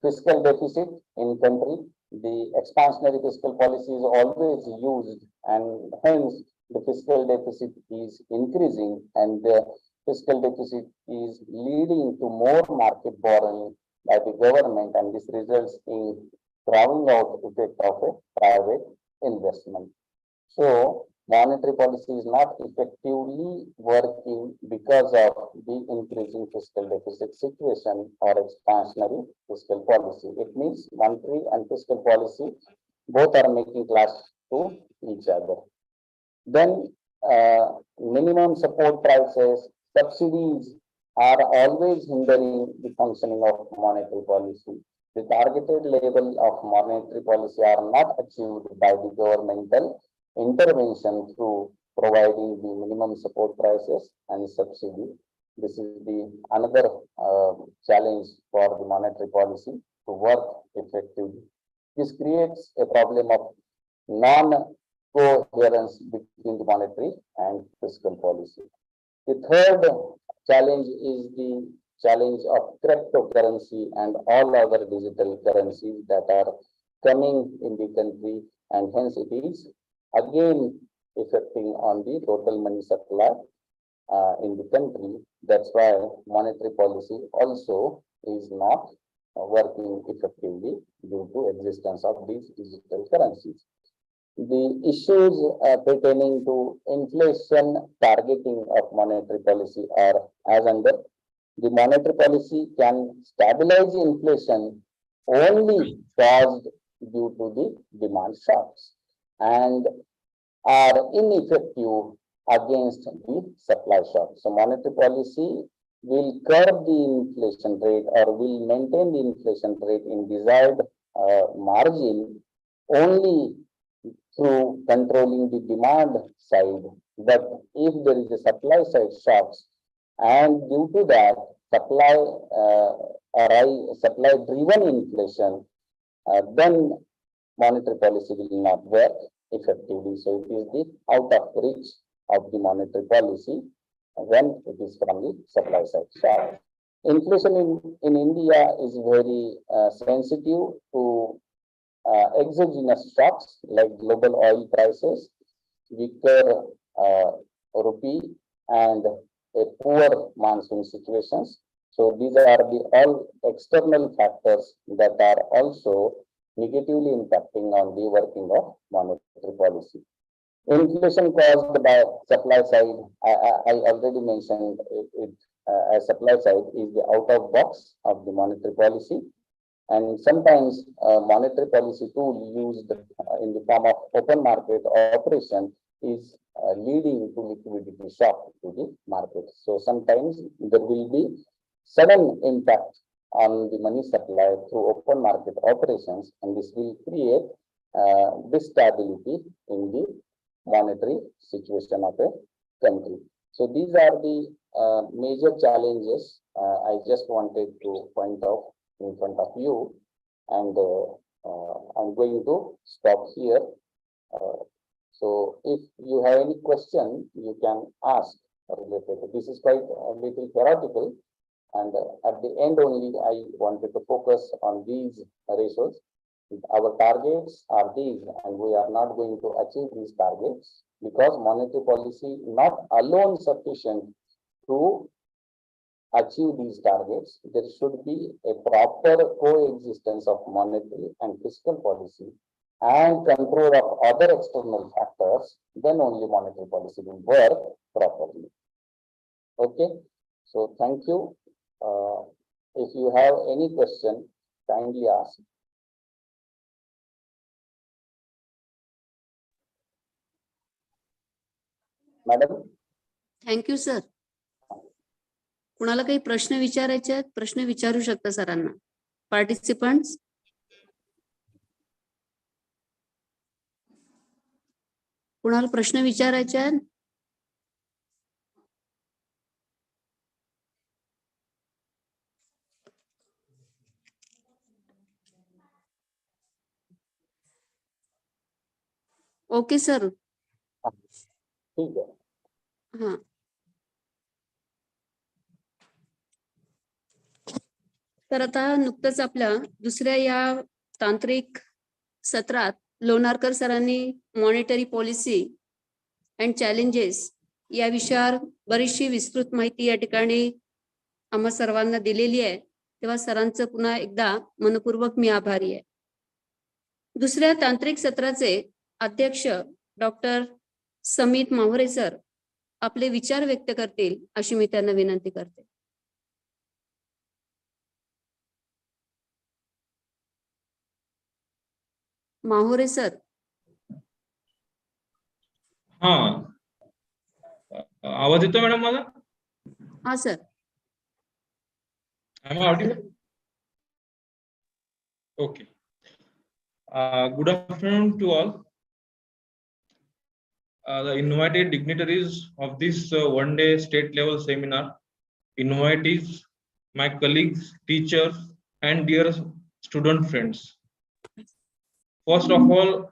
Speaker 10: fiscal deficit in country. The expansionary fiscal policy is always used, and hence the fiscal deficit is increasing, and the fiscal deficit is leading to more market borrowing by the government, and this results in crowding out effect of a private investment. So monetary policy is not effectively working because of the increasing fiscal deficit situation or expansionary fiscal policy. It means monetary and fiscal policy both are making clash to each other. Then minimum support prices, subsidies are always hindering the functioning of monetary policy. The targeted level of monetary policy are not achieved by the governmental intervention through providing the minimum support prices and subsidy. This is the another challenge for the monetary policy to work effectively. This creates a problem of non-coherence between the monetary and fiscal policy. The third challenge is the challenge of cryptocurrency and all other digital currencies that are coming in the country, and hence it is again affecting on the total money supply in the country. That's why monetary policy also is not working effectively due to existence of these digital currencies. The issues pertaining to inflation targeting of monetary policy are as under: the monetary policy can stabilize inflation only caused due to the demand shocks and are ineffective against the supply shock. So monetary policy will curb the inflation rate or will maintain the inflation rate in desired margin only through controlling the demand side. But if there is a supply side shocks and due to that supply driven inflation, then monetary policy will not work effectively. So it is the out of reach of the monetary policy when it is from the supply side shock. Inflation in India is very sensitive to exogenous shocks like global oil prices, weaker rupee, and a poor monsoon situations. So these are the all external factors that are also negatively impacting on the working of monetary policy. Inflation caused by supply side, I already mentioned it as supply side is the out of box of the monetary policy. And sometimes monetary policy tool used in the form of open market operation is leading to liquidity shock to the market. So sometimes there will be sudden impact on the money supply through open market operations, and this will create instability in the monetary situation of a country. So these are the major challenges I just wanted to point out in front of you, and I'm going to stop here. So if you have any question, you can ask related. This is quite a little theoretical, and at the end only I wanted to focus on these ratios. Our targets are these, and we are not going to achieve these targets because monetary policy not alone sufficient to achieve these targets. There should be a proper coexistence of monetary and fiscal policy and control of other external factors. Then only monetary policy will work properly. Okay, so thank you. If you have any question, kindly ask. Madam.
Speaker 4: Thank you sir. कुणाला काही प्रश्न विचारायचे आहेत? प्रश्न विचारू शकता सरांना. Participants, कुणाला प्रश्न विचारायचे आहेत? Okay sir.
Speaker 10: ठीक आहे.
Speaker 4: हा, तर आता नुकतंच आपल्या दुसऱ्या या तांत्रिक सत्रात लोणारकर सरांनी मॉनिटरी पॉलिसी अँड चॅलेंजेस या विषयावर बरीचशी विस्तृत माहिती या ठिकाणी आम्हा सर्वांना दिलेली आहे. तेव्हा सरांचं पुन्हा एकदा मनपूर्वक मी आभारी आहे. दुसऱ्या तांत्रिक सत्राचे अध्यक्ष डॉक्टर समित माहुरे सर आपले विचार व्यक्त करतील अशी मी त्यांना विनंती करते. माहुरे सर.
Speaker 1: हा, आवाज येतो मॅडम मला?
Speaker 4: हा sir.
Speaker 1: Okay. Good afternoon to all. The invited dignitaries of this one-day state level seminar, invitees, my colleagues, teachers, and dear student friends. First of all,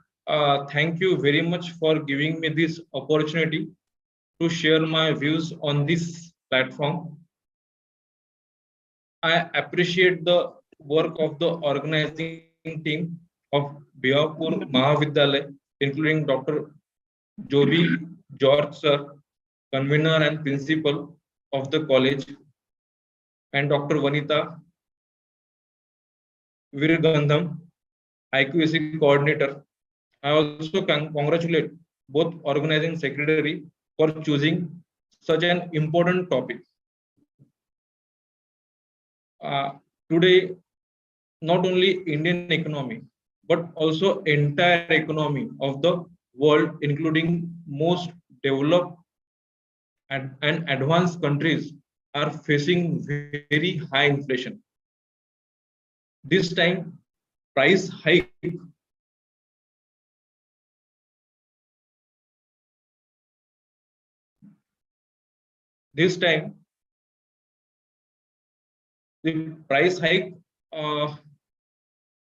Speaker 1: thank you very much for giving me this opportunity to share my views on this platform. I appreciate the work of the organizing team of Bihapur Mahavidyalaya, including Dr. Joby George sir, convener and principal of the college, and Dr. Vanita Virgandham, IQAC coordinator. I also congratulate both organizing secretary for choosing such an important topic. Today, not only Indian economy, but also entire economy of the world, including most developed and advanced countries are facing very high inflation. This time, price hike this time the price hike,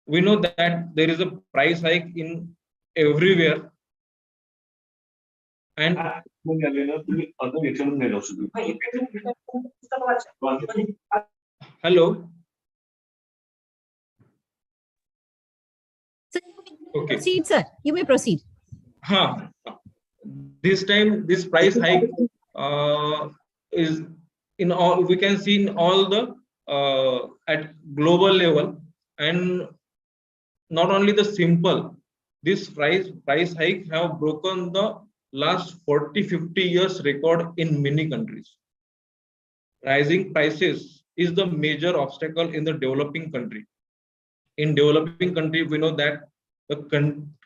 Speaker 1: we know that there is a price hike in everywhere, and hello, okay,
Speaker 3: Proceed, sir. You may proceed.
Speaker 1: this time this price hike is in all, we can see in all the at global level, and not only the simple, this price hike have broken the last 40-50 years record in many countries. Rising prices is the major obstacle in the developing country. In developing country, we know that the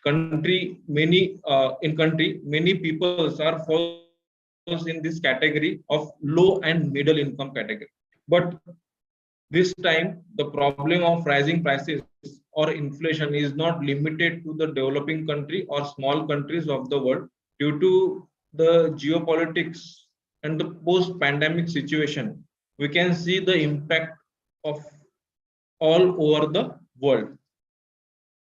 Speaker 1: country many people are falls in this category of low and middle income category. But this time, the problem of rising prices or inflation is not limited to the developing country or small countries of the world. Due to the geopolitics and the post-pandemic situation, we can see the impact of all over the world.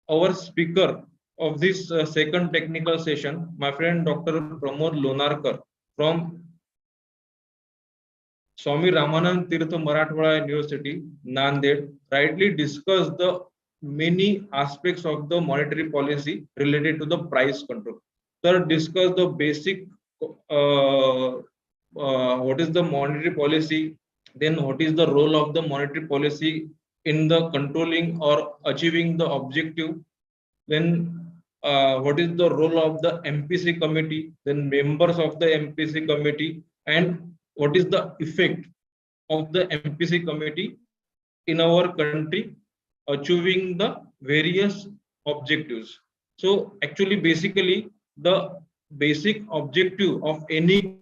Speaker 1: Our speaker of this second technical session, my friend Dr. Pramod Lonarkar from Swami Ramanand Tirth Marathwada University, Nanded, rightly discussed the many aspects of the monetary policy related to the price control. Sir discussed the basic what is the monetary policy, then what is the role of the monetary policy in the controlling or achieving the objective, then what is the role of the MPC committee, then members of the MPC committee, and what is the effect of the MPC committee in our country achieving the various objectives. So actually, basically, the basic objective of any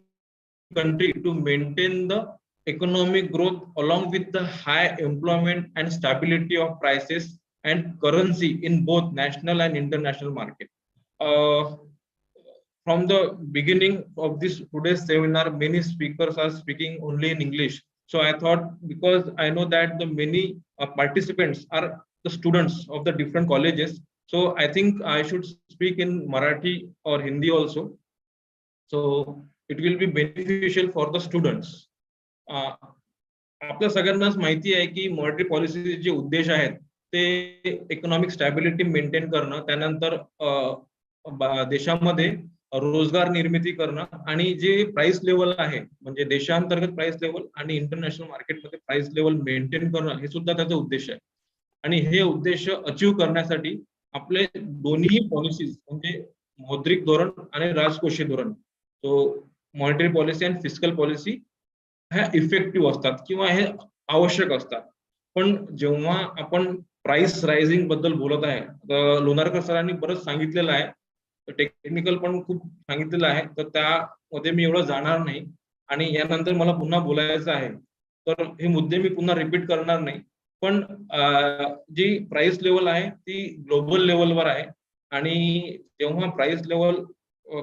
Speaker 1: country to maintain the economic growth along with the high employment and stability of prices and currency in both national and international market. From the beginning of this today's seminar, many speakers are speaking only in English. So I thought, because I know that the many participants are the students of the different colleges, so I think I should speak in Marathi or Hindi also. So it will be beneficial for the students. आपल्या सगळ्यांनाच माहिती आहे की monetary पॉलिसीचे जे उद्देश आहेत ते economic stability maintain करणं, त्यानंतर देशामध्ये रोजगार निर्मिती करणं, आणि जे प्राइस लेवल आहे म्हणजे देशांतर्गत प्राइस लेवल आणि इंटरनॅशनल मार्केटमध्ये प्राइस लेवल मेंटेन करणं, हे सुद्धा त्याचा उद्देश आहे. आणि हे उद्देश अचीव करण्यासाठी आपले दोन्ही पॉलिसीज म्हणजे मौद्रिक धोरण आणि राजकोषीय धोरण, तो मॉनेटरी पॉलिसी आणि फिस्कल पॉलिसी ह्या इफेक्टिव्ह असतात किंवा हे आवश्यक असतात. पण जेव्हा आपण प्राइस रायझिंग बद्दल बोलत आहे, लोणारकर सरांनी बरंच सांगितलेलं आहे, टेक्निकल पण खूप सांगितलेलं आहे, तर त्यामध्ये मी एवढं जाणार नाही. आणि यानंतर मला पुन्हा बोलायचं आहे, तर हे मुद्दे मी पुन्हा रिपीट करणार नाही. पण जी प्राइस लेवल आहे ती ग्लोबल लेवलवर आहे, आणि जेव्हा प्राइस लेवल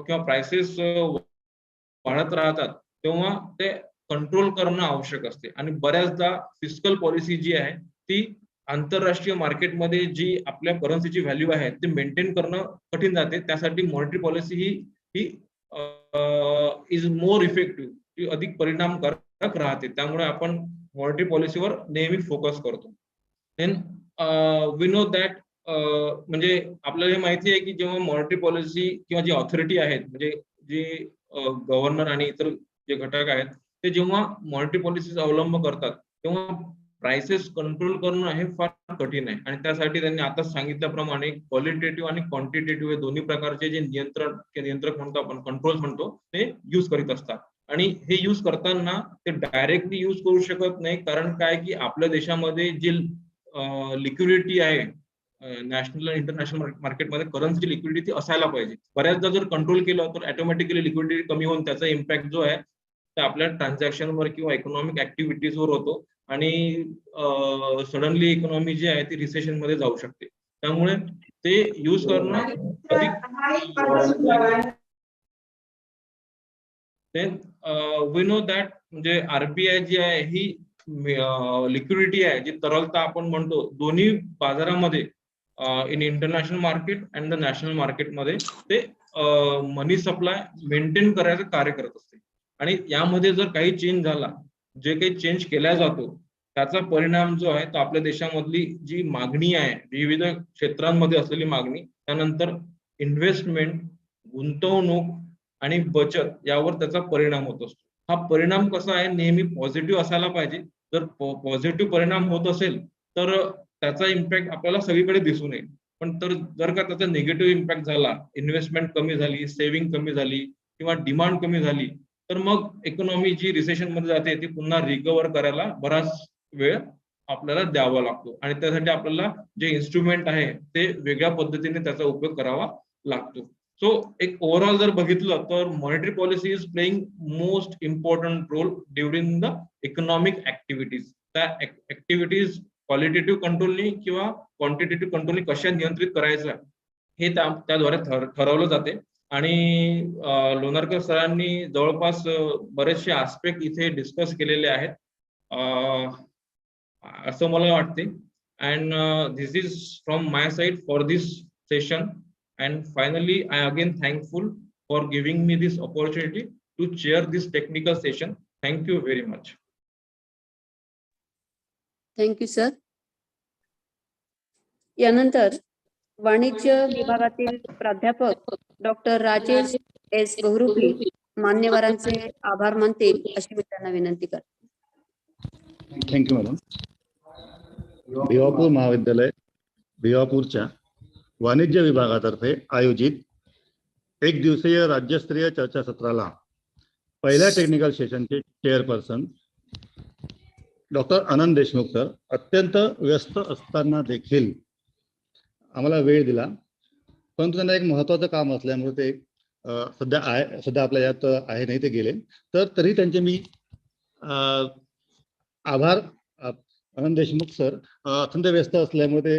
Speaker 1: किंवा प्राइसेस वाढत राहतात तेव्हा ते कंट्रोल करणं आवश्यक असते. आणि बऱ्याचदा फिस्कल पॉलिसी जी आहे ती आंतरराष्ट्रीय मार्केटमध्ये जी आपल्या करन्सीची व्हॅल्यू आहे ते मेंटेन करणं कठीण जाते. त्यासाठी monetary policy he is more effective, ती अधिक परिणामकारक राहते. त्यामुळे आपण मॉनेटरी पॉलिसीवर नेहमी फोकस करतो. देन वी नो दॅट, म्हणजे आपल्याला हे माहिती आहे की जेव्हा मॉनेटरी पॉलिसी किंवा जी ऑथॉरिटी आहेत, म्हणजे जे गव्हर्नर आणि इतर जे घटक आहेत, ते जेव्हा मॉनेटरी पॉलिसीचा अवलंब करतात तेव्हा प्राइसेस कंट्रोल करणं हे फार कठीण आहे. आणि त्यासाठी त्यांनी आता सांगितल्याप्रमाणे क्वालिटेटिव्ह आणि क्वांटिटेटिव्ह हे दोन्ही प्रकारचे जे नियंत्रक म्हणतो आपण, कंट्रोल्स म्हणतो, ते यूज करीत असतात. आणि हे यूज करताना ते डायरेक्टली यूज करू शकत नाही, कारण काय की आपल्या देशामध्ये जे लिक्विडिटी आहे नॅशनल इंटरनॅशनल मार्केटमध्ये करन्सी लिक्विडिटी असायला पाहिजे. बऱ्याचदा जर कंट्रोल केलं तर ऑटोमॅटिकली लिक्विडिटी कमी होऊन त्याचा इम्पॅक्ट जो आहे ते आपल्या ट्रान्झॅक्शनवर किंवा इकॉनॉमिक ऍक्टिव्हिटीजवर होतो आणि सडनली इकॉनॉमी जी आहे ती रिसेशन मध्ये जाऊ शकते. त्यामुळे ते युज करणं अधिक वी नो दॅट म्हणजे आरबीआय जी आहे ही लिक्विडिटी आहे जी तरलता आपण म्हणतो दोन्ही बाजारामध्ये in international market and the national मार्केटमध्ये ते मनी सप्लाय मेंटेन करायचं कार्य करत असते. आणि यामध्ये जर काही चेंज झाला, जे काही चेंज केला जातो त्याचा परिणाम जो आहे तो आपल्या देशामधली जी मागणी आहे विविध क्षेत्रांमध्ये असलेली मागणी, त्यानंतर इन्व्हेस्टमेंट, गुंतवणूक आणि बचत यावर त्याचा परिणाम होत असतो. हा परिणाम कसा आहे नेहमी पॉझिटिव्ह असायला पाहिजे. जर पॉझिटिव्ह परिणाम होत असेल तर त्याचा इम्पॅक्ट आपल्याला सगळीकडे दिसून येईल. पण तर जर का त्याचा निगेटिव्ह इम्पॅक्ट झाला, इन्व्हेस्टमेंट कमी झाली, सेव्हिंग कमी झाली किंवा डिमांड कमी झाली तर मग इकॉनॉमी जी रिसेशन मध्ये जाते ती पुन्हा रिकव्हर करायला बराच वेळ आपल्याला द्यावा लागतो आणि त्यासाठी आपल्याला जे इन्स्ट्रुमेंट आहे ते वेगळ्या पद्धतीने त्याचा उपयोग करावा लागतो. सो एक ओव्हरऑल जर बघितलं तर monetary policy is playing most important role during the economic activities. त्या ऍक्टिव्हिटीज क्वालिटेटिव्ह कंट्रोलनी किंवा क्वांटिटेटिव्ह कंट्रोलनी कशा नियंत्रित करायचं हे त्याद्वारे ठरवलं जाते. आणि लोणारकर सरांनी जवळपास बरेचसे आस्पेक्ट इथे डिस्कस केलेले आहेत असं मला वाटते. And this is from my side for this session. And finally, I again thankful for giving me this opportunity to chair this technical session. Thank you very much.
Speaker 4: Thank you sir. यानंतर वाणिज्य विभागातील प्राध्यापक doctor Rajesh S बहुरूपी मान्यवरांचे आभार मानतील अशी मी त्यांना विनंती करते.
Speaker 11: Thank you madam. Bhiwapur महाविद्यालय भिवापूरच्या वाणिज्य विभागातर्फे आयोजित एक दिवसीय राज्यस्तरीय चर्चासत्राला पहिल्या technical सेशनचे chairperson doctor Anand Deshmukh sir अत्यंत व्यस्त असताना देखील आम्हाला वेळ दिला. परंतु त्यांना एक महत्त्वाचं काम असल्यामुळे ते सध्या आपल्या यात आहे नाही, ते गेले. तर तरी त्यांचे मी आभार. आनंद देशमुख सर अत्यंत व्यस्त असल्यामुळे ते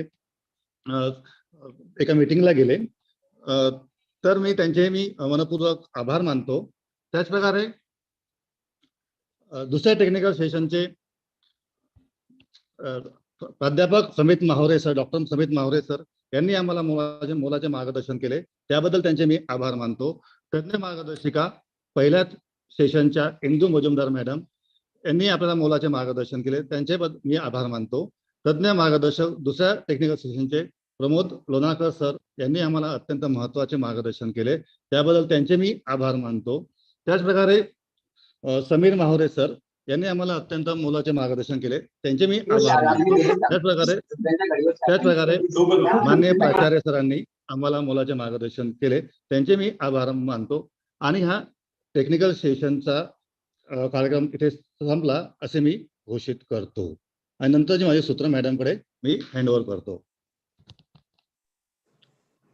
Speaker 11: एका मीटिंगला गेले. तर मी त्यांचे मनपूर्वक आभार मानतो. त्याचप्रकारे दुसऱ्या टेक्निकल सेशनचे प्राध्यापक समित माहोरे सर, डॉक्टर समित माहोरे सर यांनी आम्हाला मोलाचे मार्गदर्शन केले, त्याबद्दल त्यांचे मी आभार मानतो. तज्ञ मार्गदर्शिका पहिल्या सेशनच्या इंदू मजुमदार मॅडम यांनी आपल्याला मोलाचे मार्गदर्शन केले, त्यांचे मी आभार मानतो. तज्ञ मार्गदर्शक दुसऱ्या टेक्निकल सेशनचे प्रमोद लोणारकर सर यांनी आम्हाला अत्यंत महत्त्वाचे मार्गदर्शन केले, त्याबद्दल त्यांचे मी आभार मानतो. त्याचप्रकारे समीर माहोरे सर यांनी आम्हाला अत्यंत मोलाचे मार्गदर्शन केले, त्यांचे मी आभार मानतो. त्याचप्रकारे माननीय प्राचार्य सरांनी आम्हाला मोलाचे मार्गदर्शन केले, त्यांचे मी आभार मानतो. आणि हा टेक्निकल सेशनचा कार्यक्रम इथे संपला असे मी घोषित करतो. आणि नंतरची माझी सूत्र मॅडमकडे मी हँडओव्हर करतो.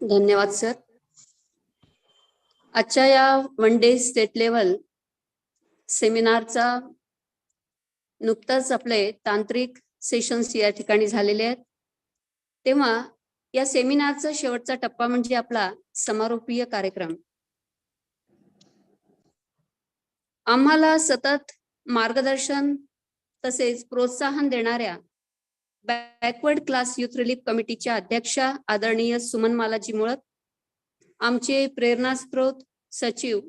Speaker 4: धन्यवाद सर. आजच्या या वन डे स्टेट लेवल सेमिनारचा नुकताच आपले तांत्रिक सेशन्स या ठिकाणी झालेले आहेत. तेव्हा या सेमिनारचा शेवटचा टप्पा म्हणजे आपला समारोपीय कार्यक्रम. आम्हाला सतत मार्गदर्शन तसेच प्रोत्साहन देणाऱ्या बॅकवर्ड क्लास युथ रिलीफ कमिटीच्या अध्यक्षा आदरणीय सुमन मालाजी मुळक, आमचे प्रेरणास्त्रोत सचिव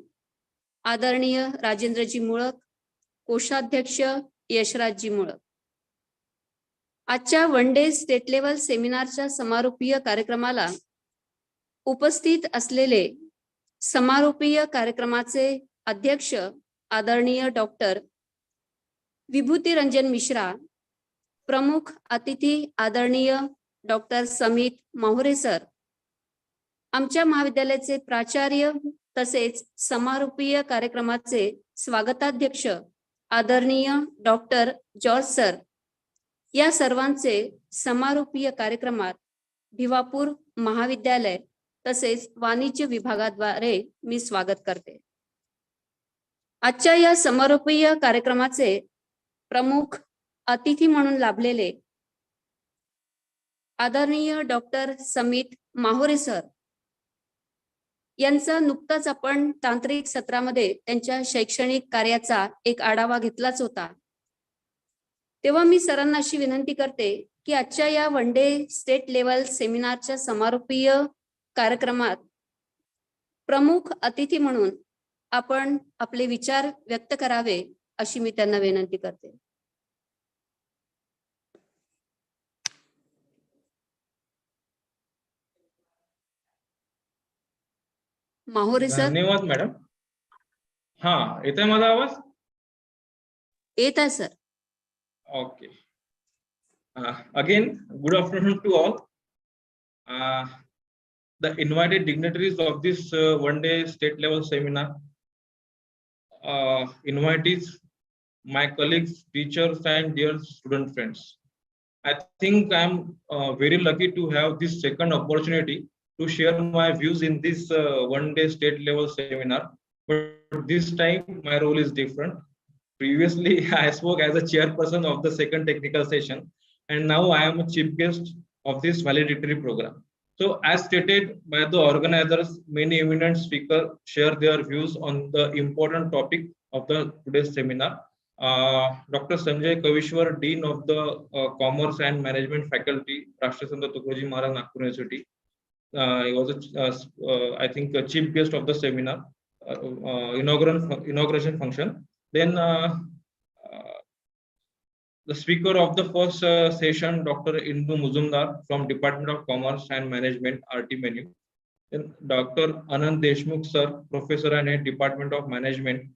Speaker 4: आदरणीय राजेंद्रजी मुळक, कोषाध्यक्ष यशराजजी मुळक. आजच्या वन डे स्टेट लेवल सेमिनारच्या समारोपीय कार्यक्रमाला उपस्थित असलेले समारोपीय कार्यक्रमाचे अध्यक्ष आदरणीय डॉक्टर विभूती रंजन मिश्रा, प्रमुख अतिथी आदरणीय डॉक्टर समित माहोरे सर, आमच्या महाविद्यालयाचे प्राचार्य तसेच समारोपीय कार्यक्रमाचे स्वागताध्यक्ष आदरणीय डॉक्टर जॉर्ज सर या सर्वांचे समारोपीय कार्यक्रमात भिवापूर महाविद्यालय तसेच वाणिज्य विभागाद्वारे मी स्वागत करते. आजच्या या समारोपीय कार्यक्रमाचे प्रमुख अतिथी म्हणून लाभलेले आदरणीय डॉक्टर समित माहोरे सर यांचा नुकताच आपण तांत्रिक सत्रामध्ये त्यांच्या शैक्षणिक कार्याचा एक आढावा घेतलाच होता. तेव्हा मी सरांना अशी विनंती करते की आजच्या या वन डे स्टेट लेवल सेमिनारच्या समारोपीय कार्यक्रमात प्रमुख अतिथी म्हणून आपण आपले विचार व्यक्त करावे अशी मी त्यांना विनंती करते. माहोरे सर.
Speaker 1: धन्यवाद मॅडम. हा, येतोय माझा आवाज?
Speaker 4: येत आहे sir.
Speaker 1: Okay. Again, good afternoon to all. The invited dignitaries of this one-day state level seminar, invitees, my colleagues, teachers, and dear student friends. I think I'm very lucky to have this second opportunity to share my views in this one-day state level seminar. But this time, my role is different. Previously, I spoke as a chairperson of the second technical session, and now I am a chief guest of this valedictory program. So, as stated by the organizers, many eminent speakers share their views on the important topic of the today's seminar. Dr. Sanjay Kavishwar, Dean of the Commerce and Management Faculty, Rashtrasanta Tukoji Maharaj, Nagpur University. He was, I think, a chief guest of the seminar, inauguration function. Then the speaker of the first session, Dr. Indu Muzumdar from Department of Commerce and Management, RT Menu. Then Dr. Anand Deshmukh sir, Professor and Head Department of Management,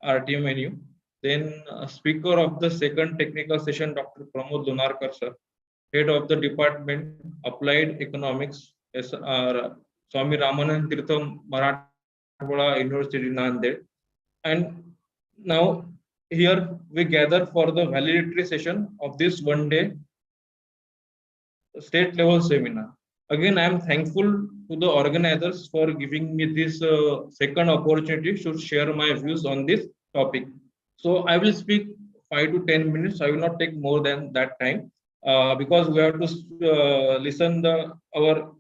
Speaker 1: RT Menu. Then speaker of the second technical session, Dr. Pramod Lunarkar sir, Head of the Department Applied Economics, Swami Ramanand Tirtha Marathwada University, Nanded. And now here we gather for the valedictory session of this one day state level seminar. Again, I am thankful to the organizers for giving me this second opportunity to share my views on this topic. So I will speak 5 to 10 minutes. I will not take more than that time because we have to listen our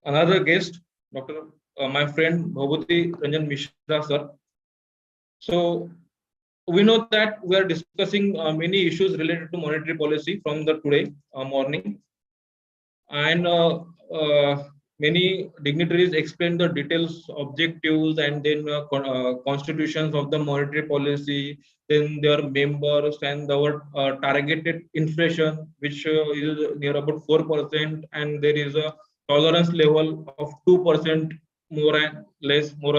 Speaker 1: another guest, Dr. My friend Bhavati Ranjan Mishra sir. So we know that we are discussing many issues related to monetary policy from the today morning, and many dignitaries explain the details, objectives, and then constitutions of the monetary policy, then their members and our targeted inflation, which is near about 4%, and there is a tolerance level of 2%. more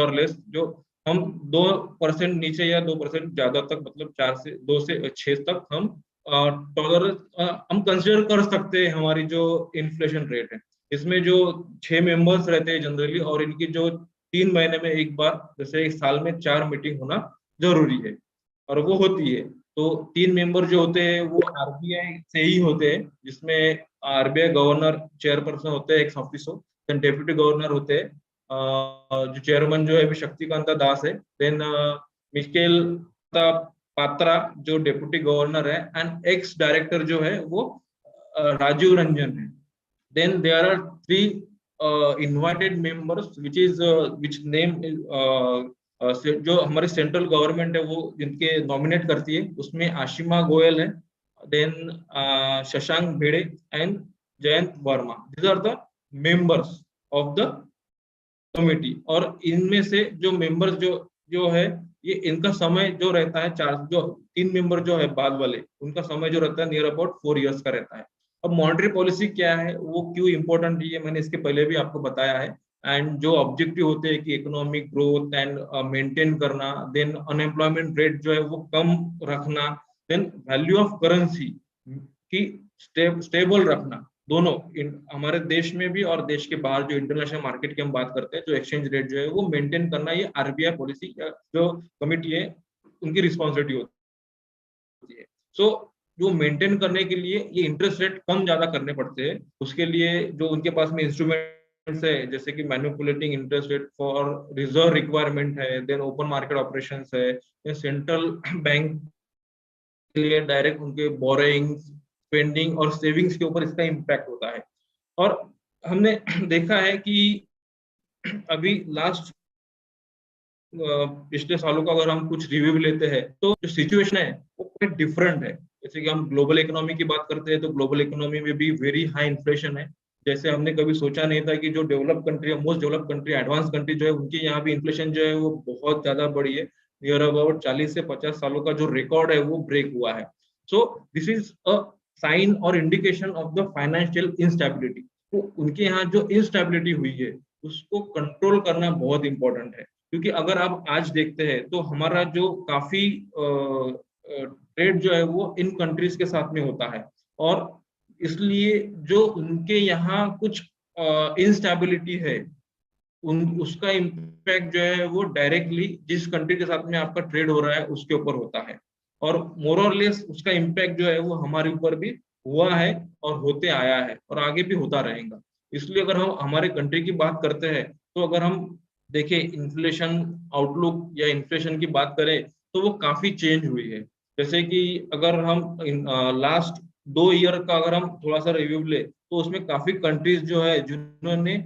Speaker 1: or less जो हम 2% नीचे या 2% ज्यादा तक, मतलब 4 से 2 से 6 तक हम कंसिडर कर सकते हैं हमारी जो इन्फ्लेशन रेट है. इसमें जो 6 मेंबर्स रहते हैं जनरली, और इनकी जो 3 महीने में एक बार, जैसे एक साल में 4 मीटिंग होना जरूरी है, और वो होती है. तो 3 मेंबर जो होते हैं वो आरबीआई से ही होते हैं, जिसमें आरबीआई गवर्नर चेयरपर्सन होते हैं, ex officio, then deputy governor होते हैं, जो चेयरमैन जो है अभी शक्तिकांता दास है, देन मिकेल पात्रा जो डेप्यूटी गवर्नर है, एंड एक्स डायरेक्टर जो है वो राजीव रंजन है. Then there are 3 invited members which name जो हमारे सेंट्रल गवर्नमेंट है वो जिनके नॉमिनेट करती है, उसमें आशिमा गोयल है, then Shashanka Bhide and Jayant Varma. These are the members of the committee. और इनमें से जो मेंबर्स जो है, ये इनका समय जो रहता है, 3 मेंबर जो है बाद वाले, उनका समय जो रहता है नियर अबाउट 4 इयर्स का रहता है. अब मॉनेटरी पॉलिसी क्या है, वो क्यों इंपॉर्टेंट है, मैंने इसके पहले भी आपको बताया है. एंड जो ऑब्जेक्टिव होते हैं कि इकोनॉमिक ग्रोथ एंड मेंटेन करना, देन अनएम्प्लॉयमेंट रेट जो है वो कम रखना, देन वैल्यू ऑफ करेंसी की स्टेबल रखना, दोनों हमारे देश में भी और देश के बाहर जो इंटरनेशनल मार्केट की हम बात करते हैं, जो एक्सचेंज रेट जो है वो मेंटेन करना, ये आरबीआई पॉलिसी जो कमिटी है उनकी रिस्पॉन्सिबिलिटी होती होती है। सो जो मेंटेन करने के लिए ये इंटरेस्ट रेट कम ज्यादा करने पड़ते हैं, उसके लिए जो उनके पास में इंस्ट्रूमेंट्स है, जैसे कि manipulating interest rate for reserve requirement है, देन ओपन मार्केट ऑपरेशंस है, सेंट्रल बैंक के लिए डायरेक्ट उनके बोरोइंग, स्पेंडिंग और सेविंग्स के ऊपर इसका इम्पैक्ट होता है। और हमने देखा है कि अभी लास्ट पिछले सालों का अगर हम कुछ रिव्यू लेते हैं तो जो सिचुएशन है वो क्वाइट डिफरेंट है। जैसे कि हम ग्लोबल इकोनॉमी की बात करते हैं तो ग्लोबल इकोनॉमी में भी वेरी हाई इन्फ्लेशन है। जैसे हमने कभी सोचा नहीं था कि जो develop country, most develop country, advance country जो है, उनके यहाँ भी इन्फ्लेशन जो है वो बहुत ज्यादा बढ़ी है। नियर अबाउट 40 से 50 सालों का जो रिकॉर्ड है वो ब्रेक हुआ है। So this is a sign और indication of the financial instability. तो उनके यहाँ जो इंस्टेबिलिटी हुई है उसको कंट्रोल करना बहुत इंपॉर्टेंट है, क्योंकि अगर आप आज देखते हैं तो हमारा जो काफी ट्रेड जो है वो इन कंट्रीज के साथ में होता है, और इसलिए जो उनके यहाँ कुछ इंस्टेबिलिटी है उसका इम्पैक्ट जो है वो डायरेक्टली जिस कंट्री के साथ में आपका ट्रेड हो रहा है उसके ऊपर होता है, और मोर और लेस उसका इम्पैक्ट जो है वो हमारे ऊपर भी हुआ है और होते आया है और आगे भी होता रहेगा। इसलिए अगर हम हमारे कंट्री की बात करते हैं तो अगर हम देखें इन्फ्लेशन आउटलुक या इन्फ्लेशन की बात करें तो वो काफी चेंज हुई है। जैसे कि अगर हम लास्ट 2 ईयर का अगर हम थोड़ा सा रिव्यू ले तो उसमें काफी कंट्रीज जो है जिन्होंने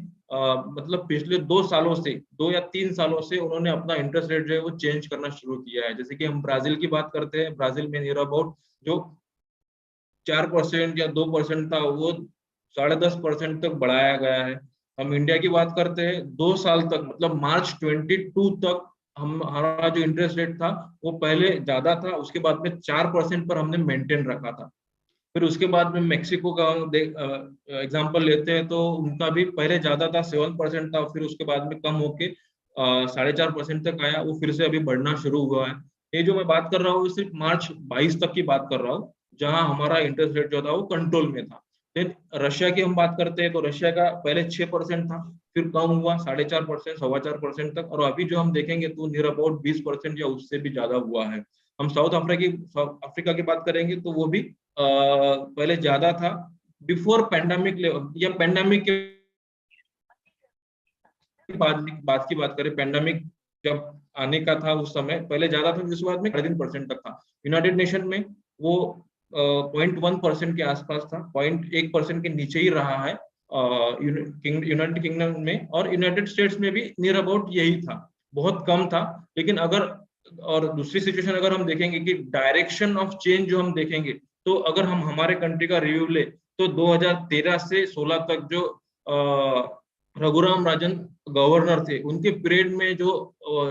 Speaker 1: मतलब पिछले 2 सालों से 2 या 3 सालों से उन्होंने अपना इंटरेस्ट रेट जो है वो चेंज करना शुरू किया है। जैसे कि हम ब्राजील की बात करते हैं, ब्राजील में नियर अबाउट जो 4% या 2% था वो 10.5% तक बढ़ाया गया है। हम इंडिया की बात करते हैं 2 साल तक, मतलब मार्च 22 तक हमारा जो इंटरेस्ट रेट था वो पहले ज्यादा था, उसके बाद में 4% पर हमने मेंटेन रखा था। फिर उसके बाद में मेक्सिको का एग्जांपल लेते हैं तो उनका भी पहले ज्यादा था, 7% था, फिर उसके बाद में कम होके 4.5% तक आया, वो फिर से अभी बढ़ना शुरू हुआ है। ये जो मैं बात कर रहा हूँ सिर्फ मार्च 22 तक की बात कर रहा हूँ, जहां हमारा इंटरेस्ट रेट जो था वो कंट्रोल में था। फिर रशिया की हम बात करते हैं तो रशिया का पहले 6% था, फिर कम हुआ 4.5%, 4.25% तक, और अभी जो हम देखेंगे तो नियर अबाउट 20% या उससे भी ज्यादा हुआ है। हम साउथ अफ्रीका की बात करेंगे तो वो भी पहले ज्यादा था बिफोर पैंडेमिक या पैंडेमिक के बात की बात करें, पैंडेमिक जब आने का था उस समय पहले ज्यादा था, जिसके बाद में 3% तक था। यूनाइटेड नेशन में वो 0.1% के आसपास था, 0.1% के नीचे ही रहा है यूनाइटेड किंगडम में, और यूनाइटेड स्टेट्स में भी नियर अबाउट यही था, बहुत कम था। लेकिन अगर और दूसरी सिचुएशन अगर हम देखेंगे कि डायरेक्शन ऑफ चेंज जो हम देखेंगे तो अगर हम हमारे कंट्री का रिव्यू ले तो 2013 से 16 तक जो रघुराम राजन गवर्नर थे उनके पीरियड में जो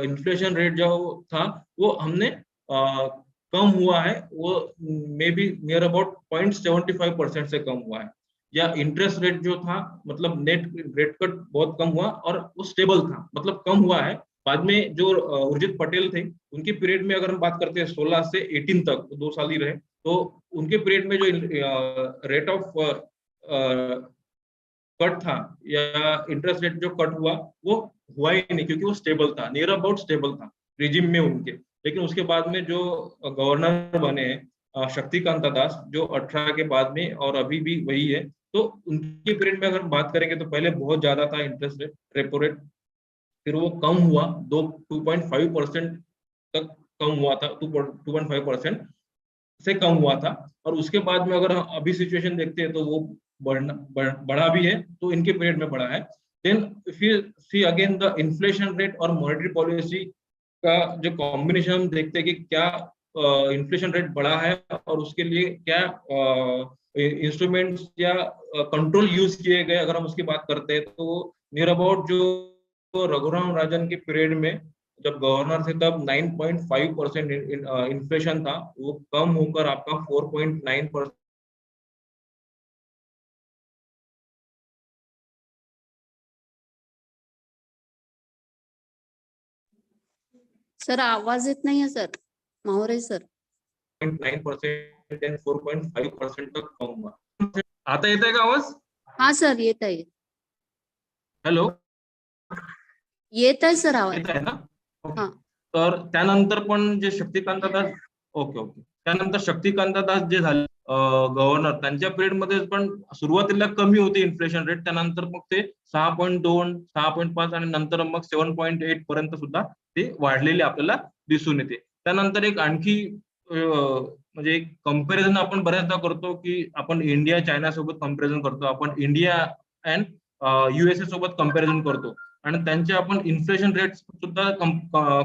Speaker 1: इन्फ्लेशन रेट जो था वो हमने कम हुआ है, वो मे बी नियर अबाउट 0.75% से कम हुआ है। या इंटरेस्ट रेट जो था मतलब नेट रेट कट बहुत कम हुआ और वो स्टेबल था, मतलब कम हुआ है। बाद में जो उर्जित पटेल थे उनके पीरियड में अगर हम बात करते हैं 16 से 18 तक, 2 साल ही रहे, तो उनके पीरियड में जो रेट ऑफ कट था या इंटरेस्ट रेट जो कट हुआ वो हुआ ही नहीं, क्योंकि वो स्टेबल था, नियर अबाउट स्टेबल था रिजिम में उनके। लेकिन उसके बाद में जो गवर्नर बने हैं शक्तिकांता दास, जो 18 के बाद में और अभी भी वही है, तो उनके पीरियड में अगर हम बात करेंगे तो पहले बहुत ज्यादा था इंटरेस्ट रेट, रेपो रेट, फिर वो कम हुआ 2.5% तक कम हुआ था, 2.5% से कम हुआ था। और उसके बाद में अगर अभी सिचुएशन देखते हैं तो वो बढ़ा भी है, तो इनके पीरियड में बढ़ा है। देन फिर see again the inflation rate और मॉनेटरी पॉलिसी का जो कॉम्बिनेशन हम देखते हैं कि क्या इन्फ्लेशन रेट बढ़ा है और उसके लिए क्या इंस्ट्रूमेंट्स या कंट्रोल यूज किए गए। अगर हम उसकी बात करते हैं तो नियर अबाउट जो रघुराम राजन के पीरियड में जब गवर्नर थे तब 9.5% इन्फ्लेशन था, वो कम होकर आपका 4.9%।
Speaker 4: सर आवाज येत नाहीये सर, माहुरे सर.
Speaker 1: 9% and 4.5% तक कम हुआ. आता येत आहे का आवाज?
Speaker 4: हा सर येत आहे.
Speaker 1: हॅलो,
Speaker 4: येत आहे सर आवाज.
Speaker 1: येत आहे ना?
Speaker 4: हा.
Speaker 1: तर त्यानंतर पण जे शक्तिकांत दादा, ओके ओके, त्यानंतर शक्तिकांत दास जे झाले गव्हर्नर, त्यांच्या पिरियडमध्ये पण सुरुवातीला कमी होती इन्फ्लेशन रेट, त्यानंतर मग ते 6.2, 6.5 आणि नंतर मग 7.8 पर्यंत सुद्धा ते वाढलेले आपल्याला दिसून येते. त्यानंतर एक आणखी म्हणजे एक कंपॅरिझन आपण बऱ्याचदा करतो की आपण इंडिया चायना सोबत कंपॅरिझन करतो, आपण इंडिया अँड USA सोबत कंपॅरिझन करतो आणि त्यांचे आपण इन्फ्लेशन रेट सुद्धा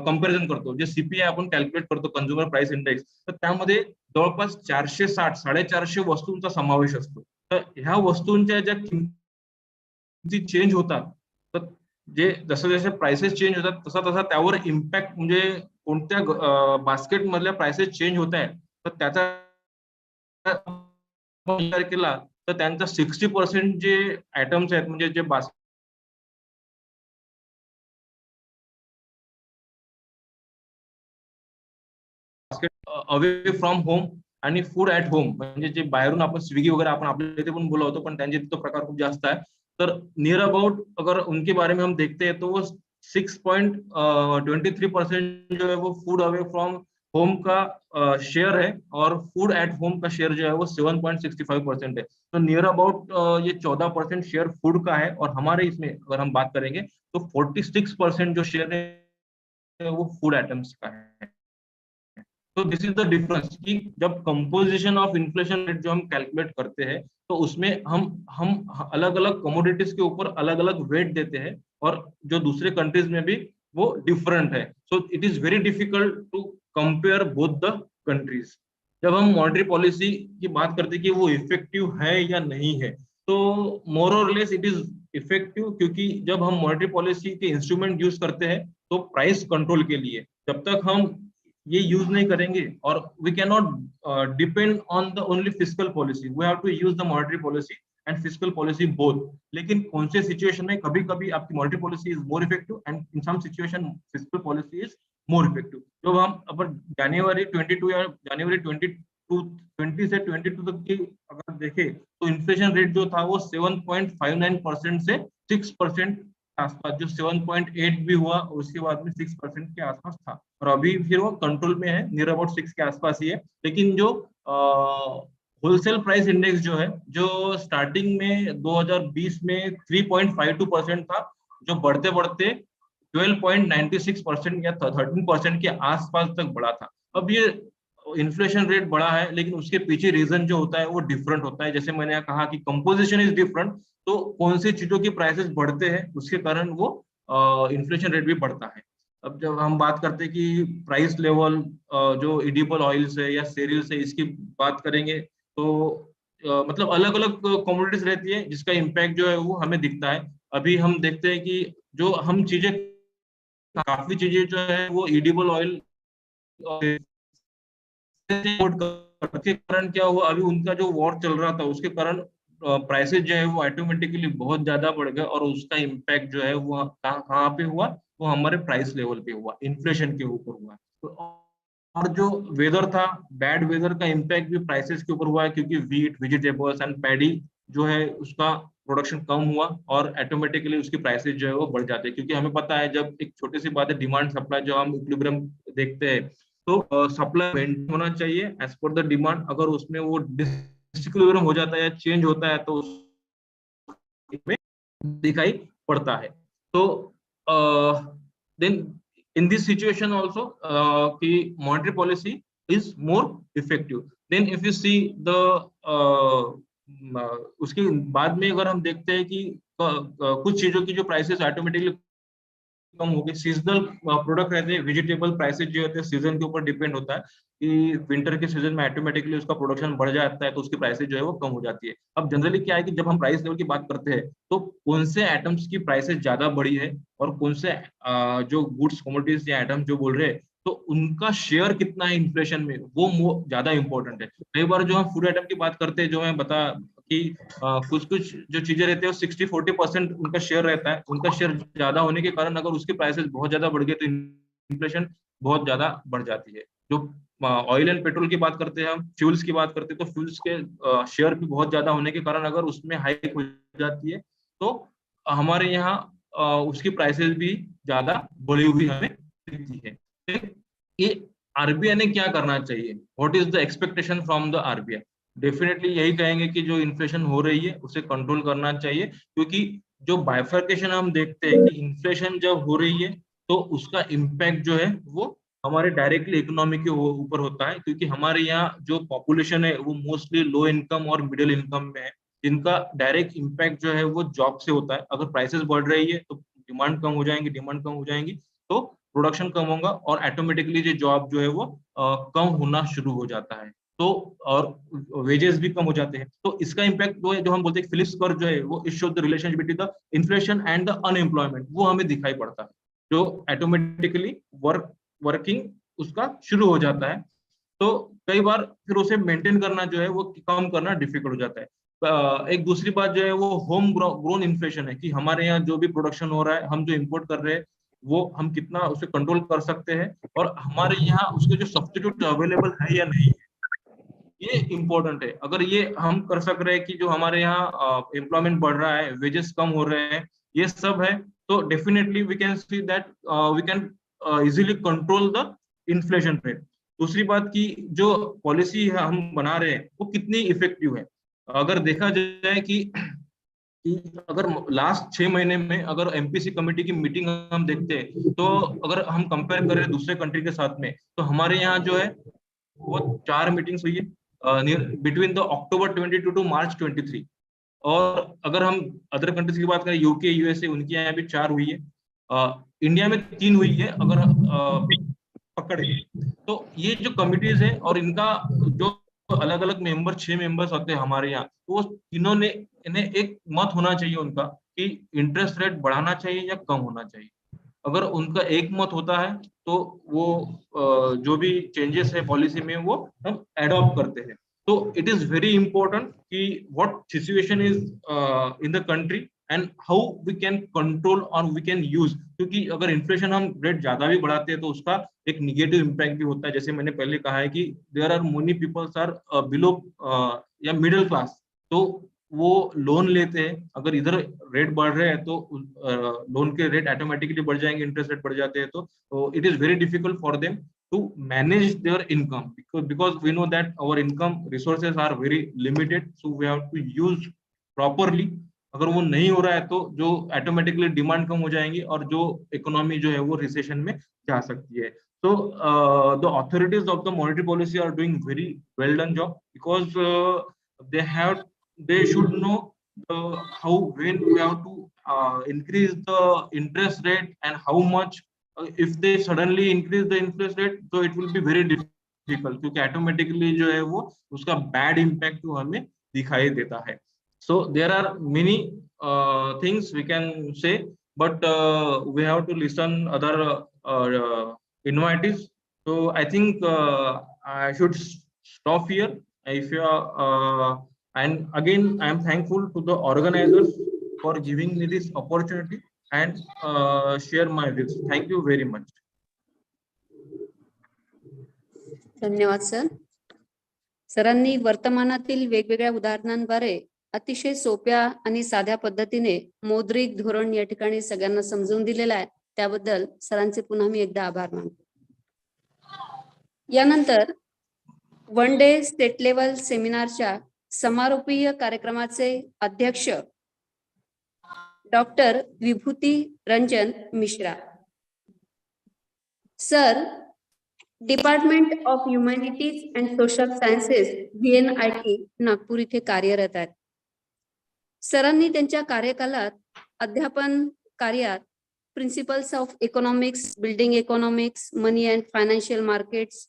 Speaker 1: कंपॅरिझन करतो. जे CPI आपण कॅल्क्युलेट करतो, कन्झ्युमर प्राइस इंडेक्स, तर त्यामध्ये जवळपास 460, 450 वस्तूंचा समावेश असतो. तर ह्या वस्तूंच्या ज्या किमती चेंज होतात, तर जे जसं जसे प्राइसेस चेंज होतात तसा तसा त्यावर इम्पॅक्ट, म्हणजे कोणत्या बास्केट मधल्या प्राइसेस चेंज होत आहेत तर त्याचा विचार केला तर त्यांचा 60% जे आयटम्स आहेत, म्हणजे जे बास्केट अवे फ्रॉम होम आणि फूड ऍट होम, म्हणजे जे बाहेरून आपण स्विगी वगैरह आपण आपल्या इथे पण बोलावतो, पण त्यांचे तिथं प्रकार खूप जास्त आहे. तर नियर अबाउट अगर उनके बारे में हम देखते हैं तो वो 6.23% जो है वो फूड अवे फ्रॉम होम का शेयर है और फूड एट होम का शेयर जो है वो 7.65% है. तो नियर अबाउट ये 14% शेयर फूड का है और हमारे इसमें अगर हम बात करेंगे तो 46% जो शेयर है वो फूड आइटम्स का है. तो दिस इज द डिफरेंस कि जब कंपोजिशन ऑफ इन्फ्लेशन रेट जो हम कैलकुलेट करते हैं तो उसमें हम अलग अलग कमोडिटीज के ऊपर अलग अलग वेट देते हैं और जो दूसरे कंट्रीज में भी वो डिफरेंट है. So it is very difficult to compare both the countries. जब हम मॉनेटरी पॉलिसी की बात करते हैं कि वो इफेक्टिव है या नहीं है, तो मोर और लेस इट इज इफेक्टिव, क्योंकि जब हम मॉनेटरी पॉलिसी के इंस्ट्रूमेंट यूज करते हैं तो प्राइस कंट्रोल के लिए, जब तक हम ये यूज नहीं करेंगे और we can not depend on the only fiscal policy, we have to use the monetary policy and fiscal policy both. लेकिन कौन से सिचुएशन में कभी कभी आपकी monetary policy is more effective and in some situation fiscal policy is more effective. जब हम अपन जनवरी 22 या जनवरी 20 से 22 तक की अगर देखें तो इन्फ्लेशन रेट जो था वो 7.59% से 6% आसपास, जो 7.8 भी हुआ उसके बाद में 6% के आसपास था और अभी फिर वो कंट्रोल में है, नियर अबाउट 6 के आसपास ही है. लेकिन जो होलसेल प्राइस इंडेक्स जो है, जो स्टार्टिंग में 2020 में 3.52% था, जो बढ़ते बढ़ते 12.96% या 13% के आसपास तक बढ़ा था. अब ये इन्फ्लेशन रेट बढ़ा है, लेकिन उसके पीछे रीजन जो होता है वो डिफरेंट होता है. जैसे मैंने कहा कि कंपोजिशन इज डिफरेंट, तो कौन सी चीजों की प्राइसेस बढ़ते हैं उसके कारण वो इन्फ्लेशन रेट भी बढ़ता है. अब जब हम बात करते हैं कि प्राइस लेवल जो एडिबल ऑयल्स है या सेरियल्स है इसकी बात करेंगे तो मतलब अलग अलग कमोडिटीज रहती है जिसका इम्पैक्ट जो है वो हमें दिखता है. अभी हम देखते हैं कि जो हम चीजें, काफी चीजें जो है वो एडिबल ऑयल के कारण क्या हुआ, अभी उनका जो वॉर चल रहा था उसके कारण प्राइसेस जो है वो ऑटोमेटिकली बहुत ज्यादा बढ़ गए और उसका इम्पैक्ट जो है वो कहाँ पे हुआ, वो हमारे प्राइस लेवल पे हुआ, इन्फ्लेशन के ऊपर हुआ. और जो वेदर था, बैड वेदर का इम्पैक्ट भी प्राइसेस के ऊपर हुआ है, क्योंकि व्हीट, वेजिटेबल्स एंड पैडी जो है उसका प्रोडक्शन कम हुआ और ऑटोमेटिकली उसकी प्राइसेस जो है वो बढ़ जाते हैं. क्योंकि हमें पता है, जब एक छोटी सी बात है डिमांड सप्लाई, जो हम इक्विलिब्रियम देखते हैं तो सप्लाई मेंटेन होना चाहिए एज पर द डिमांड. अगर उसमें वो डिसइक्विलिब्रियम हो जाता है या चेंज होता है तो उसमें दिखाई पड़ता है. तो then in this situation also कि monetary policy is more effective. Then if you see the उसके बाद में अगर हम देखते हैं कि कुछ चीजों की जो प्राइसेस ऑटोमेटिकली कम हो गई, सीजनल प्रोडक्ट रहते हैं, वेजिटेबल प्राइसेस जो होते हैं सीजन के ऊपर डिपेंड होता है कि विंटर के सीजन में ऑटोमेटिकली उसका प्रोडक्शन बढ़ जाता है तो उसकी प्राइसेस जो है वो कम हो जाती है. अब जनरली क्या है कि जब हम प्राइस लेवल की बात करते हैं तो कौन से आइटम्स की प्राइसेस ज्यादा बढ़ी है और कौन से जो गुड्स कमोडिटीज या आइटम्स जो बोल रहे हैं तो उनका शेयर कितना है इन्फ्लेशन में, वो ज्यादा इंपॉर्टेंट है. कई बार जो हम फूड आइटम की बात करते हैं, जो मैं बता कि कुछ कुछ जो चीजें रहती है 60-40% उनका शेयर रहता है. उनका शेयर ज्यादा होने के कारण अगर उसकी प्राइसेस बहुत ज्यादा बढ़ गई तो इन्फ्लेशन बहुत ज्यादा बढ़ जाती है. जो ऑयल एंड पेट्रोल की बात करते हैं, हम फ्यूल्स की बात करते हैं, तो फ्यूल्स के शेयर भी बहुत ज्यादा होने के कारण अगर उसमें हाइक हो जाती है तो हमारे यहाँ उसकी प्राइसेस भी ज्यादा बढ़ी हुई हमें दिखती है. ये आरबीआई ने क्या करना चाहिए, what is the expectation from the RBI? Definitely यही कहेंगे कि जो इन्फ्लेशन हो रही है उसे कंट्रोल करना चाहिए, क्योंकि जो बाइफर्केशन हम देखते हैं कि इन्फ्लेशन जब हो रही है तो उसका इम्पैक्ट जो है वो हमारे डायरेक्टली इकोनॉमी के ऊपर होता है, क्योंकि हमारे यहाँ जो पॉपुलेशन है वो मोस्टली लो इनकम और मिडिल इनकम में है, जिनका डायरेक्ट इम्पैक्ट जो है वो जॉब से होता है। अगर प्राइसेस बढ़ रही है तो डिमांड कम हो जाएंगी, डिमांड कम हो जाएंगी तो प्रोडक्शन कम होगा और ऑटोमेटिकली जो जॉब जो है वो कम होना शुरू हो जाता है, तो और वेजेस भी कम हो जाते हैं। तो इसका इम्पैक्ट वो है जो हम बोलते हैं फिलिप्स कर्व जो है वो it shows the relationship between the inflation and the unemployment, वो हमें दिखाई पड़ता है, जो ऑटोमेटिकली वर्किंग उसका शुरू हो जाता है। तो कई बार फिर उसे मेंटेन करना जो है वो कम करना डिफिकल्ट हो जाता है। एक दूसरी बात जो है वो होम ग्रोन इन्फ्लेशन है, कि हमारे यहाँ जो भी प्रोडक्शन हो रहा है, हम जो इम्पोर्ट कर रहे हैं वो हम कितना उसे कंट्रोल कर सकते हैं, और हमारे यहाँ उसके जो सब्स्टिट्यूट अवेलेबल है या नहीं है, ये इम्पोर्टेंट है। अगर ये हम कर सक रहे हैं कि जो हमारे यहाँ एम्प्लॉयमेंट बढ़ रहा है, वेजेस कम हो रहे हैं, ये सब है, तो definitely we can see that we can easily control the inflation rate. दूसरी बात की जो पॉलिसी हम बना रहे हैं वो कितनी इफेक्टिव है। अगर देखा जाए कि अगर लास्ट 6 महीने में अगर एमपीसी कमेटी की मीटिंग हम देखते हैं, तो अगर हम कंपेयर करें दूसरे कंट्री के साथ में, तो हमारे यहाँ जो है वो 4 मीटिंग्स हुई है बिटवीन द अक्टूबर 22 टू मार्च 23। और अगर हम अदर कंट्रीज की बात करें, यूके यूएसए, उनके यहाँ भी 4 हुई है, इंडिया में 3 हुई है अगर पकड़े। तो ये जो कमिटीज है और इनका जो अलग अलग मेंबर 6 मेंबर्स होते हैं हमारे यहाँ, तो वो तीनों ने इन्हें एक मत होना चाहिए उनका कि इंटरेस्ट रेट बढ़ाना चाहिए या कम होना चाहिए। अगर उनका एक मत होता है तो वो जो भी चेंजेस है पॉलिसी में वो हम एडॉप्ट करते हैं। तो इट इज वेरी इंपॉर्टेंट कि what situation is in the country and how we can control और वी कैन यूज, क्योंकि अगर इन्फ्लेशन हम रेट ज्यादा भी बढ़ाते हैं तो उसका एक निगेटिव इम्पैक्ट भी होता है। जैसे मैंने पहले कहा है कि there are many peoples are below या मिडिल क्लास, तो वो लोन लेते हैं, अगर इधर रेट बढ़ रहे हैं तो लोन के रेट ऑटोमेटिकली बढ़ जाएंगे, इंटरेस्ट रेट बढ़ जाते हैं, तो it is very difficult for them to manage their income, because we know that our income resources are very limited, so we have to use properly। अगर वो नहीं हो रहा है तो जो ऑटोमेटिकली डिमांड कम हो जाएंगी और जो इकोनॉमी जो है वो रिसेशन में जा सकती है। So the authorities of the monetary policy are doing very well done job, because they should know how when we have to increase the interest rate and how much। if they suddenly increase the interest rate तो it will be very difficult, क्योंकि automatically जो है वो उसका bad impact तो हमें दिखाई देता है। so there are many things we can say, but we have to listen other invitees। so I think I should stop here। if you are and again I am thankful to the organizers for giving me this opportunity and share my views। thank you very much।
Speaker 4: धन्यवाद sir. सरांनी वर्तमानातील वेगवेगळ्या उदाहरणांद्वारे अतिशय सोप्या आणि साध्या पद्धतीने मौद्रिक धोरण या ठिकाणी सगळ्यांना समजून दिलेलं आहे, त्याबद्दल सरांचे पुन्हा मी एकदा आभार मानतो। यानंतर वन डे स्टेट लेवल सेमिनारच्या समारोपीय कार्यक्रमाचे अध्यक्ष doctor Vibhuti Ranjan Mishra sir, department of humanities and social sciences VNIT Nagpur इथे कार्यरत आहेत। सरांनी त्यांच्या कार्यकालात अध्यापन कार्यात principles of economics, building economics, money and financial markets,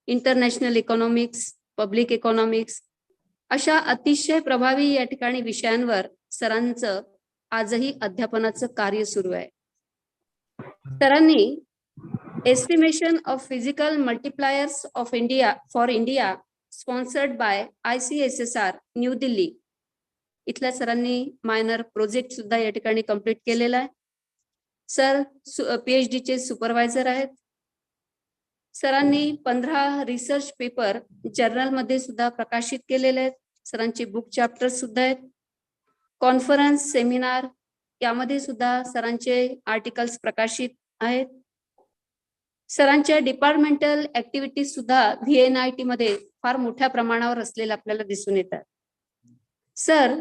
Speaker 4: international economics, public economics अशा अतिशय प्रभावी या ठिकाणी विषयांवर सरांचं आजही अध्यापनाचं कार्य सुरू आहे। सरांनी estimation of physical multipliers of India for India sponsored by ICSSR new Delhi इथल्या सरांनी मायनर प्रोजेक्ट सुद्धा या ठिकाणी कंप्लीट केलेला आहे। सर PhD चे सुपरवायझर आहेत। सरांनी 15 रिसर्च पेपर जर्नल मध्ये सुद्धा प्रकाशित केलेले आहेत। सरांचे बुक चॅप्टर सुद्धा आहेत। कॉन्फरन्स, सेमिनार यामध्ये सुद्धा सरांचे आर्टिकल्स प्रकाशित आहेत। सरांच्या डिपार्टमेंटल ऍक्टिव्हिटीज सुद्धा VNIT मध्ये फार मोठ्या प्रमाणावर असलेल्या आपल्याला दिसून येतात. सर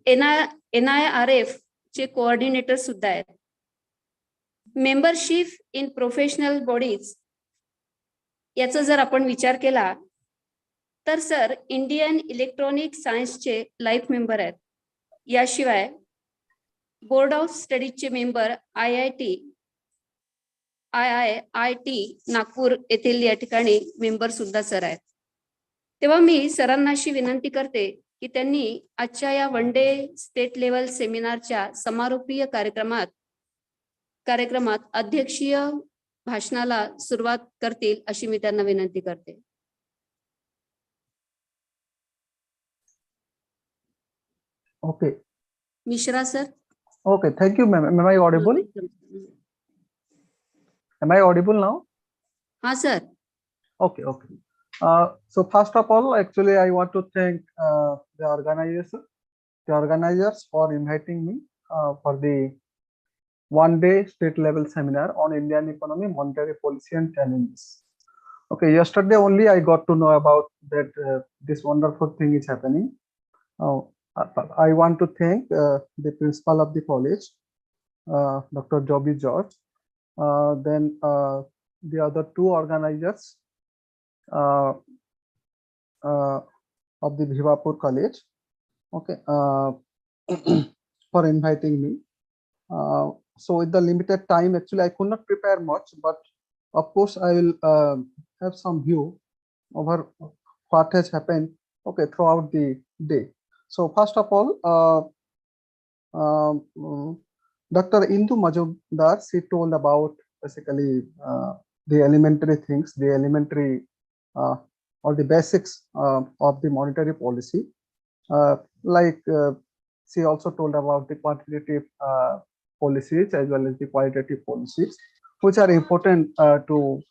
Speaker 4: NIRF चे कोऑर्डिनेटर सुद्धा आहेत. मेंबरशिप इन प्रोफेशनल बॉडीज याचा जर आपण विचार केला तर सर इंडियन इलेक्ट्रॉनिक सायन्सचे लाईफ मेंबर आहेत. याशिवाय बोर्ड ऑफ स्टडीजचे मेंबर IIT नागपूर येथील या ठिकाणी मेंबर सुद्धा सर आहेत. तेव्हा मी सरांना अशी विनंती करते की त्यांनी आजच्या या वन डे स्टेट लेवल सेमिनारच्या समारोपीय कार्यक्रमात अध्यक्षीय भाषणाला सुरुवात करतील अशी मी त्यांना विनंती करते.
Speaker 12: Okay.
Speaker 4: Mishra sir.
Speaker 12: Okay. Thank you, ma'am. Am I audible? Am I audible now?
Speaker 4: हाँ sir.
Speaker 12: Okay. Okay. So first of all, actually, I want to thank the organizers for inviting me for the one-day state-level seminar on Indian economy, monetary policy, and challenges. Okay, yesterday only I got to know about that this wonderful thing is happening. I want to thank the principal of the college, Dr. Joby George, then the other two organizers of the Bhivapur College, okay, for inviting me. So with the limited time, actually, I could not prepare much, but of course, I will have some view over what has happened, okay, throughout the day. So first of all, Dr. Indu Majumdar, she told about basically the elementary things, the elementary or the basics of the monetary policy. She also told about the quantitative policies as well as the qualitative policies, which are important to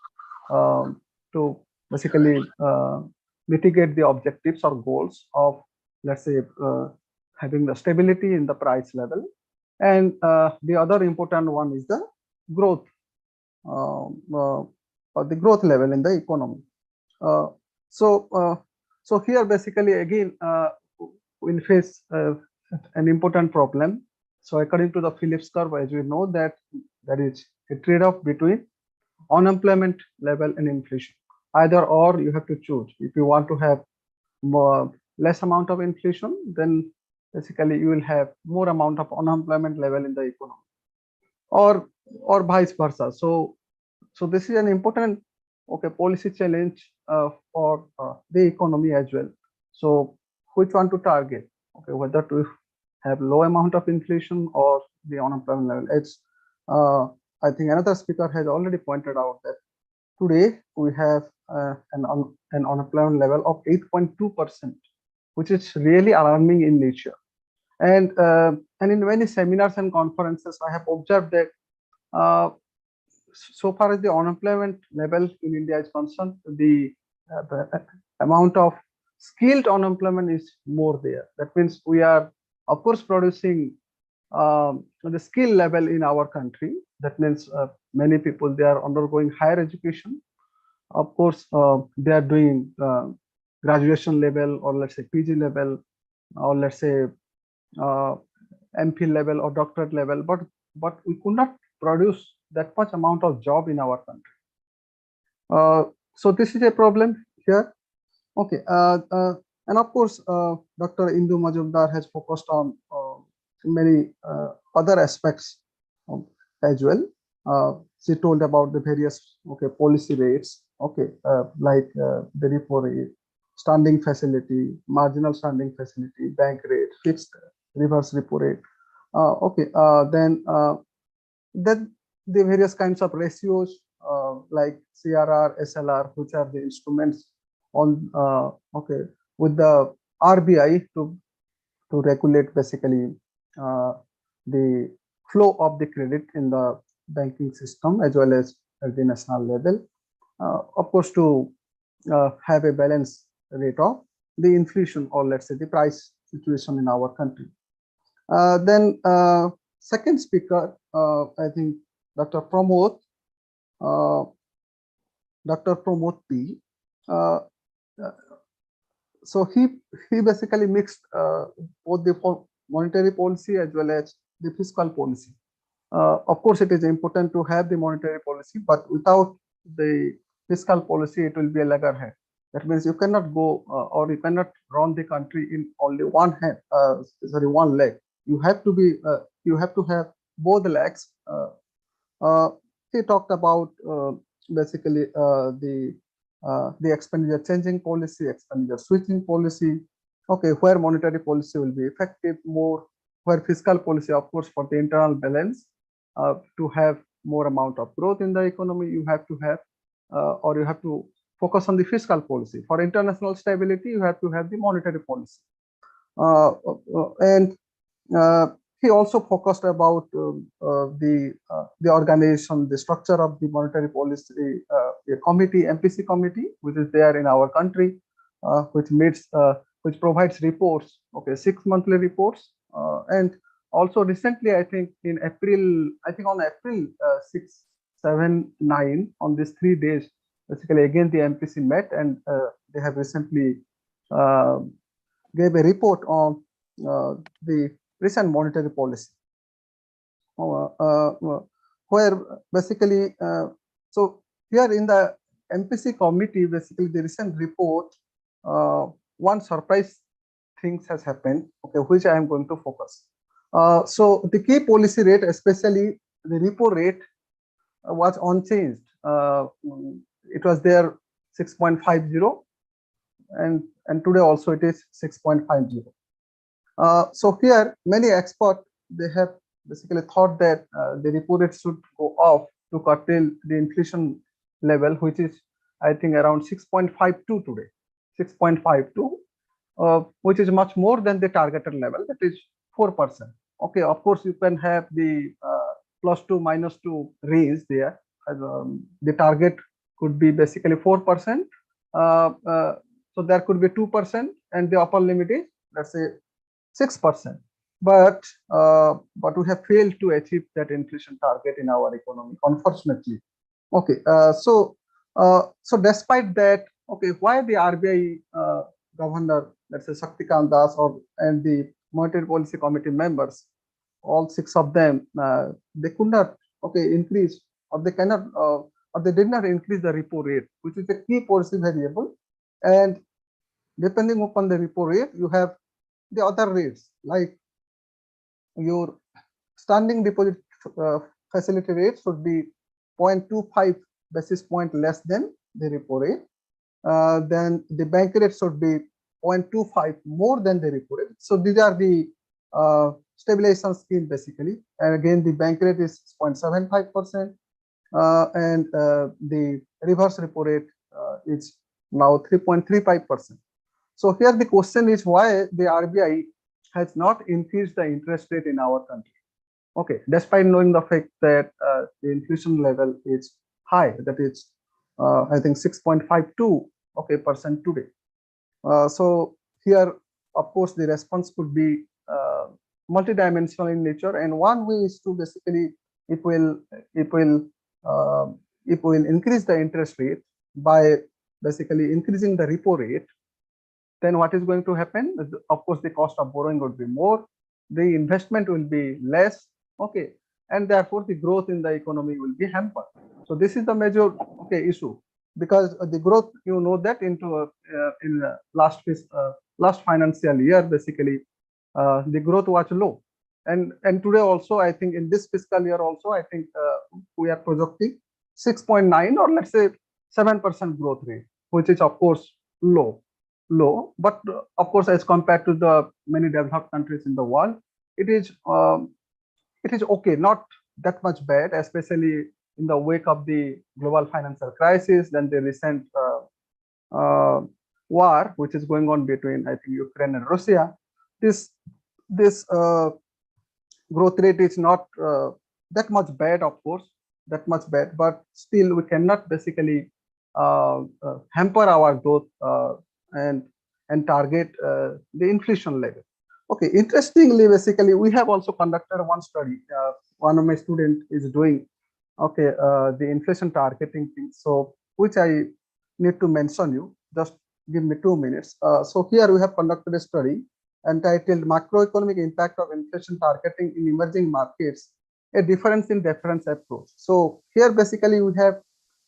Speaker 12: basically mitigate the objectives or goals of, let's say, having the stability in the price level. And the other important one is the growth, or the growth level in the economy. So here basically again we'll face an important problem. So according to the Phillips curve, as we know that there is a trade-off between unemployment level and inflation. Either or you have to choose. If you want to have less amount of inflation, then basically you will have more amount of unemployment level in the economy, or vice versa. So this is an important policy challenge for the economy as well. So which one to target? Okay, whether to have low amount of inflation or the unemployment level. It's I think another speaker has already pointed out that today we have an unemployment level of 8.2%, which is really alarming in nature. And in many seminars and conferences, I have observed that so far as the unemployment level in India is concerned, the amount of skilled unemployment is more there. That means we are, of course, producing the skill level in our country. That means many people, they are undergoing higher education. Of course, they are doing graduation level, or let's say PG level, or let's say MPhil level or doctorate level, but we could not produce that much amount of job in our country. So this is a problem here. Okay, and of course, Dr. Indu Majumdar has focused on many other aspects as well. She told about the various policy rates, like the repo rate, standing facility, marginal standing facility, bank rate, fixed reverse repo rate. Then the various kinds of ratios like CRR, SLR, which are the instruments on with the RBI to regulate basically the flow of the credit in the banking system as well as at the national level. Of course, to have a balanced rate of the inflation, or let's say the price situation in our country. Then second speaker, I think Dr. Pramod, Dr. Pramod P. So he basically mixed both the monetary policy as well as the fiscal policy. Of course, it is important to have the monetary policy, but without the fiscal policy, it will be a loggerhead. That means you cannot go or you cannot run the country in only one hand, one leg. You have to be, you have to have both legs. He talked about basically the expenditure changing policy, expenditure switching policy. Okay, where monetary policy will be effective more, where fiscal policy, of course, for the internal balance, to have more amount of growth in the economy, you have to have, or you have to focus on the fiscal policy. For international stability, you have to have the monetary policy. And he also focused about the organization, the structure of the monetary policy, a committee, MPC committee, which is there in our country, which meets, which provides reports, okay, 6 monthly reports, and also recently, I think in April, I think on April 6, 7, 9, on these 3 days, basically again the MPC met, and they have recently gave a report on the recent monetary policy, where basically, so here in the MPC committee, basically the recent report, one surprise things has happened, okay, which I am going to focus. So the key policy rate, especially the repo rate, was unchanged. It was there 6.50, and today also it is 6.50. So here many experts, they have basically thought that the repo rate should go off to curtail the inflation level, which is I think around 6.52 today, 6.52, which is much more than the targeted level, that is 4%. Okay, of course you can have the +2 -2 range there. The target could be basically 4%. So there could be 2%, and the upper limit is, let's say, 6%. But we have failed to achieve that inflation target in our economy, unfortunately. Okay, so despite that, okay, why the RBI governor, let's say Shaktikant Das, and the monetary policy committee members, all 6 of them, they could not, okay, increase, or they cannot, or they did not increase the repo rate, which is a key policy variable. And depending upon the repo rate, you have the other rates, like your standing deposit facility rate should be 0.25 basis point less than the repo rate. Then the bank rate should be 0.25 more than the repo rate. So these are the stabilization scheme basically. And again, the bank rate is 0.75%, and the reverse repo rate is now 3.35%. So here the question is why the RBI has not increased the interest rate in our country. Okay, despite knowing the fact that the inflation level is high, that is I think 6.52 percent today. So here, of course, the response could be multidimensional in nature, and one way is to basically it will increase the interest rate by basically increasing the repo rate. Then what is going to happen? Of course, the cost of borrowing would be more, the investment will be less, okay, and therefore the growth in the economy will be hampered. So this is the major issue, because the growth, you know, that into in last financial year, basically the growth was low, and today also I think in this fiscal year also I think we are projecting 6.9 or let's say 7% growth rate, which is of course low, but of course as compared to the many developed countries in the world, it is okay, not that much bad, especially in the wake of the global financial crisis, then the recent war which is going on between I think Ukraine and Russia. This growth rate is not that much bad, of course, that much bad, but still we cannot basically hamper our growth and target the inflation level. Okay, interestingly, basically we have also conducted one study. One of my students is doing the inflation targeting thing. So which I need to mention you. Just give me 2 minutes. So here we have conducted a study entitled Macroeconomic Impact of Inflation Targeting in Emerging Markets, a Difference in Reference Approach. So here basically we have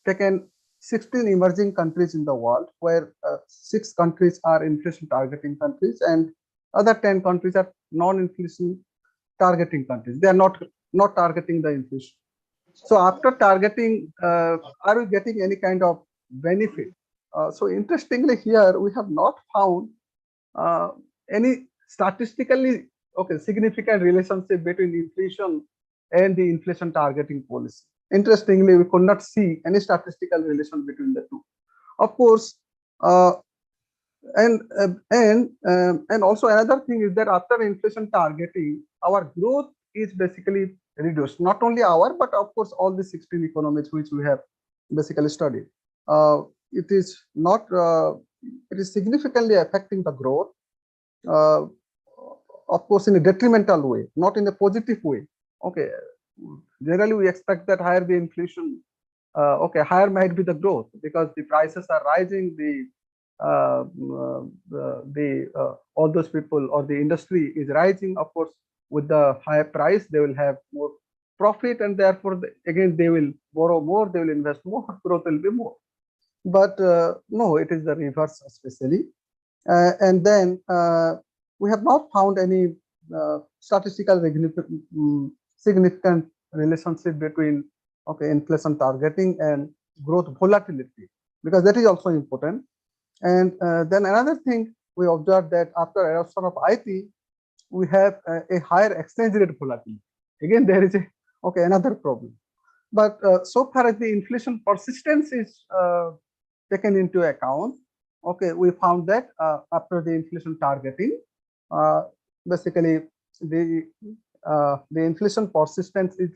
Speaker 12: taken 16 emerging countries in the world, where 6 countries are inflation targeting countries and other 10 countries are non-inflation targeting countries. They are not targeting the inflation. So after targeting, are we getting any kind of benefit? So interestingly here, we have not found any statistically significant relationship between inflation and the inflation targeting policy. Interestingly, we could not see any statistical relation between the two. Of course, and also another thing is that after inflation targeting, our growth is basically reduced. Not only our, but of course all the 16 economies which we have basically studied. It is not. It is significantly affecting the growth. Of course, in a detrimental way, not in a positive way. Okay. Generally, we expect that higher the inflation, higher might be the growth because the prices are rising. All those people or the industry is rising. Of course, with the higher price, they will have more profit, and therefore, again, they will borrow more. They will invest more. Growth will be more. But no, it is the reverse, especially. And then we have not found any statistical significant relationship between inflation targeting and growth volatility, because that is also important. And then another thing we observed that after adoption of IT, we have a higher exchange rate volatility. Again, there is another problem. But so far as the inflation persistence is taken into account, we found that after the inflation targeting, basically the inflation persistence is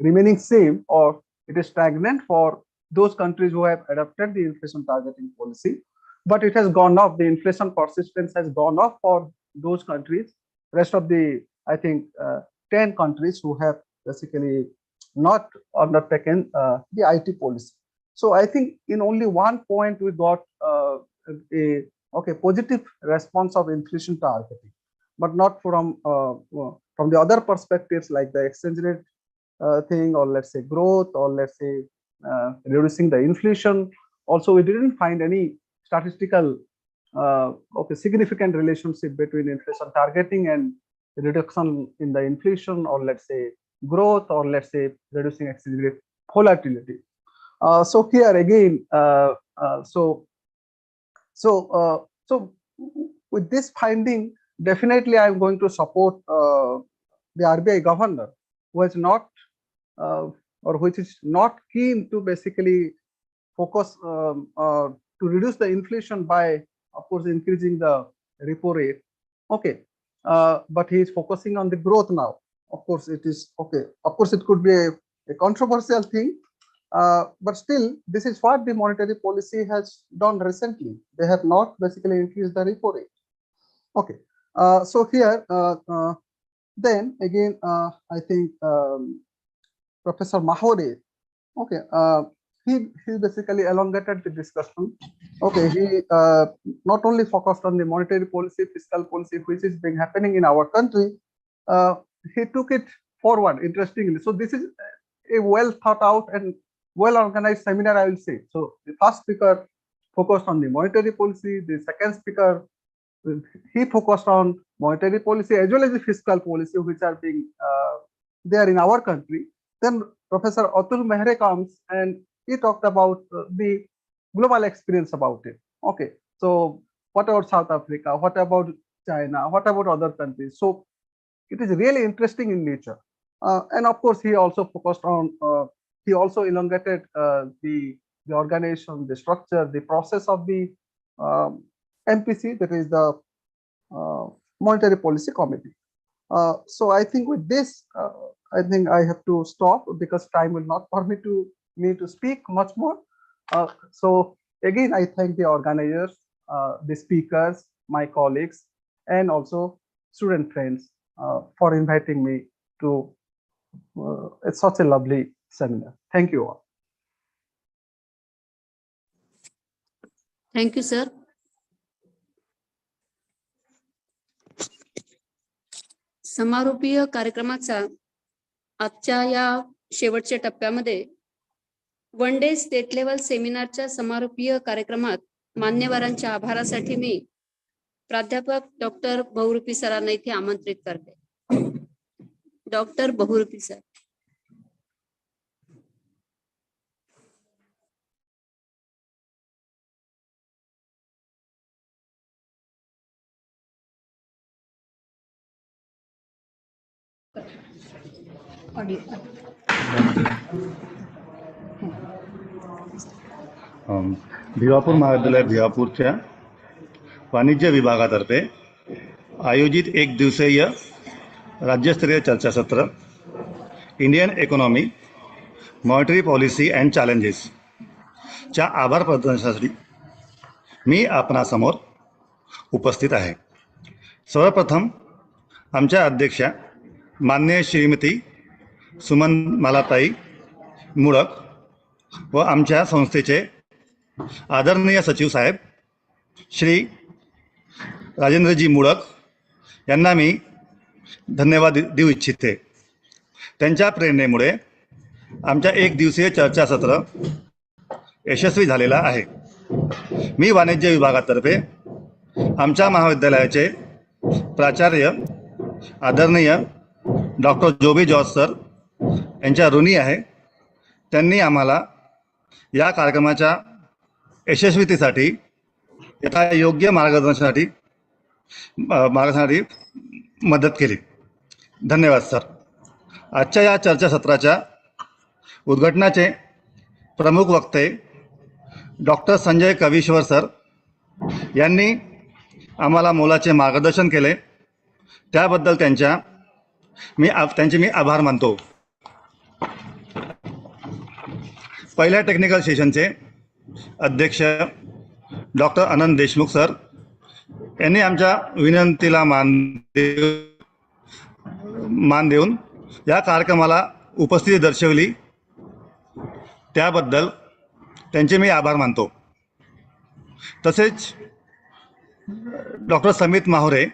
Speaker 12: remaining same or it is stagnant for those countries who have adopted the inflation targeting policy, but it has gone up. The inflation persistence has gone up for those countries. Rest of the, I think, 10 countries who have basically not undertaken the IT policy. So I think in only one point we got a positive response of inflation targeting, but not from the other perspectives like the exchange rate thing, or let's say growth, or let's say reducing the inflation. Also, we didn't find any statistical significant relationship between inflation targeting and reduction in the inflation, or let's say growth, or let's say reducing exchange rate volatility. So here again, so with this finding, definitely I'm going to support the RBI governor, who is not or which is not keen to basically focus to reduce the inflation by, of course, increasing the repo rate. But he is focusing on the growth now. Of course, it is Of course, it could be a controversial thing, but still, this is what the monetary policy has done recently. They have not basically increased the repo rate. So here, then again, I think Professor Mahore, he basically elongated the discussion. He not only focused on the monetary policy, fiscal policy, which is being happening in our country, he took it forward, interestingly. So this is a well thought out and well organized seminar, I will say. So the first speaker focused on the monetary policy, the second speaker, he focused on monetary policy as well as the fiscal policy, which are being there in our country. Then Professor Atul Mehre comes and he talked about the global experience about it. So what about South Africa? What about China? What about other countries? So it is really interesting in nature. And of course, he also focused on, he also elongated the organization, the structure, the process of the MPC, that is the Monetary Policy Committee. So I think with this, I think I have to stop because time will not permit me to speak much more. So again, I thank the organizers, the speakers, my colleagues, and also student friends for inviting me to such a lovely seminar. Thank you all.
Speaker 4: Thank you sir. समारोपीय कार्यक्रमाचा आजच्या या शेवटच्या टप्प्यामध्ये one day state level सेमिनारच्या समारोपीय कार्यक्रमात मान्यवरांच्या आभारासाठी मी प्राध्यापक डॉक्टर बहुरूपी सरांना इथे आमंत्रित करते. Doctor बहुरूपी sir.
Speaker 11: भिवापूर महाविद्यालय भिवापूरच्या वाणिज्य विभागातर्फे आयोजित एक दिवसीय राज्यस्तरीय चर्चासत्र Indian economy monetary policy and challenges च्या आभार प्रदर्शनासाठी मी आपणासमोर उपस्थित आहे. सर्वप्रथम आमच्या अध्यक्षा माननीय श्रीमती सुमन मालाताई मुळक व आमच्या संस्थेचे आदरणीय सचिव साहेब श्री राजेंद्रजी मुळक यांना मी धन्यवाद देऊ इच्छिते. त्यांच्या प्रेरणेमुळे आमच्या एक दिवसीय चर्चासत्र यशस्वी झालेला आहे. मी वाणिज्य विभागातर्फे आमच्या महाविद्यालयाचे प्राचार्य आदरणीय डॉक्टर जोबी जॉर्ज सर यांच्या ऋणी आहे. त्यांनी आम्हाला या कार्यक्रमाच्या यशस्वीतेसाठी एका योग्य मार्गदर्शनासाठी मदत केली. धन्यवाद सर. आजच्या या चर्चासत्राच्या उद्घाटनाचे प्रमुख वक्ते डॉक्टर संजय कवीश्वर सर यांनी आम्हाला मोलाचे मार्गदर्शन केले. त्याबद्दल त्यांचे मी आभार मानतो. पहिल्या टेक्निकल सेशनचे अध्यक्ष डॉक्टर आनंद देशमुख सर यांनी आमच्या विनंतीला मान देऊन या कार्यक्रमाला उपस्थिती दर्शवली. त्याबद्दल त्यांचे मी आभार मानतो. तसेच डॉक्टर समित माहुरे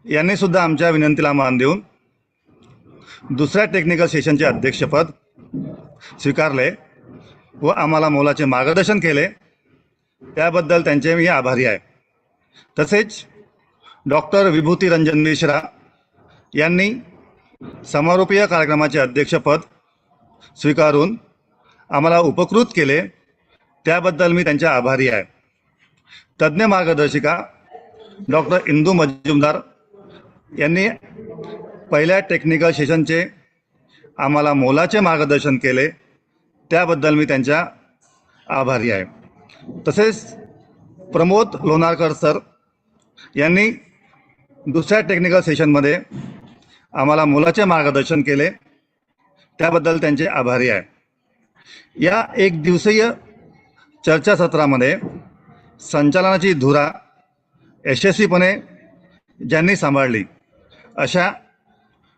Speaker 11: यांनी सुद्धा आमच्या विनंतीला मान देऊन दुसऱ्या टेक्निकल सेशनचे अध्यक्षपद स्वीकारले व आम्हाला मोलाचे मार्गदर्शन केले. त्याबद्दल त्यांचे मी आभारी आहे. तसेच डॉक्टर विभूती रंजन मिश्रा यांनी समारोपीय कार्यक्रमाचे अध्यक्षपद स्वीकारून आम्हाला उपकृत केले. त्याबद्दल मी त्यांच्या आभारी आहे. तज्ज्ञ मार्गदर्शिका डॉक्टर इंदू मजुमदार यांनी पहिल्या टेक्निकल सेशनचे आम्हाला मोलाचे मार्गदर्शन केले. त्याबद्दल मी त्यांच्या आभारी आहे. तसेच प्रमोद लोणारकर सर यांनी दुसऱ्या टेक्निकल सेशनमध्ये आम्हाला मोलाचे मार्गदर्शन केले. त्याबद्दल त्यांचे आभारी आहे. या एक दिवसीय चर्चासत्रामध्ये संचालनाची धुरा यशस्वीपणे ज्यांनी सांभाळली अशा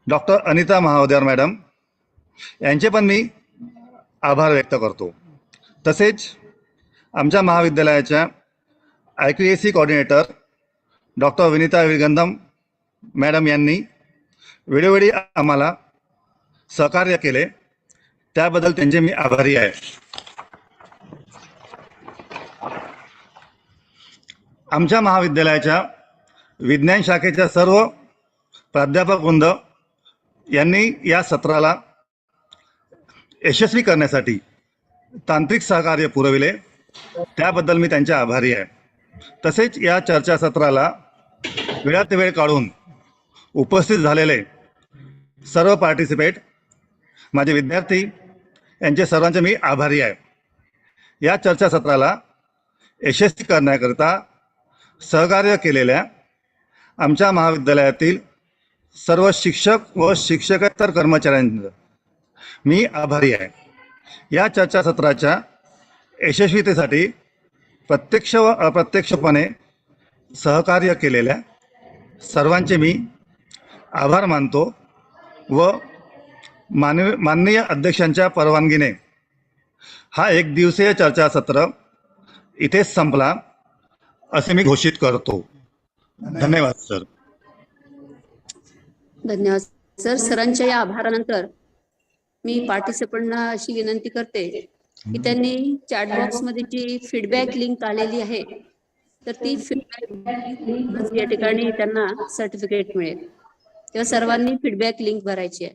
Speaker 11: डॉक्टर अनिता महावदेर मॅडम यांचे पण मी आभार व्यक्त करतो. तसेच आमच्या महाविद्यालयाच्या IQAC coordinator doctor Vinita Virgandham madam यांनी वेळोवेळी आम्हाला सहकार्य केले. त्याबद्दल त्यांचे मी आभारी आहे. आमच्या महाविद्यालयाच्या विज्ञान शाखेच्या सर्व प्राध्यापक वृंद यांनी या सत्राला यशस्वी करण्यासाठी तांत्रिक सहकार्य पुरविले. त्याबद्दल मी त्यांचे आभारी आहे. तसेच या चर्चासत्राला वेळात वेळ काढून उपस्थित झालेले सर्व पार्टिसिपेट माझे विद्यार्थी यांचे सर्वांचे मी आभारी आहे. या चर्चासत्राला यशस्वी करण्याकरिता सहकार्य केलेल्या आमच्या महाविद्यालयातील सर्व शिक्षक व शिक्षकेतर कर्मचाऱ्यांचा मी आभारी आहे. या चर्चासत्राच्या यशस्वीतेसाठी प्रत्यक्ष व अप्रत्यक्षपणे सहकार्य केलेल्या सर्वांचे मी आभार मानतो व माननीय अध्यक्षांच्या परवानगीने हा एक दिवसीय चर्चासत्र इथेच संपला असे मी घोषित करतो. धन्यवाद सर.
Speaker 4: धन्यवाद सर. सरांच्या या आभारानंतर मी पार्टिसिपंटना अशी विनंती करते की त्यांनी चॅट बॉक्स मध्ये जी फीडबॅक लिंक आलेली आहे तर ती फीडबॅक या ठिकाणी त्यांना सर्टिफिकेट मिळेल. तेव्हा सर्वांनी फीडबॅक लिंक भरायची आहे.